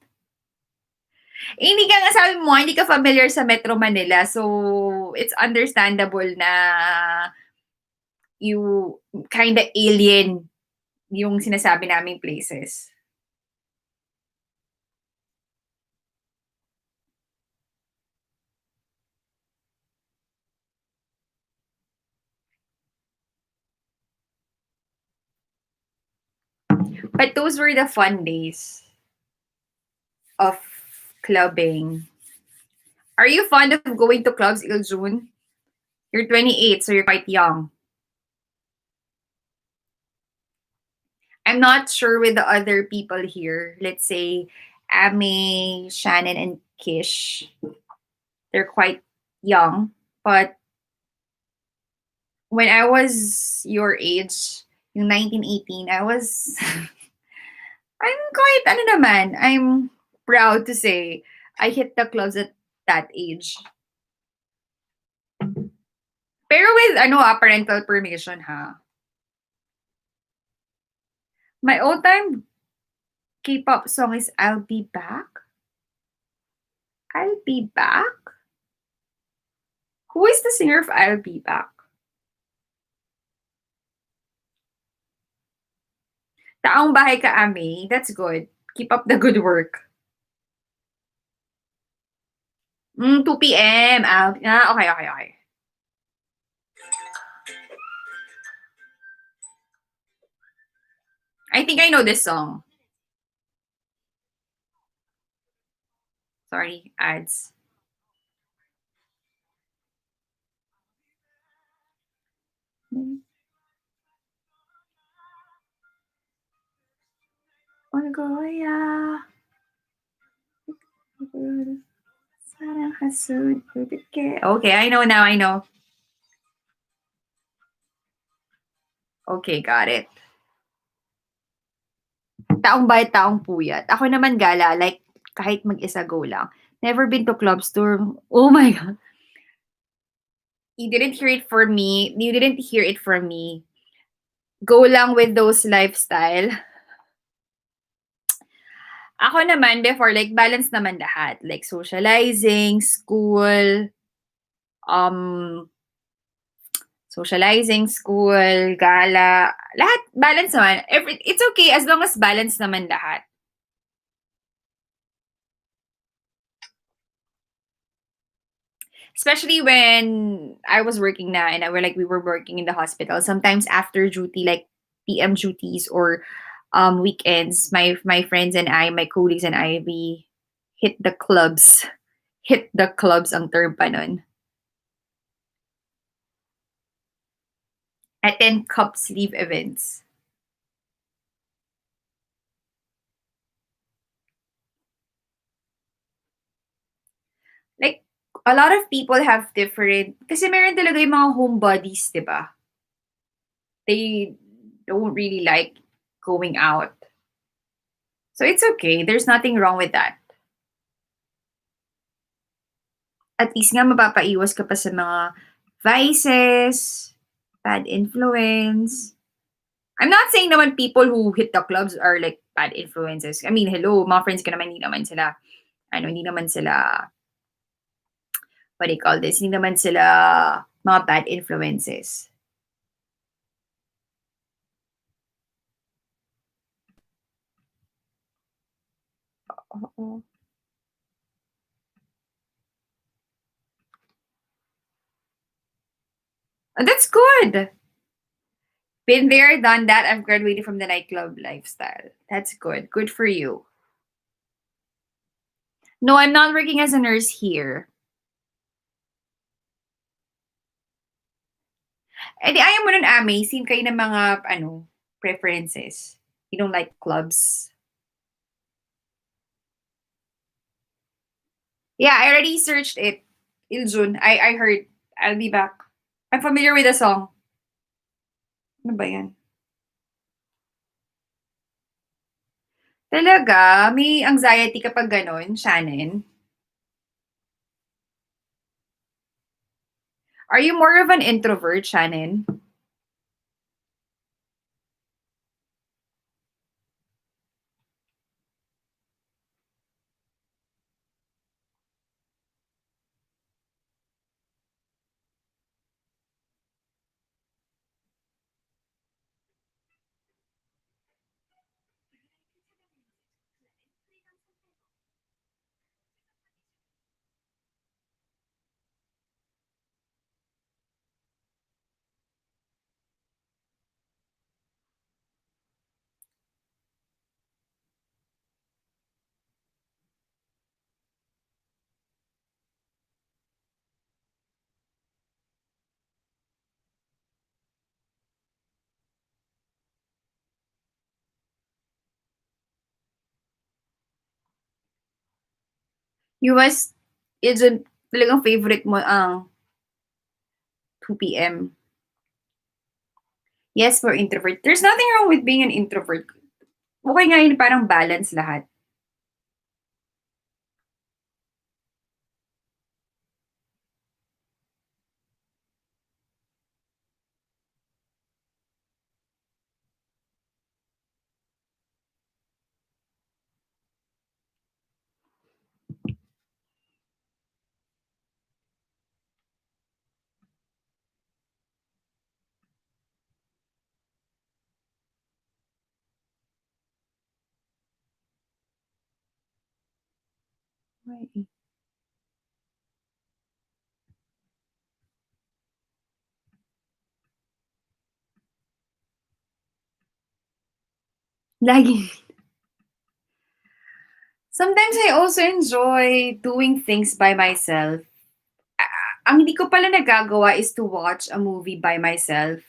Hindi ka nga sabi mo, hindi ka familiar sa Metro Manila. So, it's understandable na you kinda alien yung sinasabi naming places. But those were the fun days of clubbing. Are you fond of going to clubs, Iljun? You're 28, so you're quite young. I'm not sure with the other people here. Let's say Ame, Shannon, and Kish. They're quite young. But when I was your age, yung 1918, I was I'm quite ano naman, I'm proud to say I hit the clubs at that age. Pero with parental permission ha. My all-time K-pop song is I'll Be Back. I'll Be Back? Who is the singer of I'll Be Back? Taong bahay ka, Ami. That's good. Keep up the good work. 2 p.m. Okay, okay, okay. I think I know this song. Sorry, ads. Mongolia. Sarang hasud. Okay, I know now, I know. Okay, got it. Taong bayad, taong puyat. Ako naman gala, like, kahit mag-isa go lang. Never been to clubs tour. Oh my God. You didn't hear it for me. You didn't hear it from me. Go lang with those lifestyle. Ako naman before, like, balance naman lahat. Like, socializing, school, um, gala, lahat balance naman. It's okay as long as balance naman lahat. Especially when I was working na and we were working in the hospital. Sometimes after duty, like PM duties or weekends, my friends and I, my colleagues and I, we hit the clubs. Hit the clubs ang term pa nun. Attend cup sleeve events. Like, a lot of people have different, kasi meron talaga yung mga homebodies, di ba? They don't really like going out. So it's okay. There's nothing wrong with that. At least nga mapapaiwas ka pa sa mga vices, bad influence. I'm not saying naman people who hit the clubs are like bad influences. I mean, hello, mga friends ko naman, hindi naman sila, what do you call this? Hindi naman sila mga bad influences. Oo. That's good. Been there, done that. I've graduated from the nightclub lifestyle. That's good. Good for you. No, I'm not working as a nurse here. Eh di ayaw mo nun, Ame. Same kayo ng mga, preferences. You don't like clubs. Yeah, I already searched it. Iljun. I heard. I'll be back. I'm familiar with the song. Ano ba yan? Talaga? May anxiety kapag ganon, Shannon? Are you more of an introvert, Shannon? US isn't talagang favorite mo ang 2 p.m. Yes, for introvert. There's nothing wrong with being an introvert. Okay nga yun, parang balance lahat. Lagi. Sometimes I also enjoy doing things by myself. Ang hindi ko pala nagagawa is to watch a movie by myself.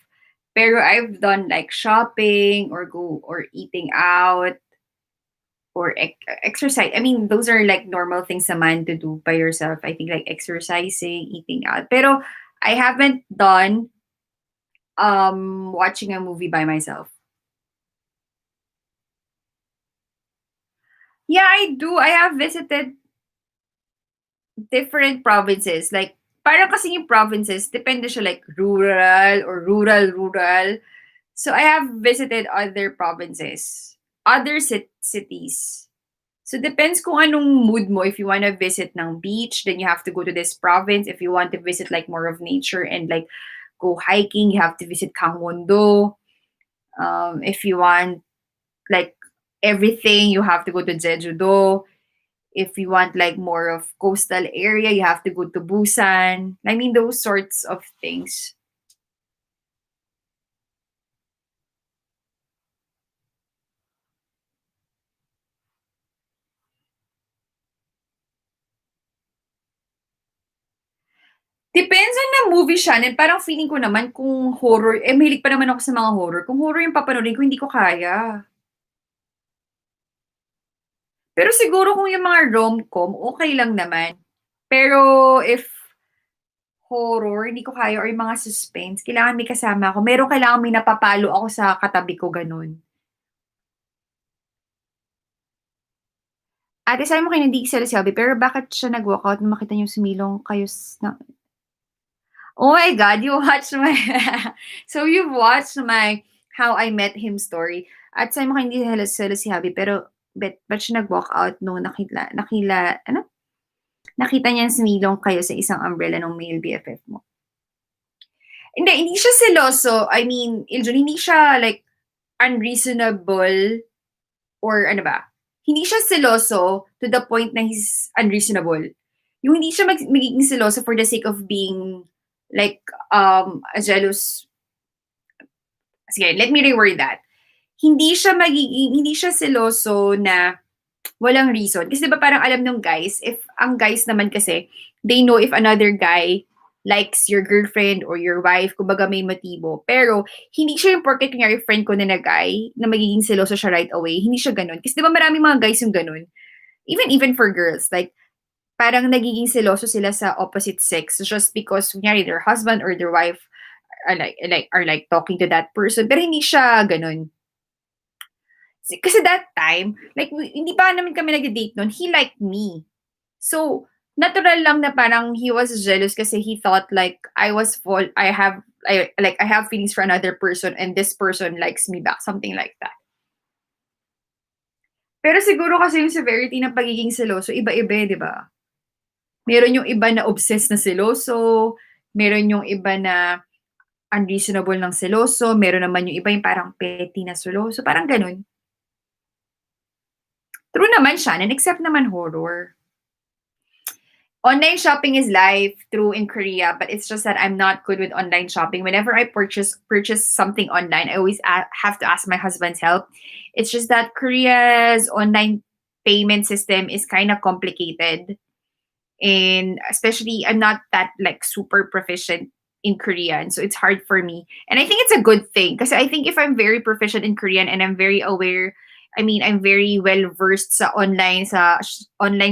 Pero I've done like shopping or eating out or exercise. I mean, those are like normal things naman to do by yourself. I think like exercising, eating out. Pero I haven't done watching a movie by myself. Yeah, I do. I have visited different provinces. Like, parang kasi yung provinces, depende siya like rural or rural. So I have visited other provinces, other cities. So depends kung anong mood mo. If you want to visit ng beach, then you have to go to this province. If you want to visit like more of nature and like go hiking, you have to visit Kangwondo. If you want like everything, you have to go to Jeju-do. If you want like more of coastal area, you have to go to Busan. I mean, those sorts of things. Depends on the movie siya, and parang feeling ko naman kung horror, eh mahilig pa naman ako sa mga horror. Kung horror yung papanoodin ko, hindi ko kaya. Pero siguro kung yung mga rom-com, okay lang naman. Pero if horror, hindi ko kaya or yung mga suspense, kailangan may kasama ako. Meron kailangan may napapalo ako sa katabi ko, ganun. Ate, sabi mo kayo hindi sila sabi, pero bakit siya nag-walkout nung makita niyo sumilong kayo Oh my God, you watched my so you've watched my How I Met Him story. At sabi mo hindi sila si Habi, pero ba't siya nag-walk out nung nakita niya sumilong kayo sa isang umbrella ng male BFF mo? Hindi siya seloso. I mean, Iljun, hindi siya like unreasonable or ano ba? Hindi siya seloso to the point na he's unreasonable. Yung hindi siya magiging seloso for the sake of being like a jealous. Sige, let me reword that. Hindi siya seloso na walang reason. Kasi 'di ba parang alam ng guys, if ang guys naman kasi, they know if another guy likes your girlfriend or your wife, kumbaga may motibo. Pero hindi siya yung porket kunyari friend ko na guy na magiging seloso siya right away. Hindi siya ganun. Kasi 'di ba maraming mga guys yung ganun. Even for girls, like parang nagiging seloso sila sa opposite sex just because kunyari their husband or their wife are like talking to that person. Pero hindi siya ganun. Kasi that time, like, hindi pa namin kami nag-date nun, he liked me. So, natural lang na parang he was jealous kasi he thought like I have feelings for another person and this person likes me back, something like that. Pero siguro kasi yung severity ng pagiging seloso, iba-iba, di ba? Meron yung iba na obsessed na seloso, meron yung iba na unreasonable ng seloso, meron naman yung iba yung parang petty na seloso, parang ganun. True naman siya, and except naman horror. Online shopping is life, true in Korea, but it's just that I'm not good with online shopping. Whenever I purchase something online, I always have to ask my husband's help. It's just that Korea's online payment system is kind of complicated, and especially I'm not that like super proficient in Korean, so it's hard for me. And I think it's a good thing because I think if I'm very proficient in Korean and I'm very aware, I mean, I'm very well versed sa online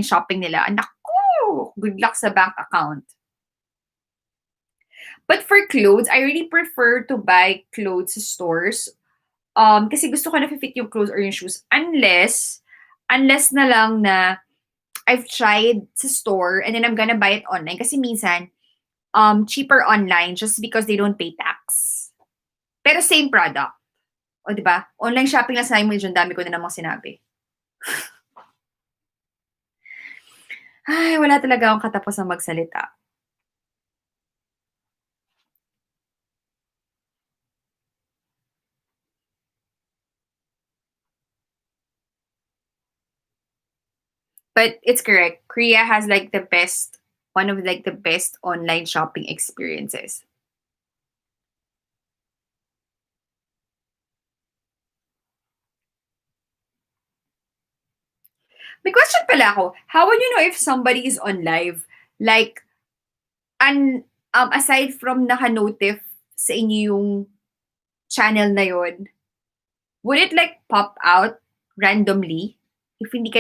shopping nila. Naku, Woo! Good luck sa bank account. But for clothes, I really prefer to buy clothes sa stores. Kasi gusto ko na fit yung clothes or yung shoes. Unless na lang na I've tried sa store and then I'm gonna buy it online. Kasi minsan, cheaper online just because they don't pay tax. Pero same product. O, di ba? Online shopping lang sinabi mo yun, dami ko na namang sinabi. Ay, wala talaga akong katapos na magsalita. But it's correct. Korea has like one of like the best online shopping experiences. May question pala ako. How would you know if somebody is on live? Like, aside from naka-notif sa inyo yung channel na yon, would it like pop out randomly if hindi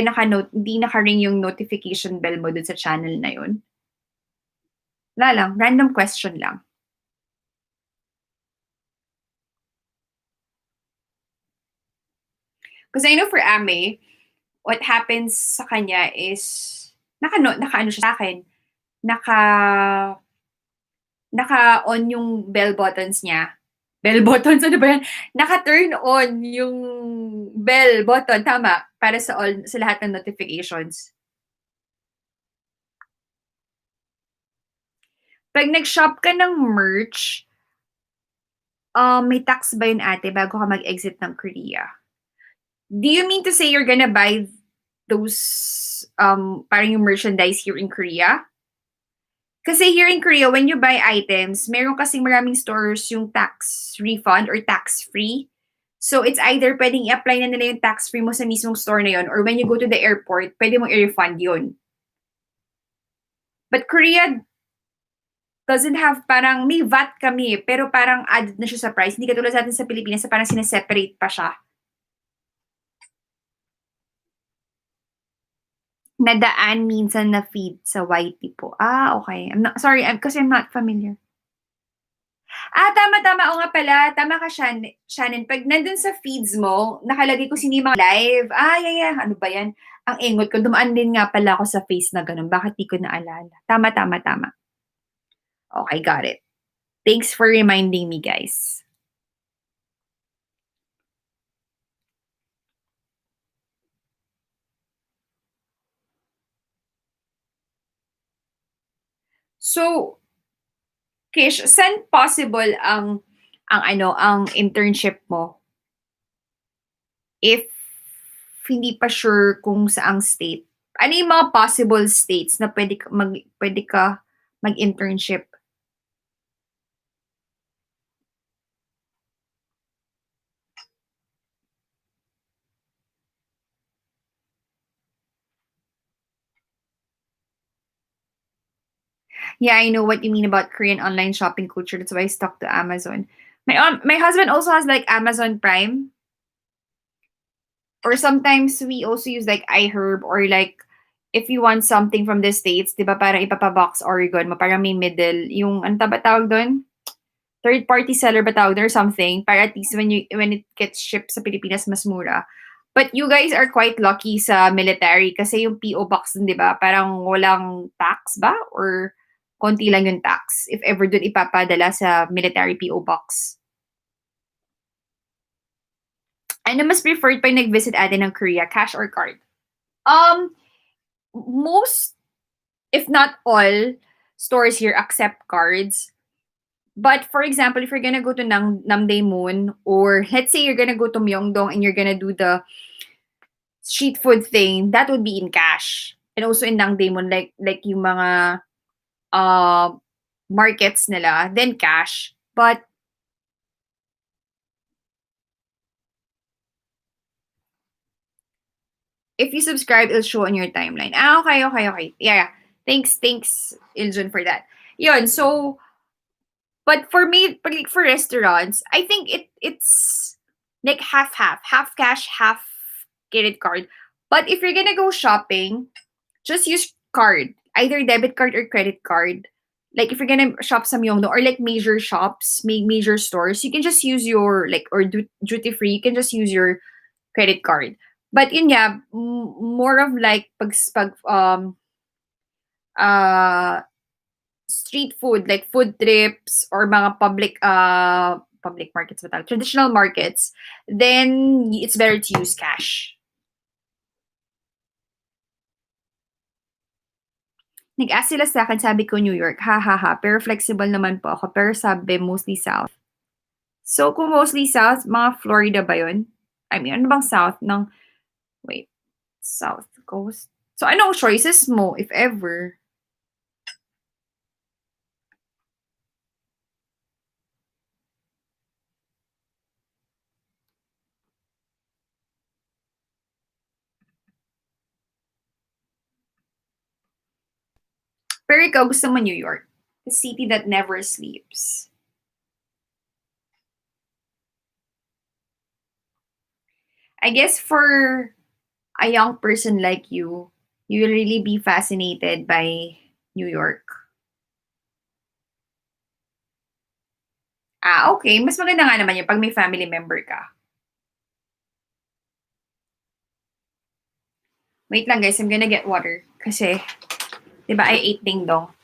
naka-ring yung notification bell mo dun sa channel na yon? Wala lang, random question lang. Because I know for Ame, what happens sa kanya is naka-ano siya sa akin, naka-on yung bell buttons niya. Bell buttons, ano ba yan? Naka-turn on yung bell button, tama, para sa lahat ng notifications. Pag nag-shop ka ng merch, may tax ba yun ate bago ka mag-exit ng Korea? Do you mean to say you're gonna buy those, parang yung merchandise here in Korea? Kasi here in Korea, when you buy items, meron kasing maraming stores yung tax refund or tax-free. So, it's either pwedeng i-apply na nila yung tax-free mo sa mismong store na yun, or when you go to the airport, pwede mong i-refund yun. But Korea doesn't have, parang may VAT kami, pero parang added na siya sa price. Hindi katulad sa atin sa Pilipinas, parang sineseparate pa siya. Nadaan minsan na feed sa YT po. Ah, okay. Sorry, kasi I'm not familiar. Tama. Oo nga pala. Tama ka, Shannon. Pag nandun sa feeds mo, nakalagay ko sino yung mga live. Yeah. Ano ba yan? Ang engot ko. Dumaan din nga pala ako sa face na ganun. Bakit di ko naalala? Tama. Okay, got it. Thanks for reminding me, guys. So, Kish, saan possible ang internship mo if hindi pa sure kung saang state? Ano yung mga possible states na pwede ka mag-internship? Yeah, I know what you mean about Korean online shopping culture. That's why I stuck to Amazon. My husband also has like Amazon Prime. Or sometimes we also use like iHerb, or like if you want something from the States, di ba parang ipapabox Oregon mo, parang may middle, yung ano ba tawag doon? Third party seller ba tawag doon or something, para at least when it gets shipped sa Pilipinas, mas mura. But you guys are quite lucky sa military kasi yung PO box dun, di ba? Parang walang tax ba? Or konti lang yung tax if ever dun ipapadala sa military PO box. Ano mas preferred pag nag-visit atin ng Korea, cash or card? Most, if not all, stores here accept cards. But for example, if you're gonna go to Namdaemun, or let's say you're gonna go to Myeongdong and you're gonna do the street food thing, that would be in cash. And also in Namdaemun, like yung mga markets nila, then cash. But if you subscribe, it'll show on your timeline. Okay. Yeah. Thanks, Iljun, for that. Yun, so, but for me, like for restaurants, I think it's like half cash, half credit card. But if you're gonna go shopping, just use card. either debit card or credit card. Like if you're gonna shop sa Myeongdong or like major shops, major stores, you can just use your like or duty free. You can just use your credit card. But yun nga, more of like uh street food like food trips or mga public markets ba tawag? Traditional markets, then it's better to use cash. Nag-ask sila sa akin, sabi ko New York, ha ha ha, pero flexible naman po ako, pero sabi mostly South. So kung mostly South, mga Florida ba yun? I mean, ano bang South ng, wait, South Coast? So anong choices mo, if ever? Pero ikaw, gusto mo New York? The city that never sleeps. I guess for a young person like you will really be fascinated by New York. Ah, okay. Mas maganda nga naman yun pag may family member ka. Wait lang guys, I'm gonna get water. Kasi, di ba I ate ding dong.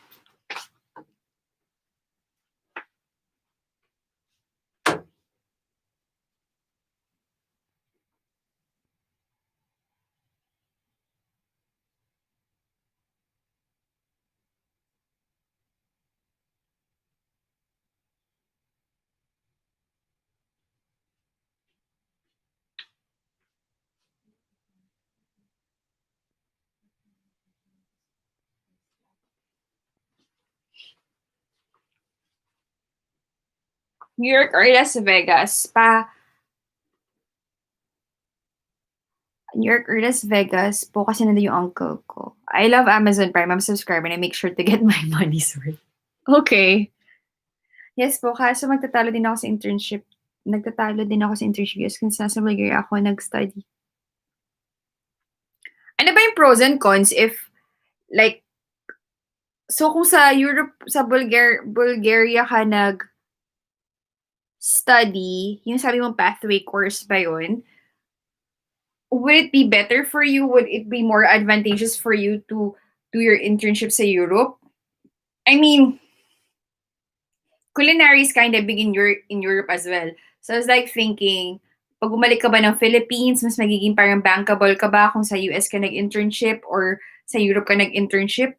New York or Las Vegas? New York or Las Vegas po kasi nandun yung uncle ko. I love Amazon Prime. I'm a subscriber and I make sure to get my money's worth. Okay. Yes po, kaso magtatalo din ako sa internship. Nagtatalo din ako sa internship yes, kung nasa Bulgaria ako nag-study. Ano ba yung pros and cons if, like, so kung sa Europe, sa Bulgaria ka nag-study, yung sabi mong pathway course ba yun, would it be better for you? Would it be more advantageous for you to do your internship sa Europe? I mean, culinary is kind of big in Europe as well. So I was like thinking, pag bumalik ka ba ng Philippines, mas magiging parang bankable ka ba kung sa US ka nag-internship or sa Europe ka nag-internship?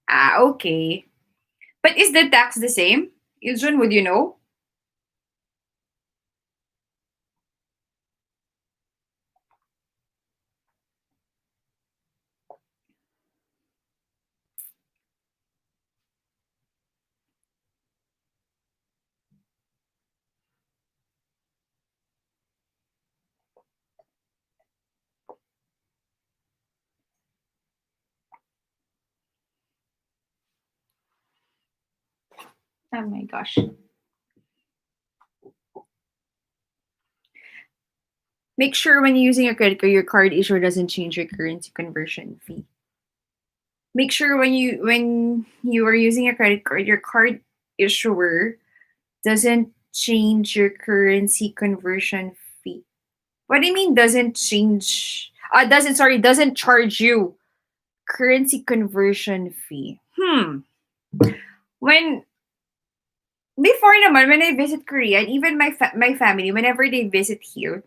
Ah, okay. But is the tax the same? Yuzun, would you know? Oh my gosh. Make sure when you're using your card issuer doesn't change your currency conversion fee. Make sure when you are using your card issuer doesn't change your currency conversion fee. What do you mean doesn't change? Doesn't charge you currency conversion fee. When before naman when I visit Korea, and even my family whenever they visit here,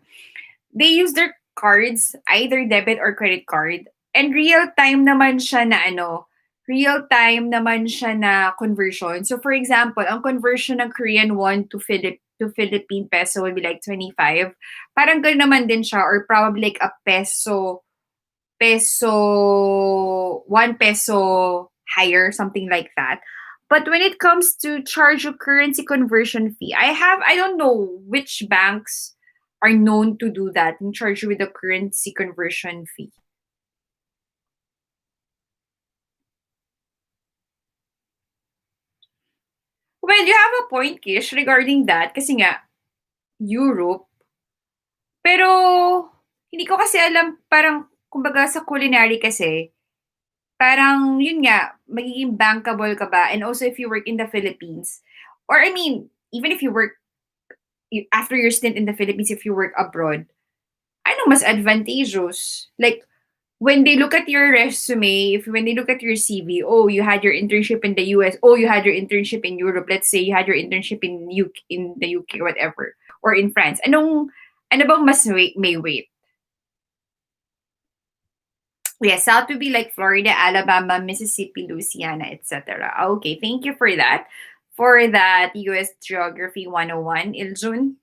they use their cards, either debit or credit card. And real time naman siya na conversion. So for example, ang conversion ng Korean won to Philippine peso would be like 25. Parang gano'n naman din siya or probably like a peso 1 peso higher, something like that. But when it comes to charge of currency conversion fee, I don't know which banks are known to do that and charge you with the currency conversion fee. Well, you have a point, Kish, regarding that. Kasi nga, Europe. Pero, hindi ko kasi alam parang kumbaga sa culinary kasi, parang yun nga, magiging bankable ka ba and also if you work in the Philippines or I mean, even if you work after your stint in the Philippines, if you work abroad, ano mas advantageous? Like, when they look at your resume, if when they look at your CV, oh, you had your internship in the US, oh, you had your internship in Europe. Let's say you had your internship in the UK, whatever, or in France. Ano bang mas may weight? Yes, South would be like Florida, Alabama, Mississippi, Louisiana, etc. Okay, thank you for that. For that US Geography 101, Iljun.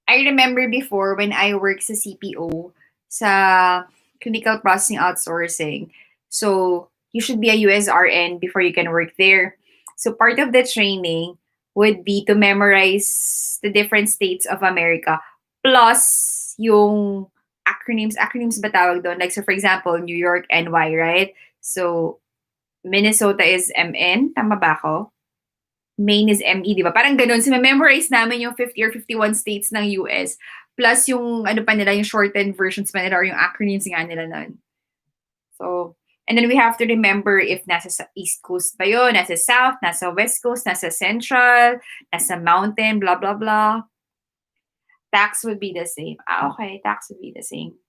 I remember before when I worked sa CPO, sa clinical processing outsourcing. So, you should be a USRN before you can work there. So, part of the training would be to memorize the different states of America plus yung acronyms. Acronyms ba tawag doon? Like, so for example, New York, NY, right? So, Minnesota is MN. Tama ba ako? Maine is ME, di ba? Parang ganun. So, memorize namin yung 50 or 51 states ng US. Plus yung ano pa nila, yung shortened versions pa nila or yung acronyms nga nila nun. So, and then we have to remember if nasa East Coast ba yun, nasa South, nasa West Coast, nasa Central, nasa Mountain, blah, blah, blah. Tax would be the same. Ah, okay. Tax would be the same.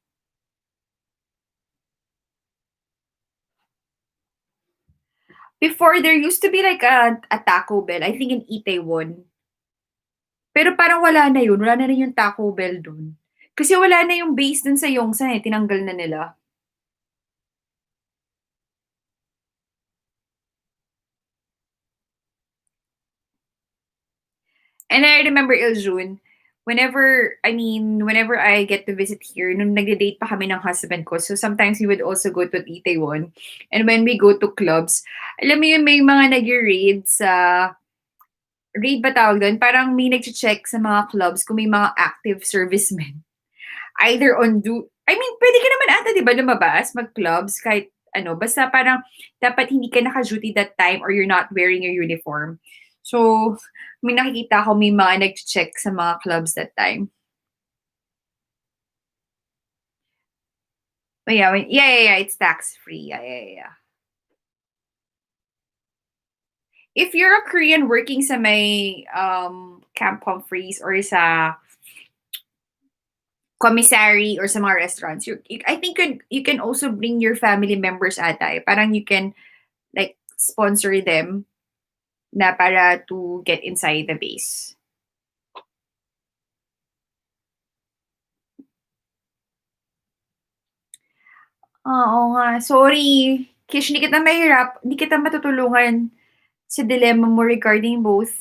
Before, there used to be like a Taco Bell, I think in Itaewon. Pero parang wala na yun, wala na rin yung Taco Bell dun. Kasi wala na yung base dun sa Yongsan eh, tinanggal na nila. And I remember Iljun, whenever I get to visit here, nung nagde-date pa kami ng husband ko, so sometimes we would also go to Itaewon. And when we go to clubs, alam mo yun, may mga nag-raid sa, raid ba tawag doon? Parang may nag-check sa mga clubs kung may mga active servicemen. Either on pwede ka naman ata, di ba, lumabas, mag-clubs, kahit ano, basta parang dapat hindi ka naka-duty that time or you're not wearing your uniform. So, may nakikita ko may mga nag-check sa mga clubs that time. But yeah, it's tax-free. Yeah. If you're a Korean working sa may Camp Humphreys or sa commissary or sa mga restaurants, I think you can also bring your family members ata eh. Parang you can like sponsor them na para to get inside the base. Oo nga, sorry. Kish, hindi kita matutulungan sa dilemma mo regarding both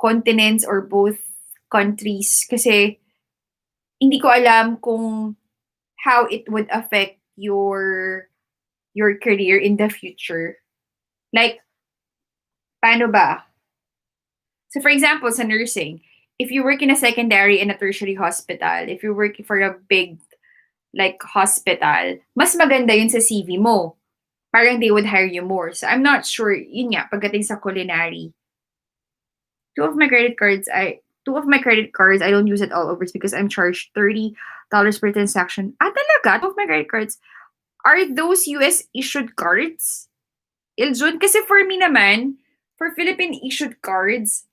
continents or both countries kasi hindi ko alam kung how it would affect your career in the future. Like, paano ba? So for example, sa nursing, if you work in a secondary and a tertiary hospital, if you're working for a big like hospital, mas maganda yun sa CV mo. Parang they would hire you more. So I'm not sure, yun nga, pagdating sa culinary. Two of my credit cards, I don't use it all over because I'm charged $30 per transaction. Ah, talaga? Two of my credit cards, are those US issued cards? Iljun, kasi for me naman, for Philippine issued cards,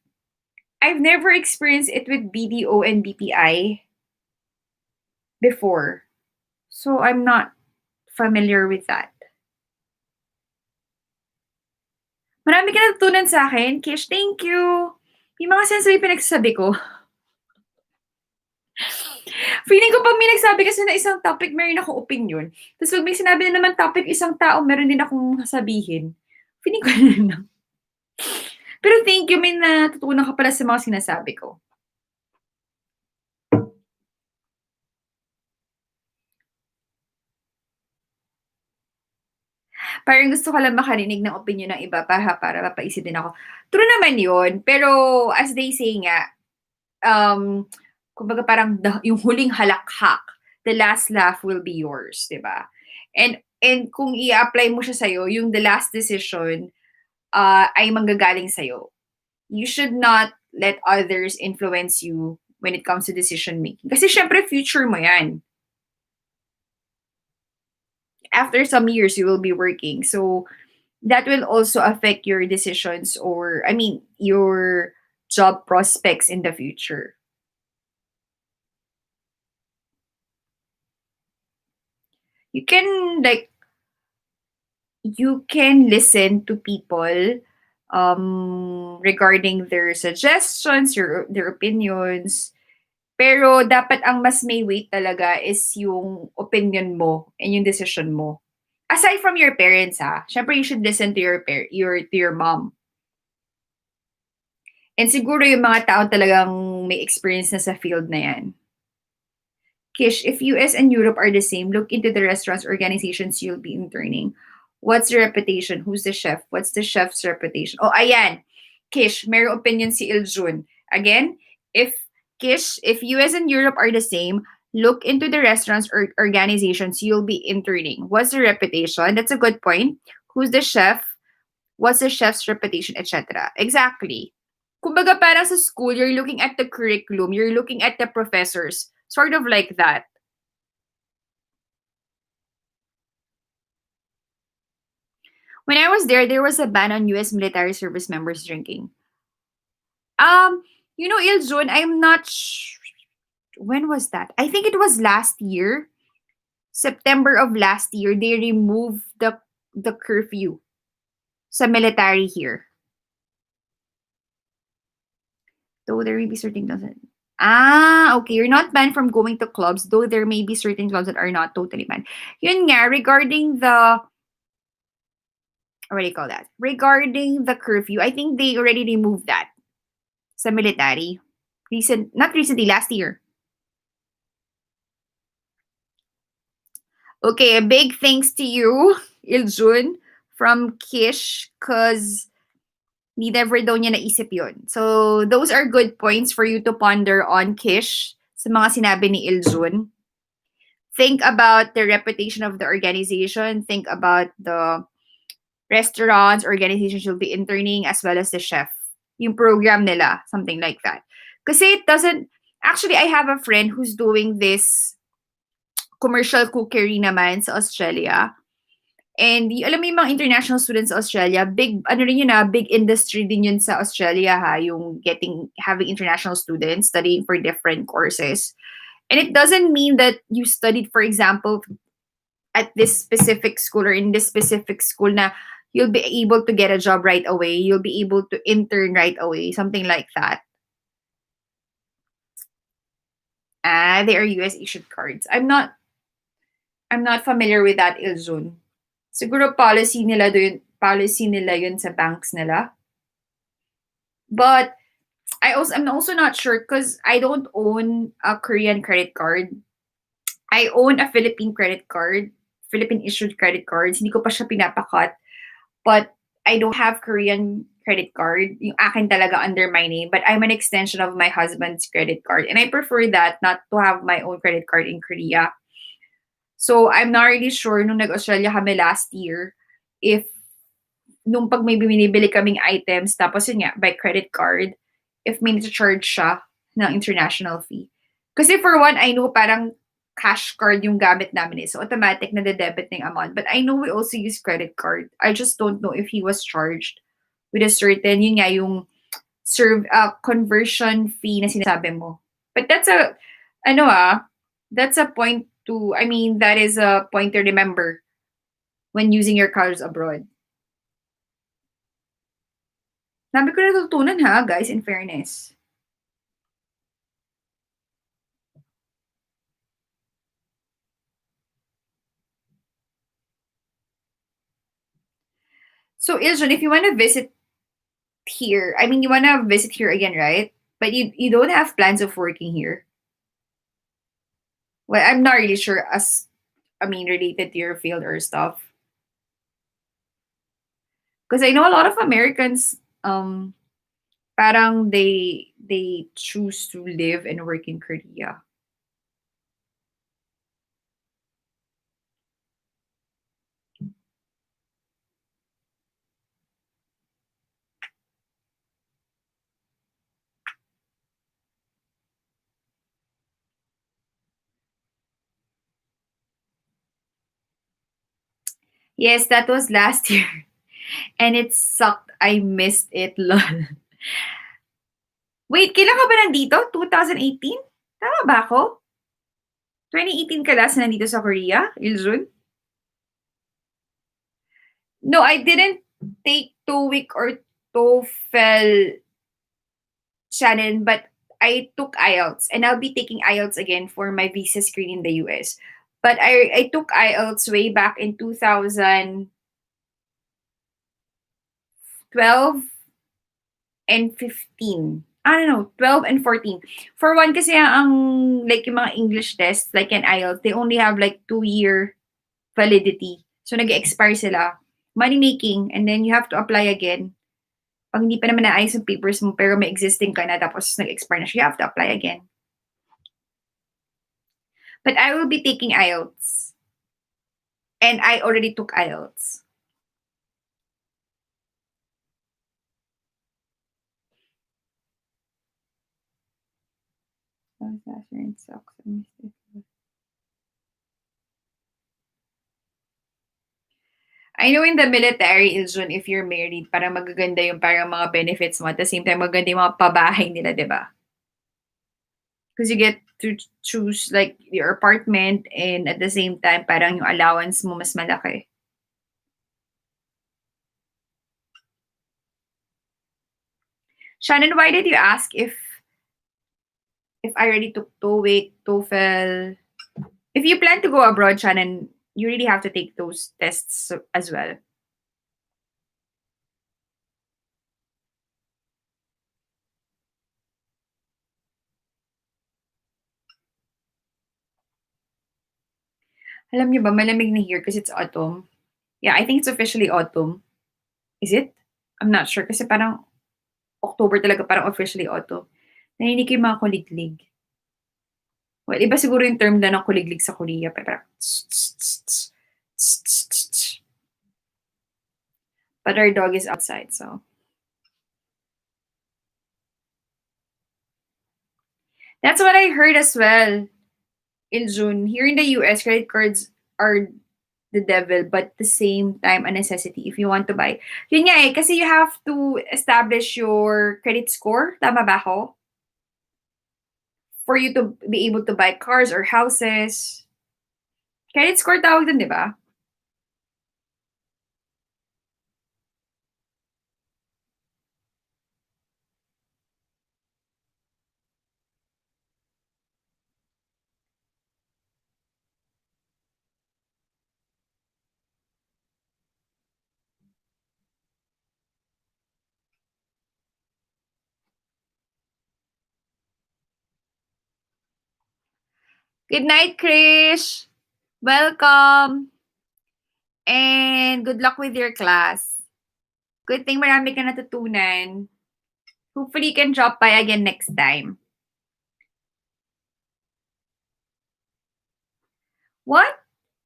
I've never experienced it with BDO and BPI before. So I'm not familiar with that. Marami ka natutunan sa akin, Kish. Thank you. May mga sense yung pinagsasabi ko. Feeling ko pag may nagsabi kasi na isang topic, meron akong opinion. Tapos pag may sinabi na naman topic isang tao, meron din akong sasabihin. Feeling ko na lang. Pero thank you, may natutunan ka pala sa mga sinasabi ko. Parang gusto ko lang makarinig ng opinion ng iba para mapaisip din ako. True naman yun, pero as they say nga, kumbaga parang yung huling halakhak, the last laugh will be yours, di ba? And kung i-apply mo siya sa'yo, yung the last decision ay manggagaling sa'yo. You should not let others influence you when it comes to decision making. Kasi syempre future mo yan. After some years, you will be working. So that will also affect your decisions, or, I mean, your job prospects in the future. You can, like, you can listen to people regarding their suggestions, their opinions. Pero dapat ang mas may weight talaga is yung opinion mo and yung decision mo. Aside from your parents, ha, syempre you should listen to your mom. And siguro yung mga tao talagang may experience na sa field na yan. Kish, if US and Europe are the same, look into the restaurants organizations you'll be interning. What's the reputation? Who's the chef? What's the chef's reputation? Oh, ayan. Kish, may opinion si Iljun. Again, if if US and Europe are the same, look into the restaurants or organizations you'll be interning. What's the reputation? That's a good point. Who's the chef? What's the chef's reputation, etc. Exactly. Kumbaga parang sa school, you're looking at the curriculum, you're looking at the professors. Sort of like that. When I was there was a ban on US military service members drinking. Um, Iljun, I'm not when was that? I think it was last year. September of last year, they removed the curfew sa military here. Though there may be certain clubs that... okay. You're not banned from going to clubs, though there may be certain clubs that are not totally banned. Yun nga, regarding the... What do you call that? Regarding the curfew, I think they already removed that sa military. Not recently, last year. Okay, a big thanks to you, Iljun, from Kish, because never daw niya naisip yun. So, those are good points for you to ponder on, Kish, sa mga sinabi ni Iljun. Think about the reputation of the organization. Think about the restaurants, organizations you'll be interning, as well as the chef. Yung program nila, something like that. Kasi it doesn't... Actually, I have a friend who's doing this commercial cookery naman sa Australia. And alam mo yung mga international students sa Australia, big, ano rin yun big industry din yun sa Australia yung having international students studying for different courses. And it doesn't mean that you studied, for example, at this specific school or in this specific school na you'll be able to get a job right away. You'll be able to intern right away. Something like that. They are US issued cards. I'm not familiar with that, Ilzun. Siguro policy nila yun sa banks nila. But I'm also not sure because I don't own a Korean credit card. I own a Philippine credit card, Philippine issued credit cards. Hindi ko pa siya pinapakat. But I don't have Korean credit card. Yung akin talaga under my name. But I'm an extension of my husband's credit card. And I prefer that, not to have my own credit card in Korea. So, I'm not really sure nung nag-Australia kami last year, if nung pag may binibili kaming items, tapos yun nga, by credit card, if may charge siya ng international fee. Kasi for one, I know parang cash card yung gamit namin so automatic na de-debit ng amount. But I know we also use credit card. I just don't know if he was charged with a certain, yun nga, yung conversion fee na sinasabi mo. But that's that's a point that is a point to remember when using your cards abroad. Dami ko natutunan guys, in fairness. So, Iljon, if you want to visit here, you want to visit here again, right? But you don't have plans of working here. Well, I'm not really sure related to your field or stuff. Because I know a lot of Americans, parang they choose to live and work in Korea. Yes, that was last year. And it sucked. I missed it, lol. Wait, kailan ka ba nandito? 2018? Tama ba ako? 2018 ka last na nandito sa Korea? Iljun? No, I didn't take TOEIC or TOEFL, Shannon, but I took IELTS and I'll be taking IELTS again for my visa screen in the US. But I took IELTS way back in 2012 and 15. I don't know, 12 and 14. For one, kasi ang, like, yung mga English tests, like an IELTS, they only have like 2-year validity. So, nag-expire sila. Money making, and then you have to apply again. Pag hindi pa naman naayos yung papers mo, pero may existing ka na, tapos nag-expire na siya, you have to apply again. But I will be taking IELTS. And I already took IELTS. I know in the military is yun, if you're married, parang magaganda yung parang mga benefits mo. At the same time, maganda yung mga pabahay nila, di ba? Because you get to choose like your apartment and at the same time, parang yung allowance mo mas malaki. Shannon, why did you ask if I already took TOEIC, TOEFL? If you plan to go abroad, Shannon, you really have to take those tests as well. Alam niyo ba, malamig na here kasi it's autumn. Yeah, I think it's officially autumn. Is it? I'm not sure kasi parang October talaga, parang officially autumn. Narinig ko yung mga kuliglig. Well, iba siguro yung term na ng kuliglig sa Korea. Parang tss, tss, tss, tss, tss, tss, tss, tss. But our dog is outside, so. That's what I heard as well in June. Here in the US, credit cards are the devil, but at the same time, a necessity if you want to buy. Yun nga eh, kasi you have to establish your credit score. Tama ba ako? For you to be able to buy cars or houses. Credit score tawag dun, di ba? Good night, Krish! Welcome! And good luck with your class. Good thing marami ka natutunan. Hopefully, you can drop by again next time. What?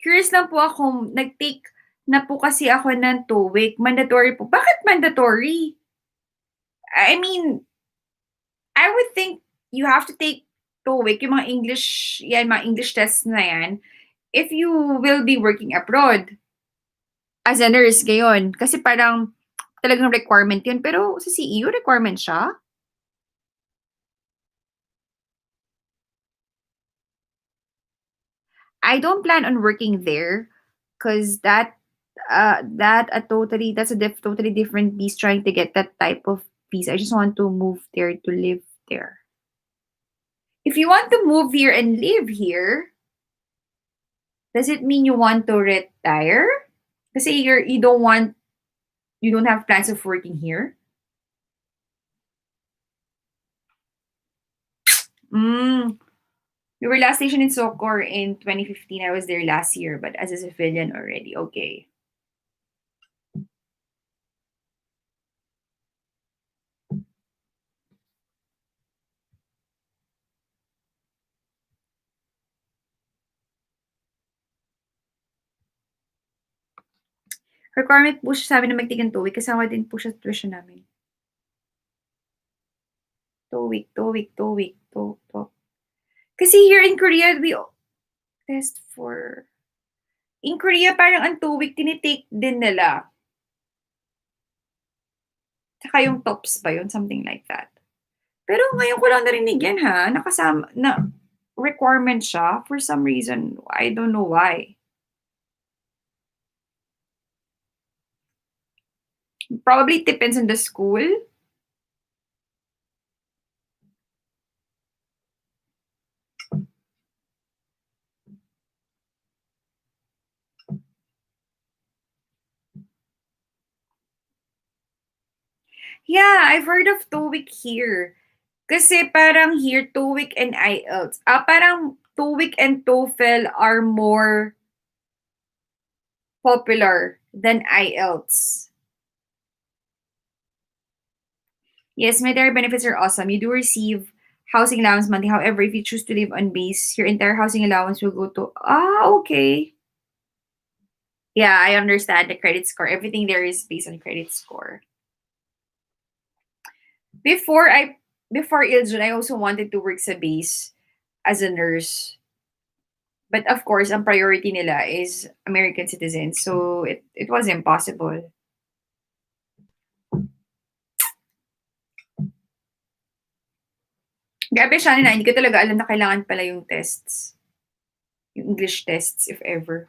Curious lang po ako. Nag-take na po kasi ako ng TOEIC. Mandatory po. Bakit mandatory? I mean, I would think you have to take TOEIC, yung mga English, yan, mga English tests na yan, if you will be working abroad as a nurse ngayon. Kasi parang talagang requirement yun. Pero sa CEU, requirement siya? I don't plan on working there because that's a totally different beast trying to get that type of visa. I just want to move there to live there. If you want to move here and live here, does it mean you want to retire? Kasi you don't have plans of working here? Mm. We were last stationed in Sokor in 2015. I was there last year, but as a civilian already. Okay. Requirement po siya sabi na magtigan TOEIC. Kasama din po siya sa tuition namin. TOEIC. Kasi here in Korea, we test for In Korea, parang ang TOEIC tinitake din nila. Tsaka yung TOPS ba yun? Something like that. Pero ngayon ko lang narinig yan ha, nakasama na requirement siya for some reason. I don't know why. Probably it depends on the school. Yeah, I've heard of TOEIC here. Kasi parang here, TOEIC and IELTS. Parang TOEIC and TOEFL are more popular than IELTS. Yes, military benefits are awesome. You do receive housing allowance monthly. However, if you choose to live on base, your entire housing allowance will go to. Okay. Yeah, I understand the credit score. Everything there is based on credit score. Before I before Iljun, I also wanted to work sa base as a nurse. But of course, ang priority nila is American citizens. So it was impossible. Grabe siya na, hindi ko talaga alam na kailangan pala yung tests. Yung English tests, if ever.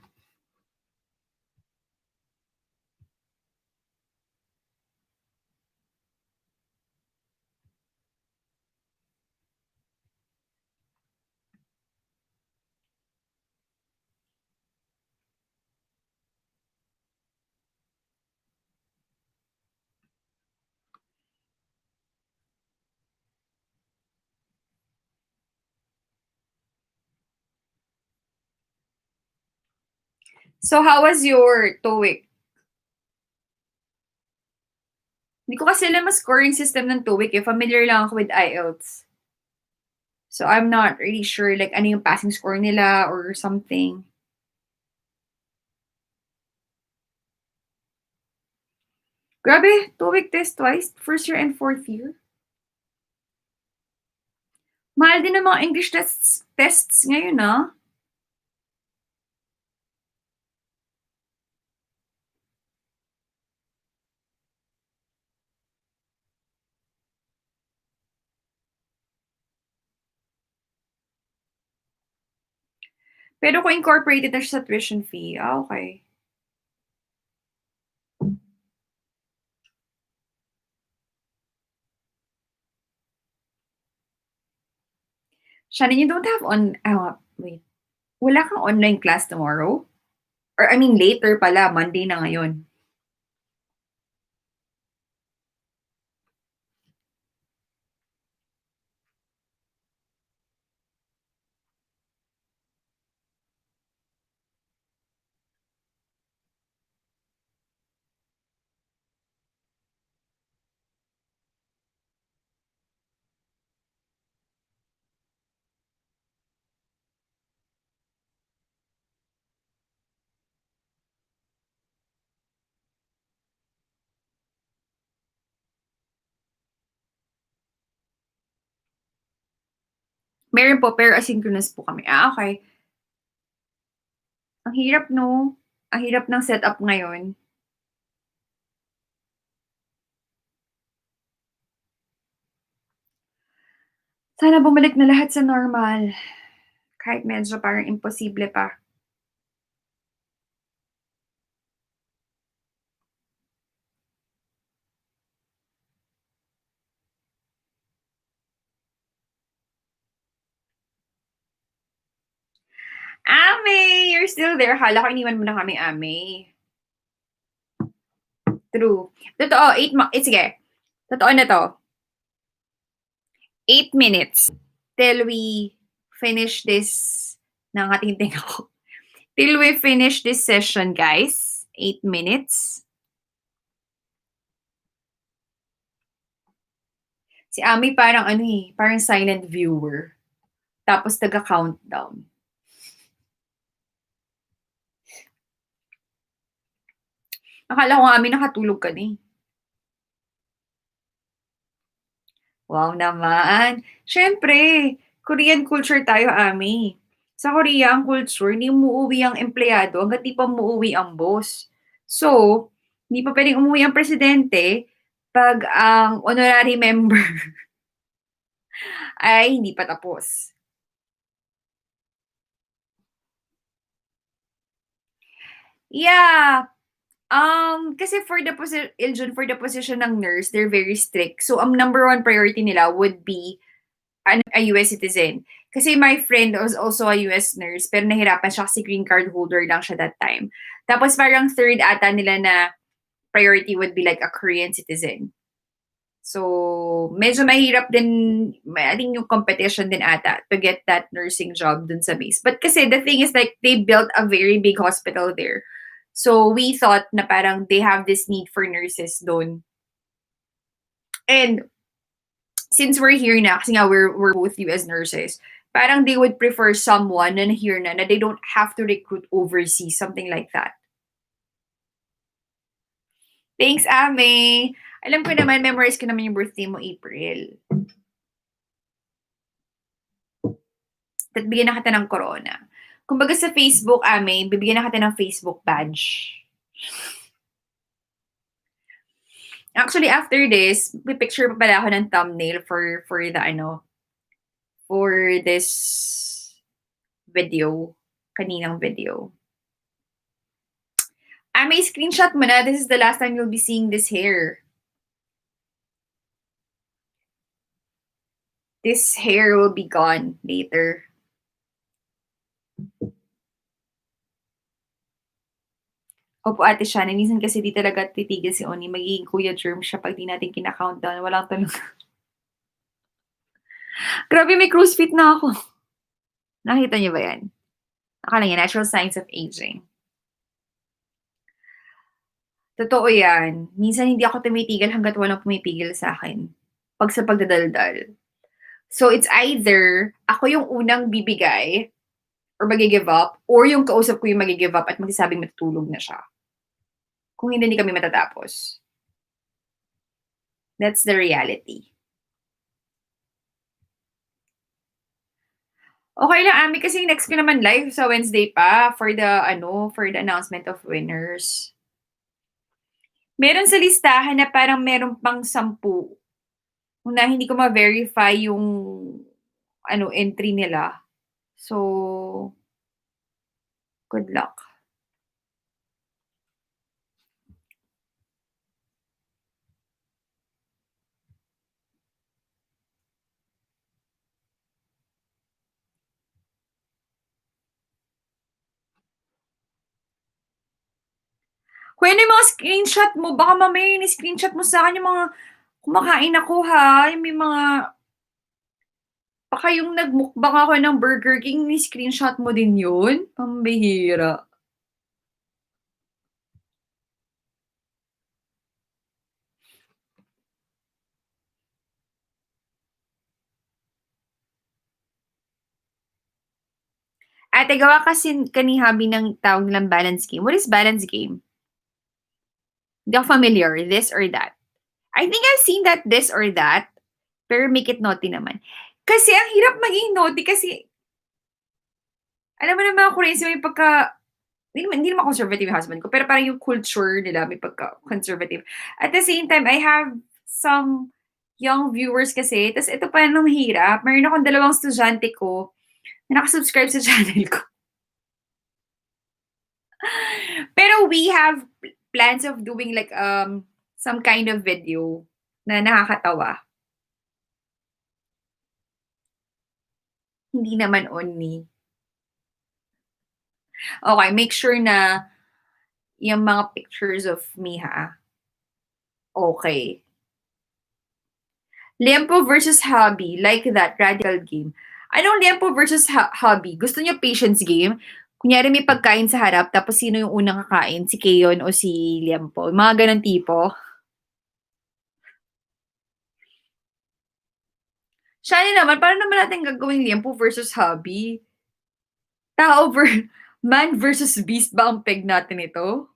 So how was your TOEIC? Hindi ko kasi alam ang scoring system ng TOEIC eh. Familiar lang ako with IELTS. So I'm not really sure like ano yung passing score nila or something. Grabe, TOEIC test twice, first year and fourth year. Mahal din ang mga English tests ngayon ah. Pero kung incorporated na siya sa tuition fee, okay. Shannon, you don't have wait. Wala kang online class tomorrow? Or I mean later pala, Monday na ngayon. Meron po, pero asynchronous po kami. Okay. Ang hirap 'no? Ang hirap ng setup ngayon. Sana bumalik na lahat sa normal. Kahit medyo parang imposible pa. Ame! You're still there. Akala ko iniwan mo na kami, Ame. True. Totoo, sige. Totoo na 'to. 8 minutes till we finish this nangatingting ako. Till we finish this session, guys. 8 minutes. Si Ami parang ano eh, parang silent viewer. Tapos taga-countdown. Akala ko nga Ami nakatulog ka na eh. Wow naman. Siyempre, Korean culture tayo, Ami. Sa Korea ang culture hindi umuuwi ang empleyado hangga't 'di pa umuuwi ang boss. So, hindi pa puwedeng umuwi ang presidente 'pag ang honorary member ay hindi pa tapos. Yeah, kasi for the position ng nurse, they're very strict. So, ang number one priority nila would be a US citizen. Kasi my friend was also a US nurse, pero nahirapan siya kasi green card holder lang siya that time. Tapos parang third ata nila na priority would be like a Korean citizen. So, medyo mahirap din, I think yung competition din ata to get that nursing job dun sa base. But kasi the thing is like, they built a very big hospital there. So, we thought na parang they have this need for nurses doon. And since we're here na, kasi nga we're both US nurses, parang they would prefer someone na here na they don't have to recruit overseas, something like that. Thanks, Ame! Alam ko naman, memorize ko naman yung birthday mo, April. At bigyan na kita ng corona. Kumbaga sa Facebook, Ame, bibigyan na kita ng Facebook badge. Actually, after this, pipicture pa pala ako ng thumbnail for the for this video. Kaninang video. Ame, screenshot mo na. This is the last time you'll be seeing this hair. This hair will be gone later. Opo, Ate Shana, minsan kasi di talaga titigil si Oni. Magiging Kuya Germ siya pag di natin kina-countdown. Walang tanong. Grabe, may cruise fit na ako. Nakita niyo ba yan? Akala niya, natural signs of aging. Totoo yan. Minsan hindi ako tumitigil hanggat walang pumipigil sa akin. Pag sa pagdadaldal. So, it's either ako yung unang bibigay or magi-give up, or yung kausap ko yung magi-give up at magsasabing matutulog na siya. Kung hindi kami matatapos. That's the reality. Okay lang, Ami, kasi next ko naman live sa Wednesday pa for the announcement of winners. Meron sa listahan na parang meron pang 10 na hindi ko ma-verify yung entry nila. So, good luck. Kuya, ano yung mga screenshot mo? Baka mamaya ni-screenshot mo sa akin yung mga kumakain ako, ha? Yung may mga baka yung nagmukbang ako ng Burger King, ni-screenshot mo din yun? Pambihira. Ate, gawa kasi ni Habi ng tawag nilang balance game. What is balance game? Hindi ako familiar. This or that. I think I've seen that this or that. Pero make it naughty naman. Kasi ang hirap maging naughty kasi alam mo naman ako rin may pagka hindi naman conservative yung husband ko, pero parang yung culture nila may pagka-conservative. At the same time, I have some young viewers kasi. Tapos ito pa yung mahirap. Meron akong 2 estudyante ko na nakasubscribe sa channel ko. Pero we have plans of doing like some kind of video na nakakatawa. Hindi naman only. Okay, make sure na yung mga pictures of me, ha? Okay. Liempo versus hobby, like that, radical game. Anong liempo versus hobby? Gusto niyo patience game? Kunyari may pagkain sa harap, tapos sino yung unang kakain? Si Keon o si Liempo? Mga ganun tipo. Shani naman, paano naman natin gagawin liempo versus hobby? Man versus beast ba ang peg natin ito?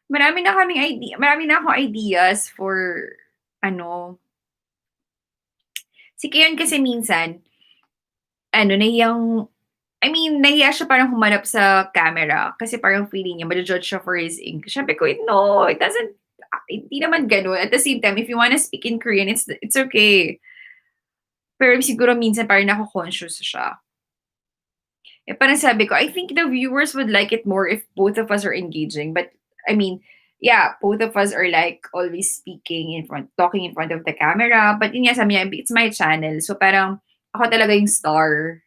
marami na akong ideas for ano, si Keon kasi minsan, ano, nahiya siya parang humarap sa camera kasi parang feeling niya maju-judge siya for his English. Sabi ko, "No, it doesn't hindi naman gano'n." At the same time, if you wanna speak in Korean, it's okay. Pero siguro minsan parang nako-conscious siya. Eh, parang sabi ko, I think the viewers would like it more if both of us are engaging. But, I mean, yeah, both of us are like always talking in front of the camera. But yun nga, sabi niya, it's my channel. So parang ako talaga yung star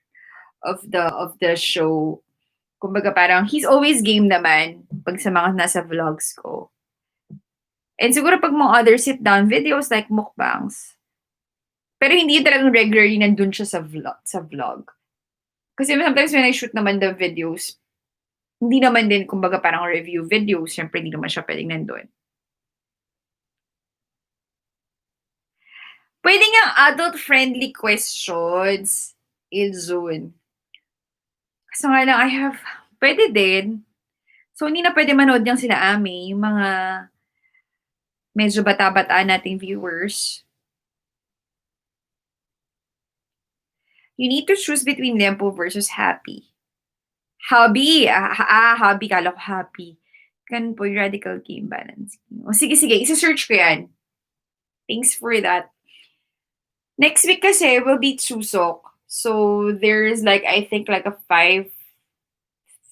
of the show. Kumbaga parang he's always game naman pag sa mga nasa vlogs ko. And siguro pag mga other sit-down videos like mukbangs. Pero hindi yun talagang regularly nandun siya sa vlog. Kasi sometimes when I shoot naman the videos, hindi naman din kumbaga parang review videos, siyempre hindi naman siya puwedeng nandun. Puwede ngang adult-friendly questions, Ilzone. Kaso nga lang puwede din. So, hindi na puwede manood yang sila Ami, yung mga medyo bata-bata nating viewers. You need to choose between Lempo versus Happy. Hobby, kala ko happy. Ganun po yung radical game balance. O sige, isa-search ko yan. Thanks for that. Next week kasi will be Chuseok. So there's like I think like a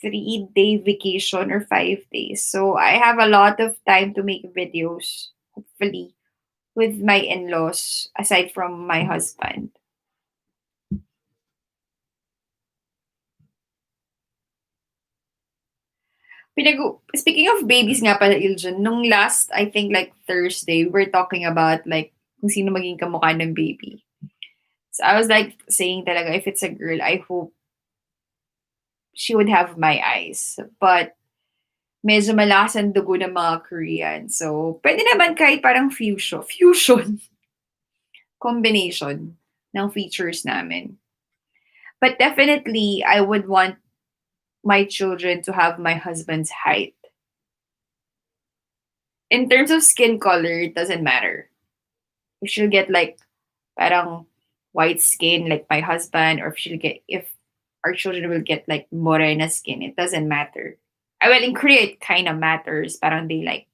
3-day vacation or 5 days. So I have a lot of time to make videos, hopefully, with my in-laws aside from my husband. Speaking of babies nga pala, Iljon, nung last, I think like Thursday, we're talking about like kung sino maging kamukha ng baby. So I was like saying talaga, if it's a girl, I hope she would have my eyes. But medyo malakas ang dugo ng mga Korean. So, pwede naman kahit parang fusion combination ng features namin. But definitely, I would want my children to have my husband's height. In terms of skin color, it doesn't matter. If she'll get like parang white skin like my husband, or if our children will get like morena skin, it doesn't matter. Well, in Korea, it kind of matters. Parang they like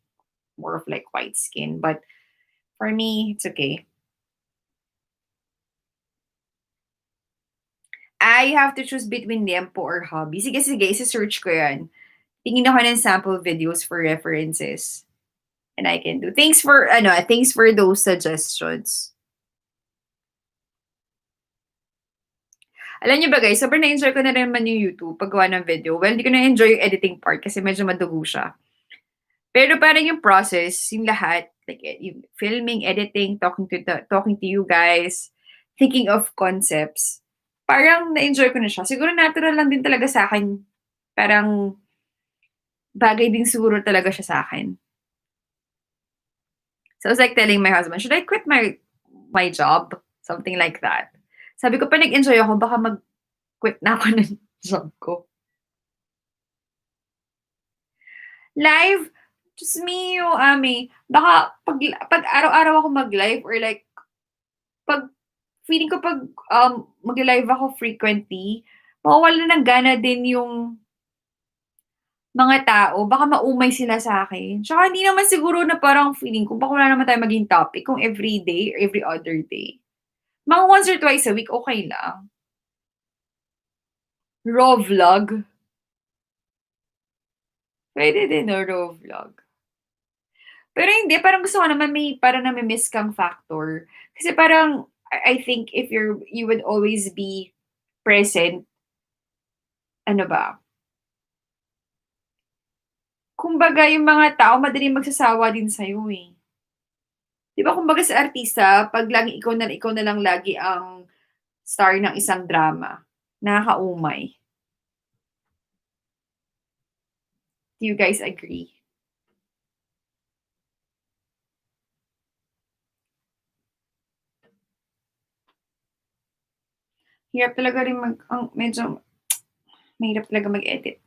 more of like white skin. But for me, it's okay. I have to choose between Liempo or hobby. Sige, isa-search ko yan. Tingin ako ng sample videos for references. And I can do. Thanks for those suggestions. Alam niyo ba guys, sobrang na-enjoy ko na rin naman yung YouTube paggawa ng video. Well, hindi ko na-enjoy yung editing part kasi medyo madugo siya. Pero parang yung process, yung lahat, like yung filming, editing, talking to you guys, thinking of concepts, parang na-enjoy ko na siya. Siguro natural lang din talaga sa akin. Parang bagay din siguro talaga siya sa akin. So I was like telling my husband, should I quit my job? Something like that. Sabi ko, pa nag-enjoy ako, baka mag-quit na ako ng job ko. Live, just me, Ami. Baka pag araw-araw ako mag-live or like, pag feeling ko pag mag-live ako frequently, mawawalan ng gana din yung mga tao. Baka maumay sila sa akin. Tsaka hindi naman siguro na parang feeling ko, baka wala naman tayong maging topic kung every day or every other day. Mga once or twice a week, okay lang. Raw vlog. Pwede din, no, raw vlog. Pero hindi, parang gusto ko naman parang nami-miss kang factor. Kasi parang, I think if you would always be present, ano ba, kumbaga yung mga tao madaling magsasawa din sa'yo, eh. 'Di ba kumbaga sa artista 'pag laging ikaw na lang lagi ang star ng isang drama, nakakaumay. Do you guys agree? Hirap talaga rin medyo mahirap talaga mag-edit.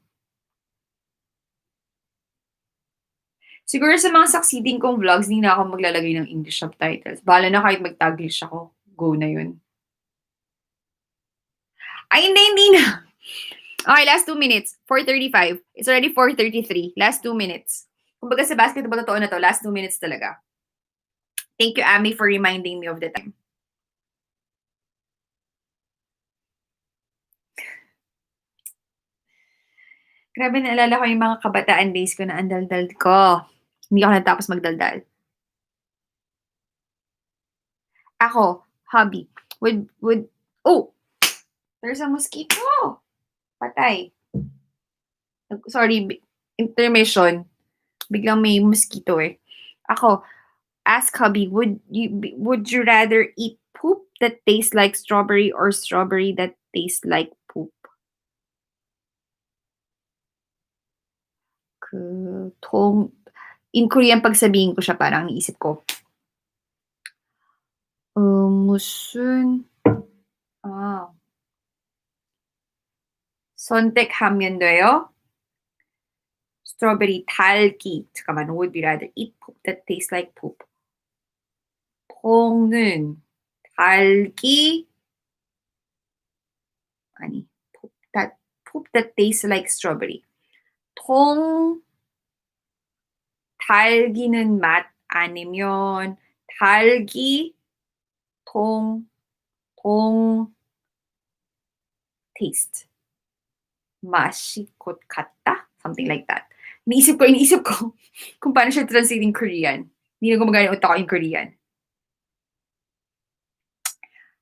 Siguro sa mga succeeding kong vlogs, hindi na ako maglalagay ng English subtitles. Bahala na kahit mag-Taglish ako. Go na yun. Ay, hindi na. Okay, last 2 minutes. 4:35. It's already 4:33. Last 2 minutes. Kumbaga sa basketball, totoo na to. Last 2 minutes talaga. Thank you, Ami, for reminding me of the time. Grabe, naalala ko yung mga kabataan days ko na ang daldal ko. Hindi ako natapos magdaldal. Ako, hobby. Oh! There's a mosquito! Patay. Sorry, intermission. Biglang may mosquito eh. Ako, ask hubby, would you rather eat poop that tastes like strawberry or strawberry that tastes like poop? In Korean, pag sabihin ko siya, parang naisip ko, 무슨, 선택하면 strawberry 달기. 잠깐만, would you rather eat poop that tastes like poop? 통은 달기, 아니, poop that tastes like strawberry. 통, 달기는 맛 아니면 달기, 통 taste. 맛이 곧 같다? Something like that. Iniisip ko kung paano siya translating Korean. Hindi na gumagana yung utak ko in Korean.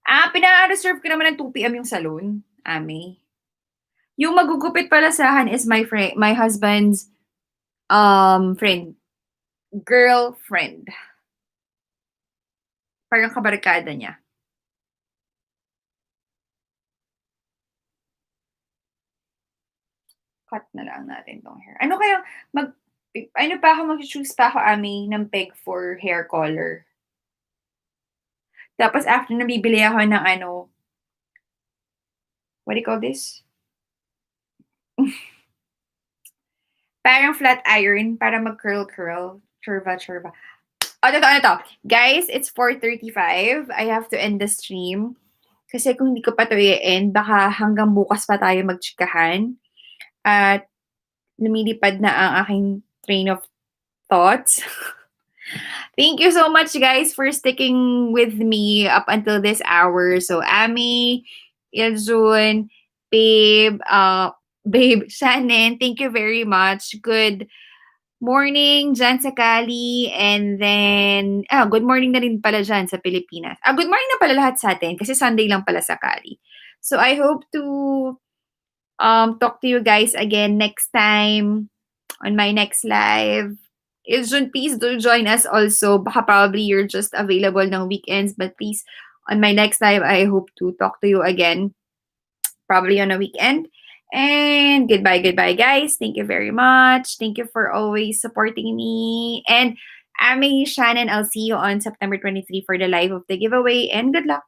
Pina-reserve ko naman ng 2 PM yung salon, Ami. Yung magugupit pala sa'kin is my husband's friend. Girlfriend. Parang kabarkada niya. Cut na lang natin tong hair. Ano kaya mag-choose pa ako, Ami, ng peg for hair color. Tapos after na bibili ako ng what do you call this? Parang flat iron para mag-curl. Churva. Ano to? Guys, it's 4:35. I have to end the stream. Kasi kung hindi ko pa to i-end, baka hanggang bukas pa tayo magchikahan. At lumilipad na ang aking train of thoughts. Thank you so much, guys, for sticking with me up until this hour. So, Ami, Iljun, Babe, Shannon, thank you very much. Good morning dyan sa Cali. And then, good morning na rin pala dyan sa Pilipinas. Good morning na pala lahat sa atin kasi Sunday lang pala sa Cali. So, I hope to talk to you guys again next time on my next live. Iljun, please do join us also. Baka probably you're just available ng weekends, but please, on my next live, I hope to talk to you again, probably on a weekend. And goodbye, guys. Thank you very much. Thank you for always supporting me. And Ami, Shannon, I'll see you on September 23 for the live of the giveaway. And good luck.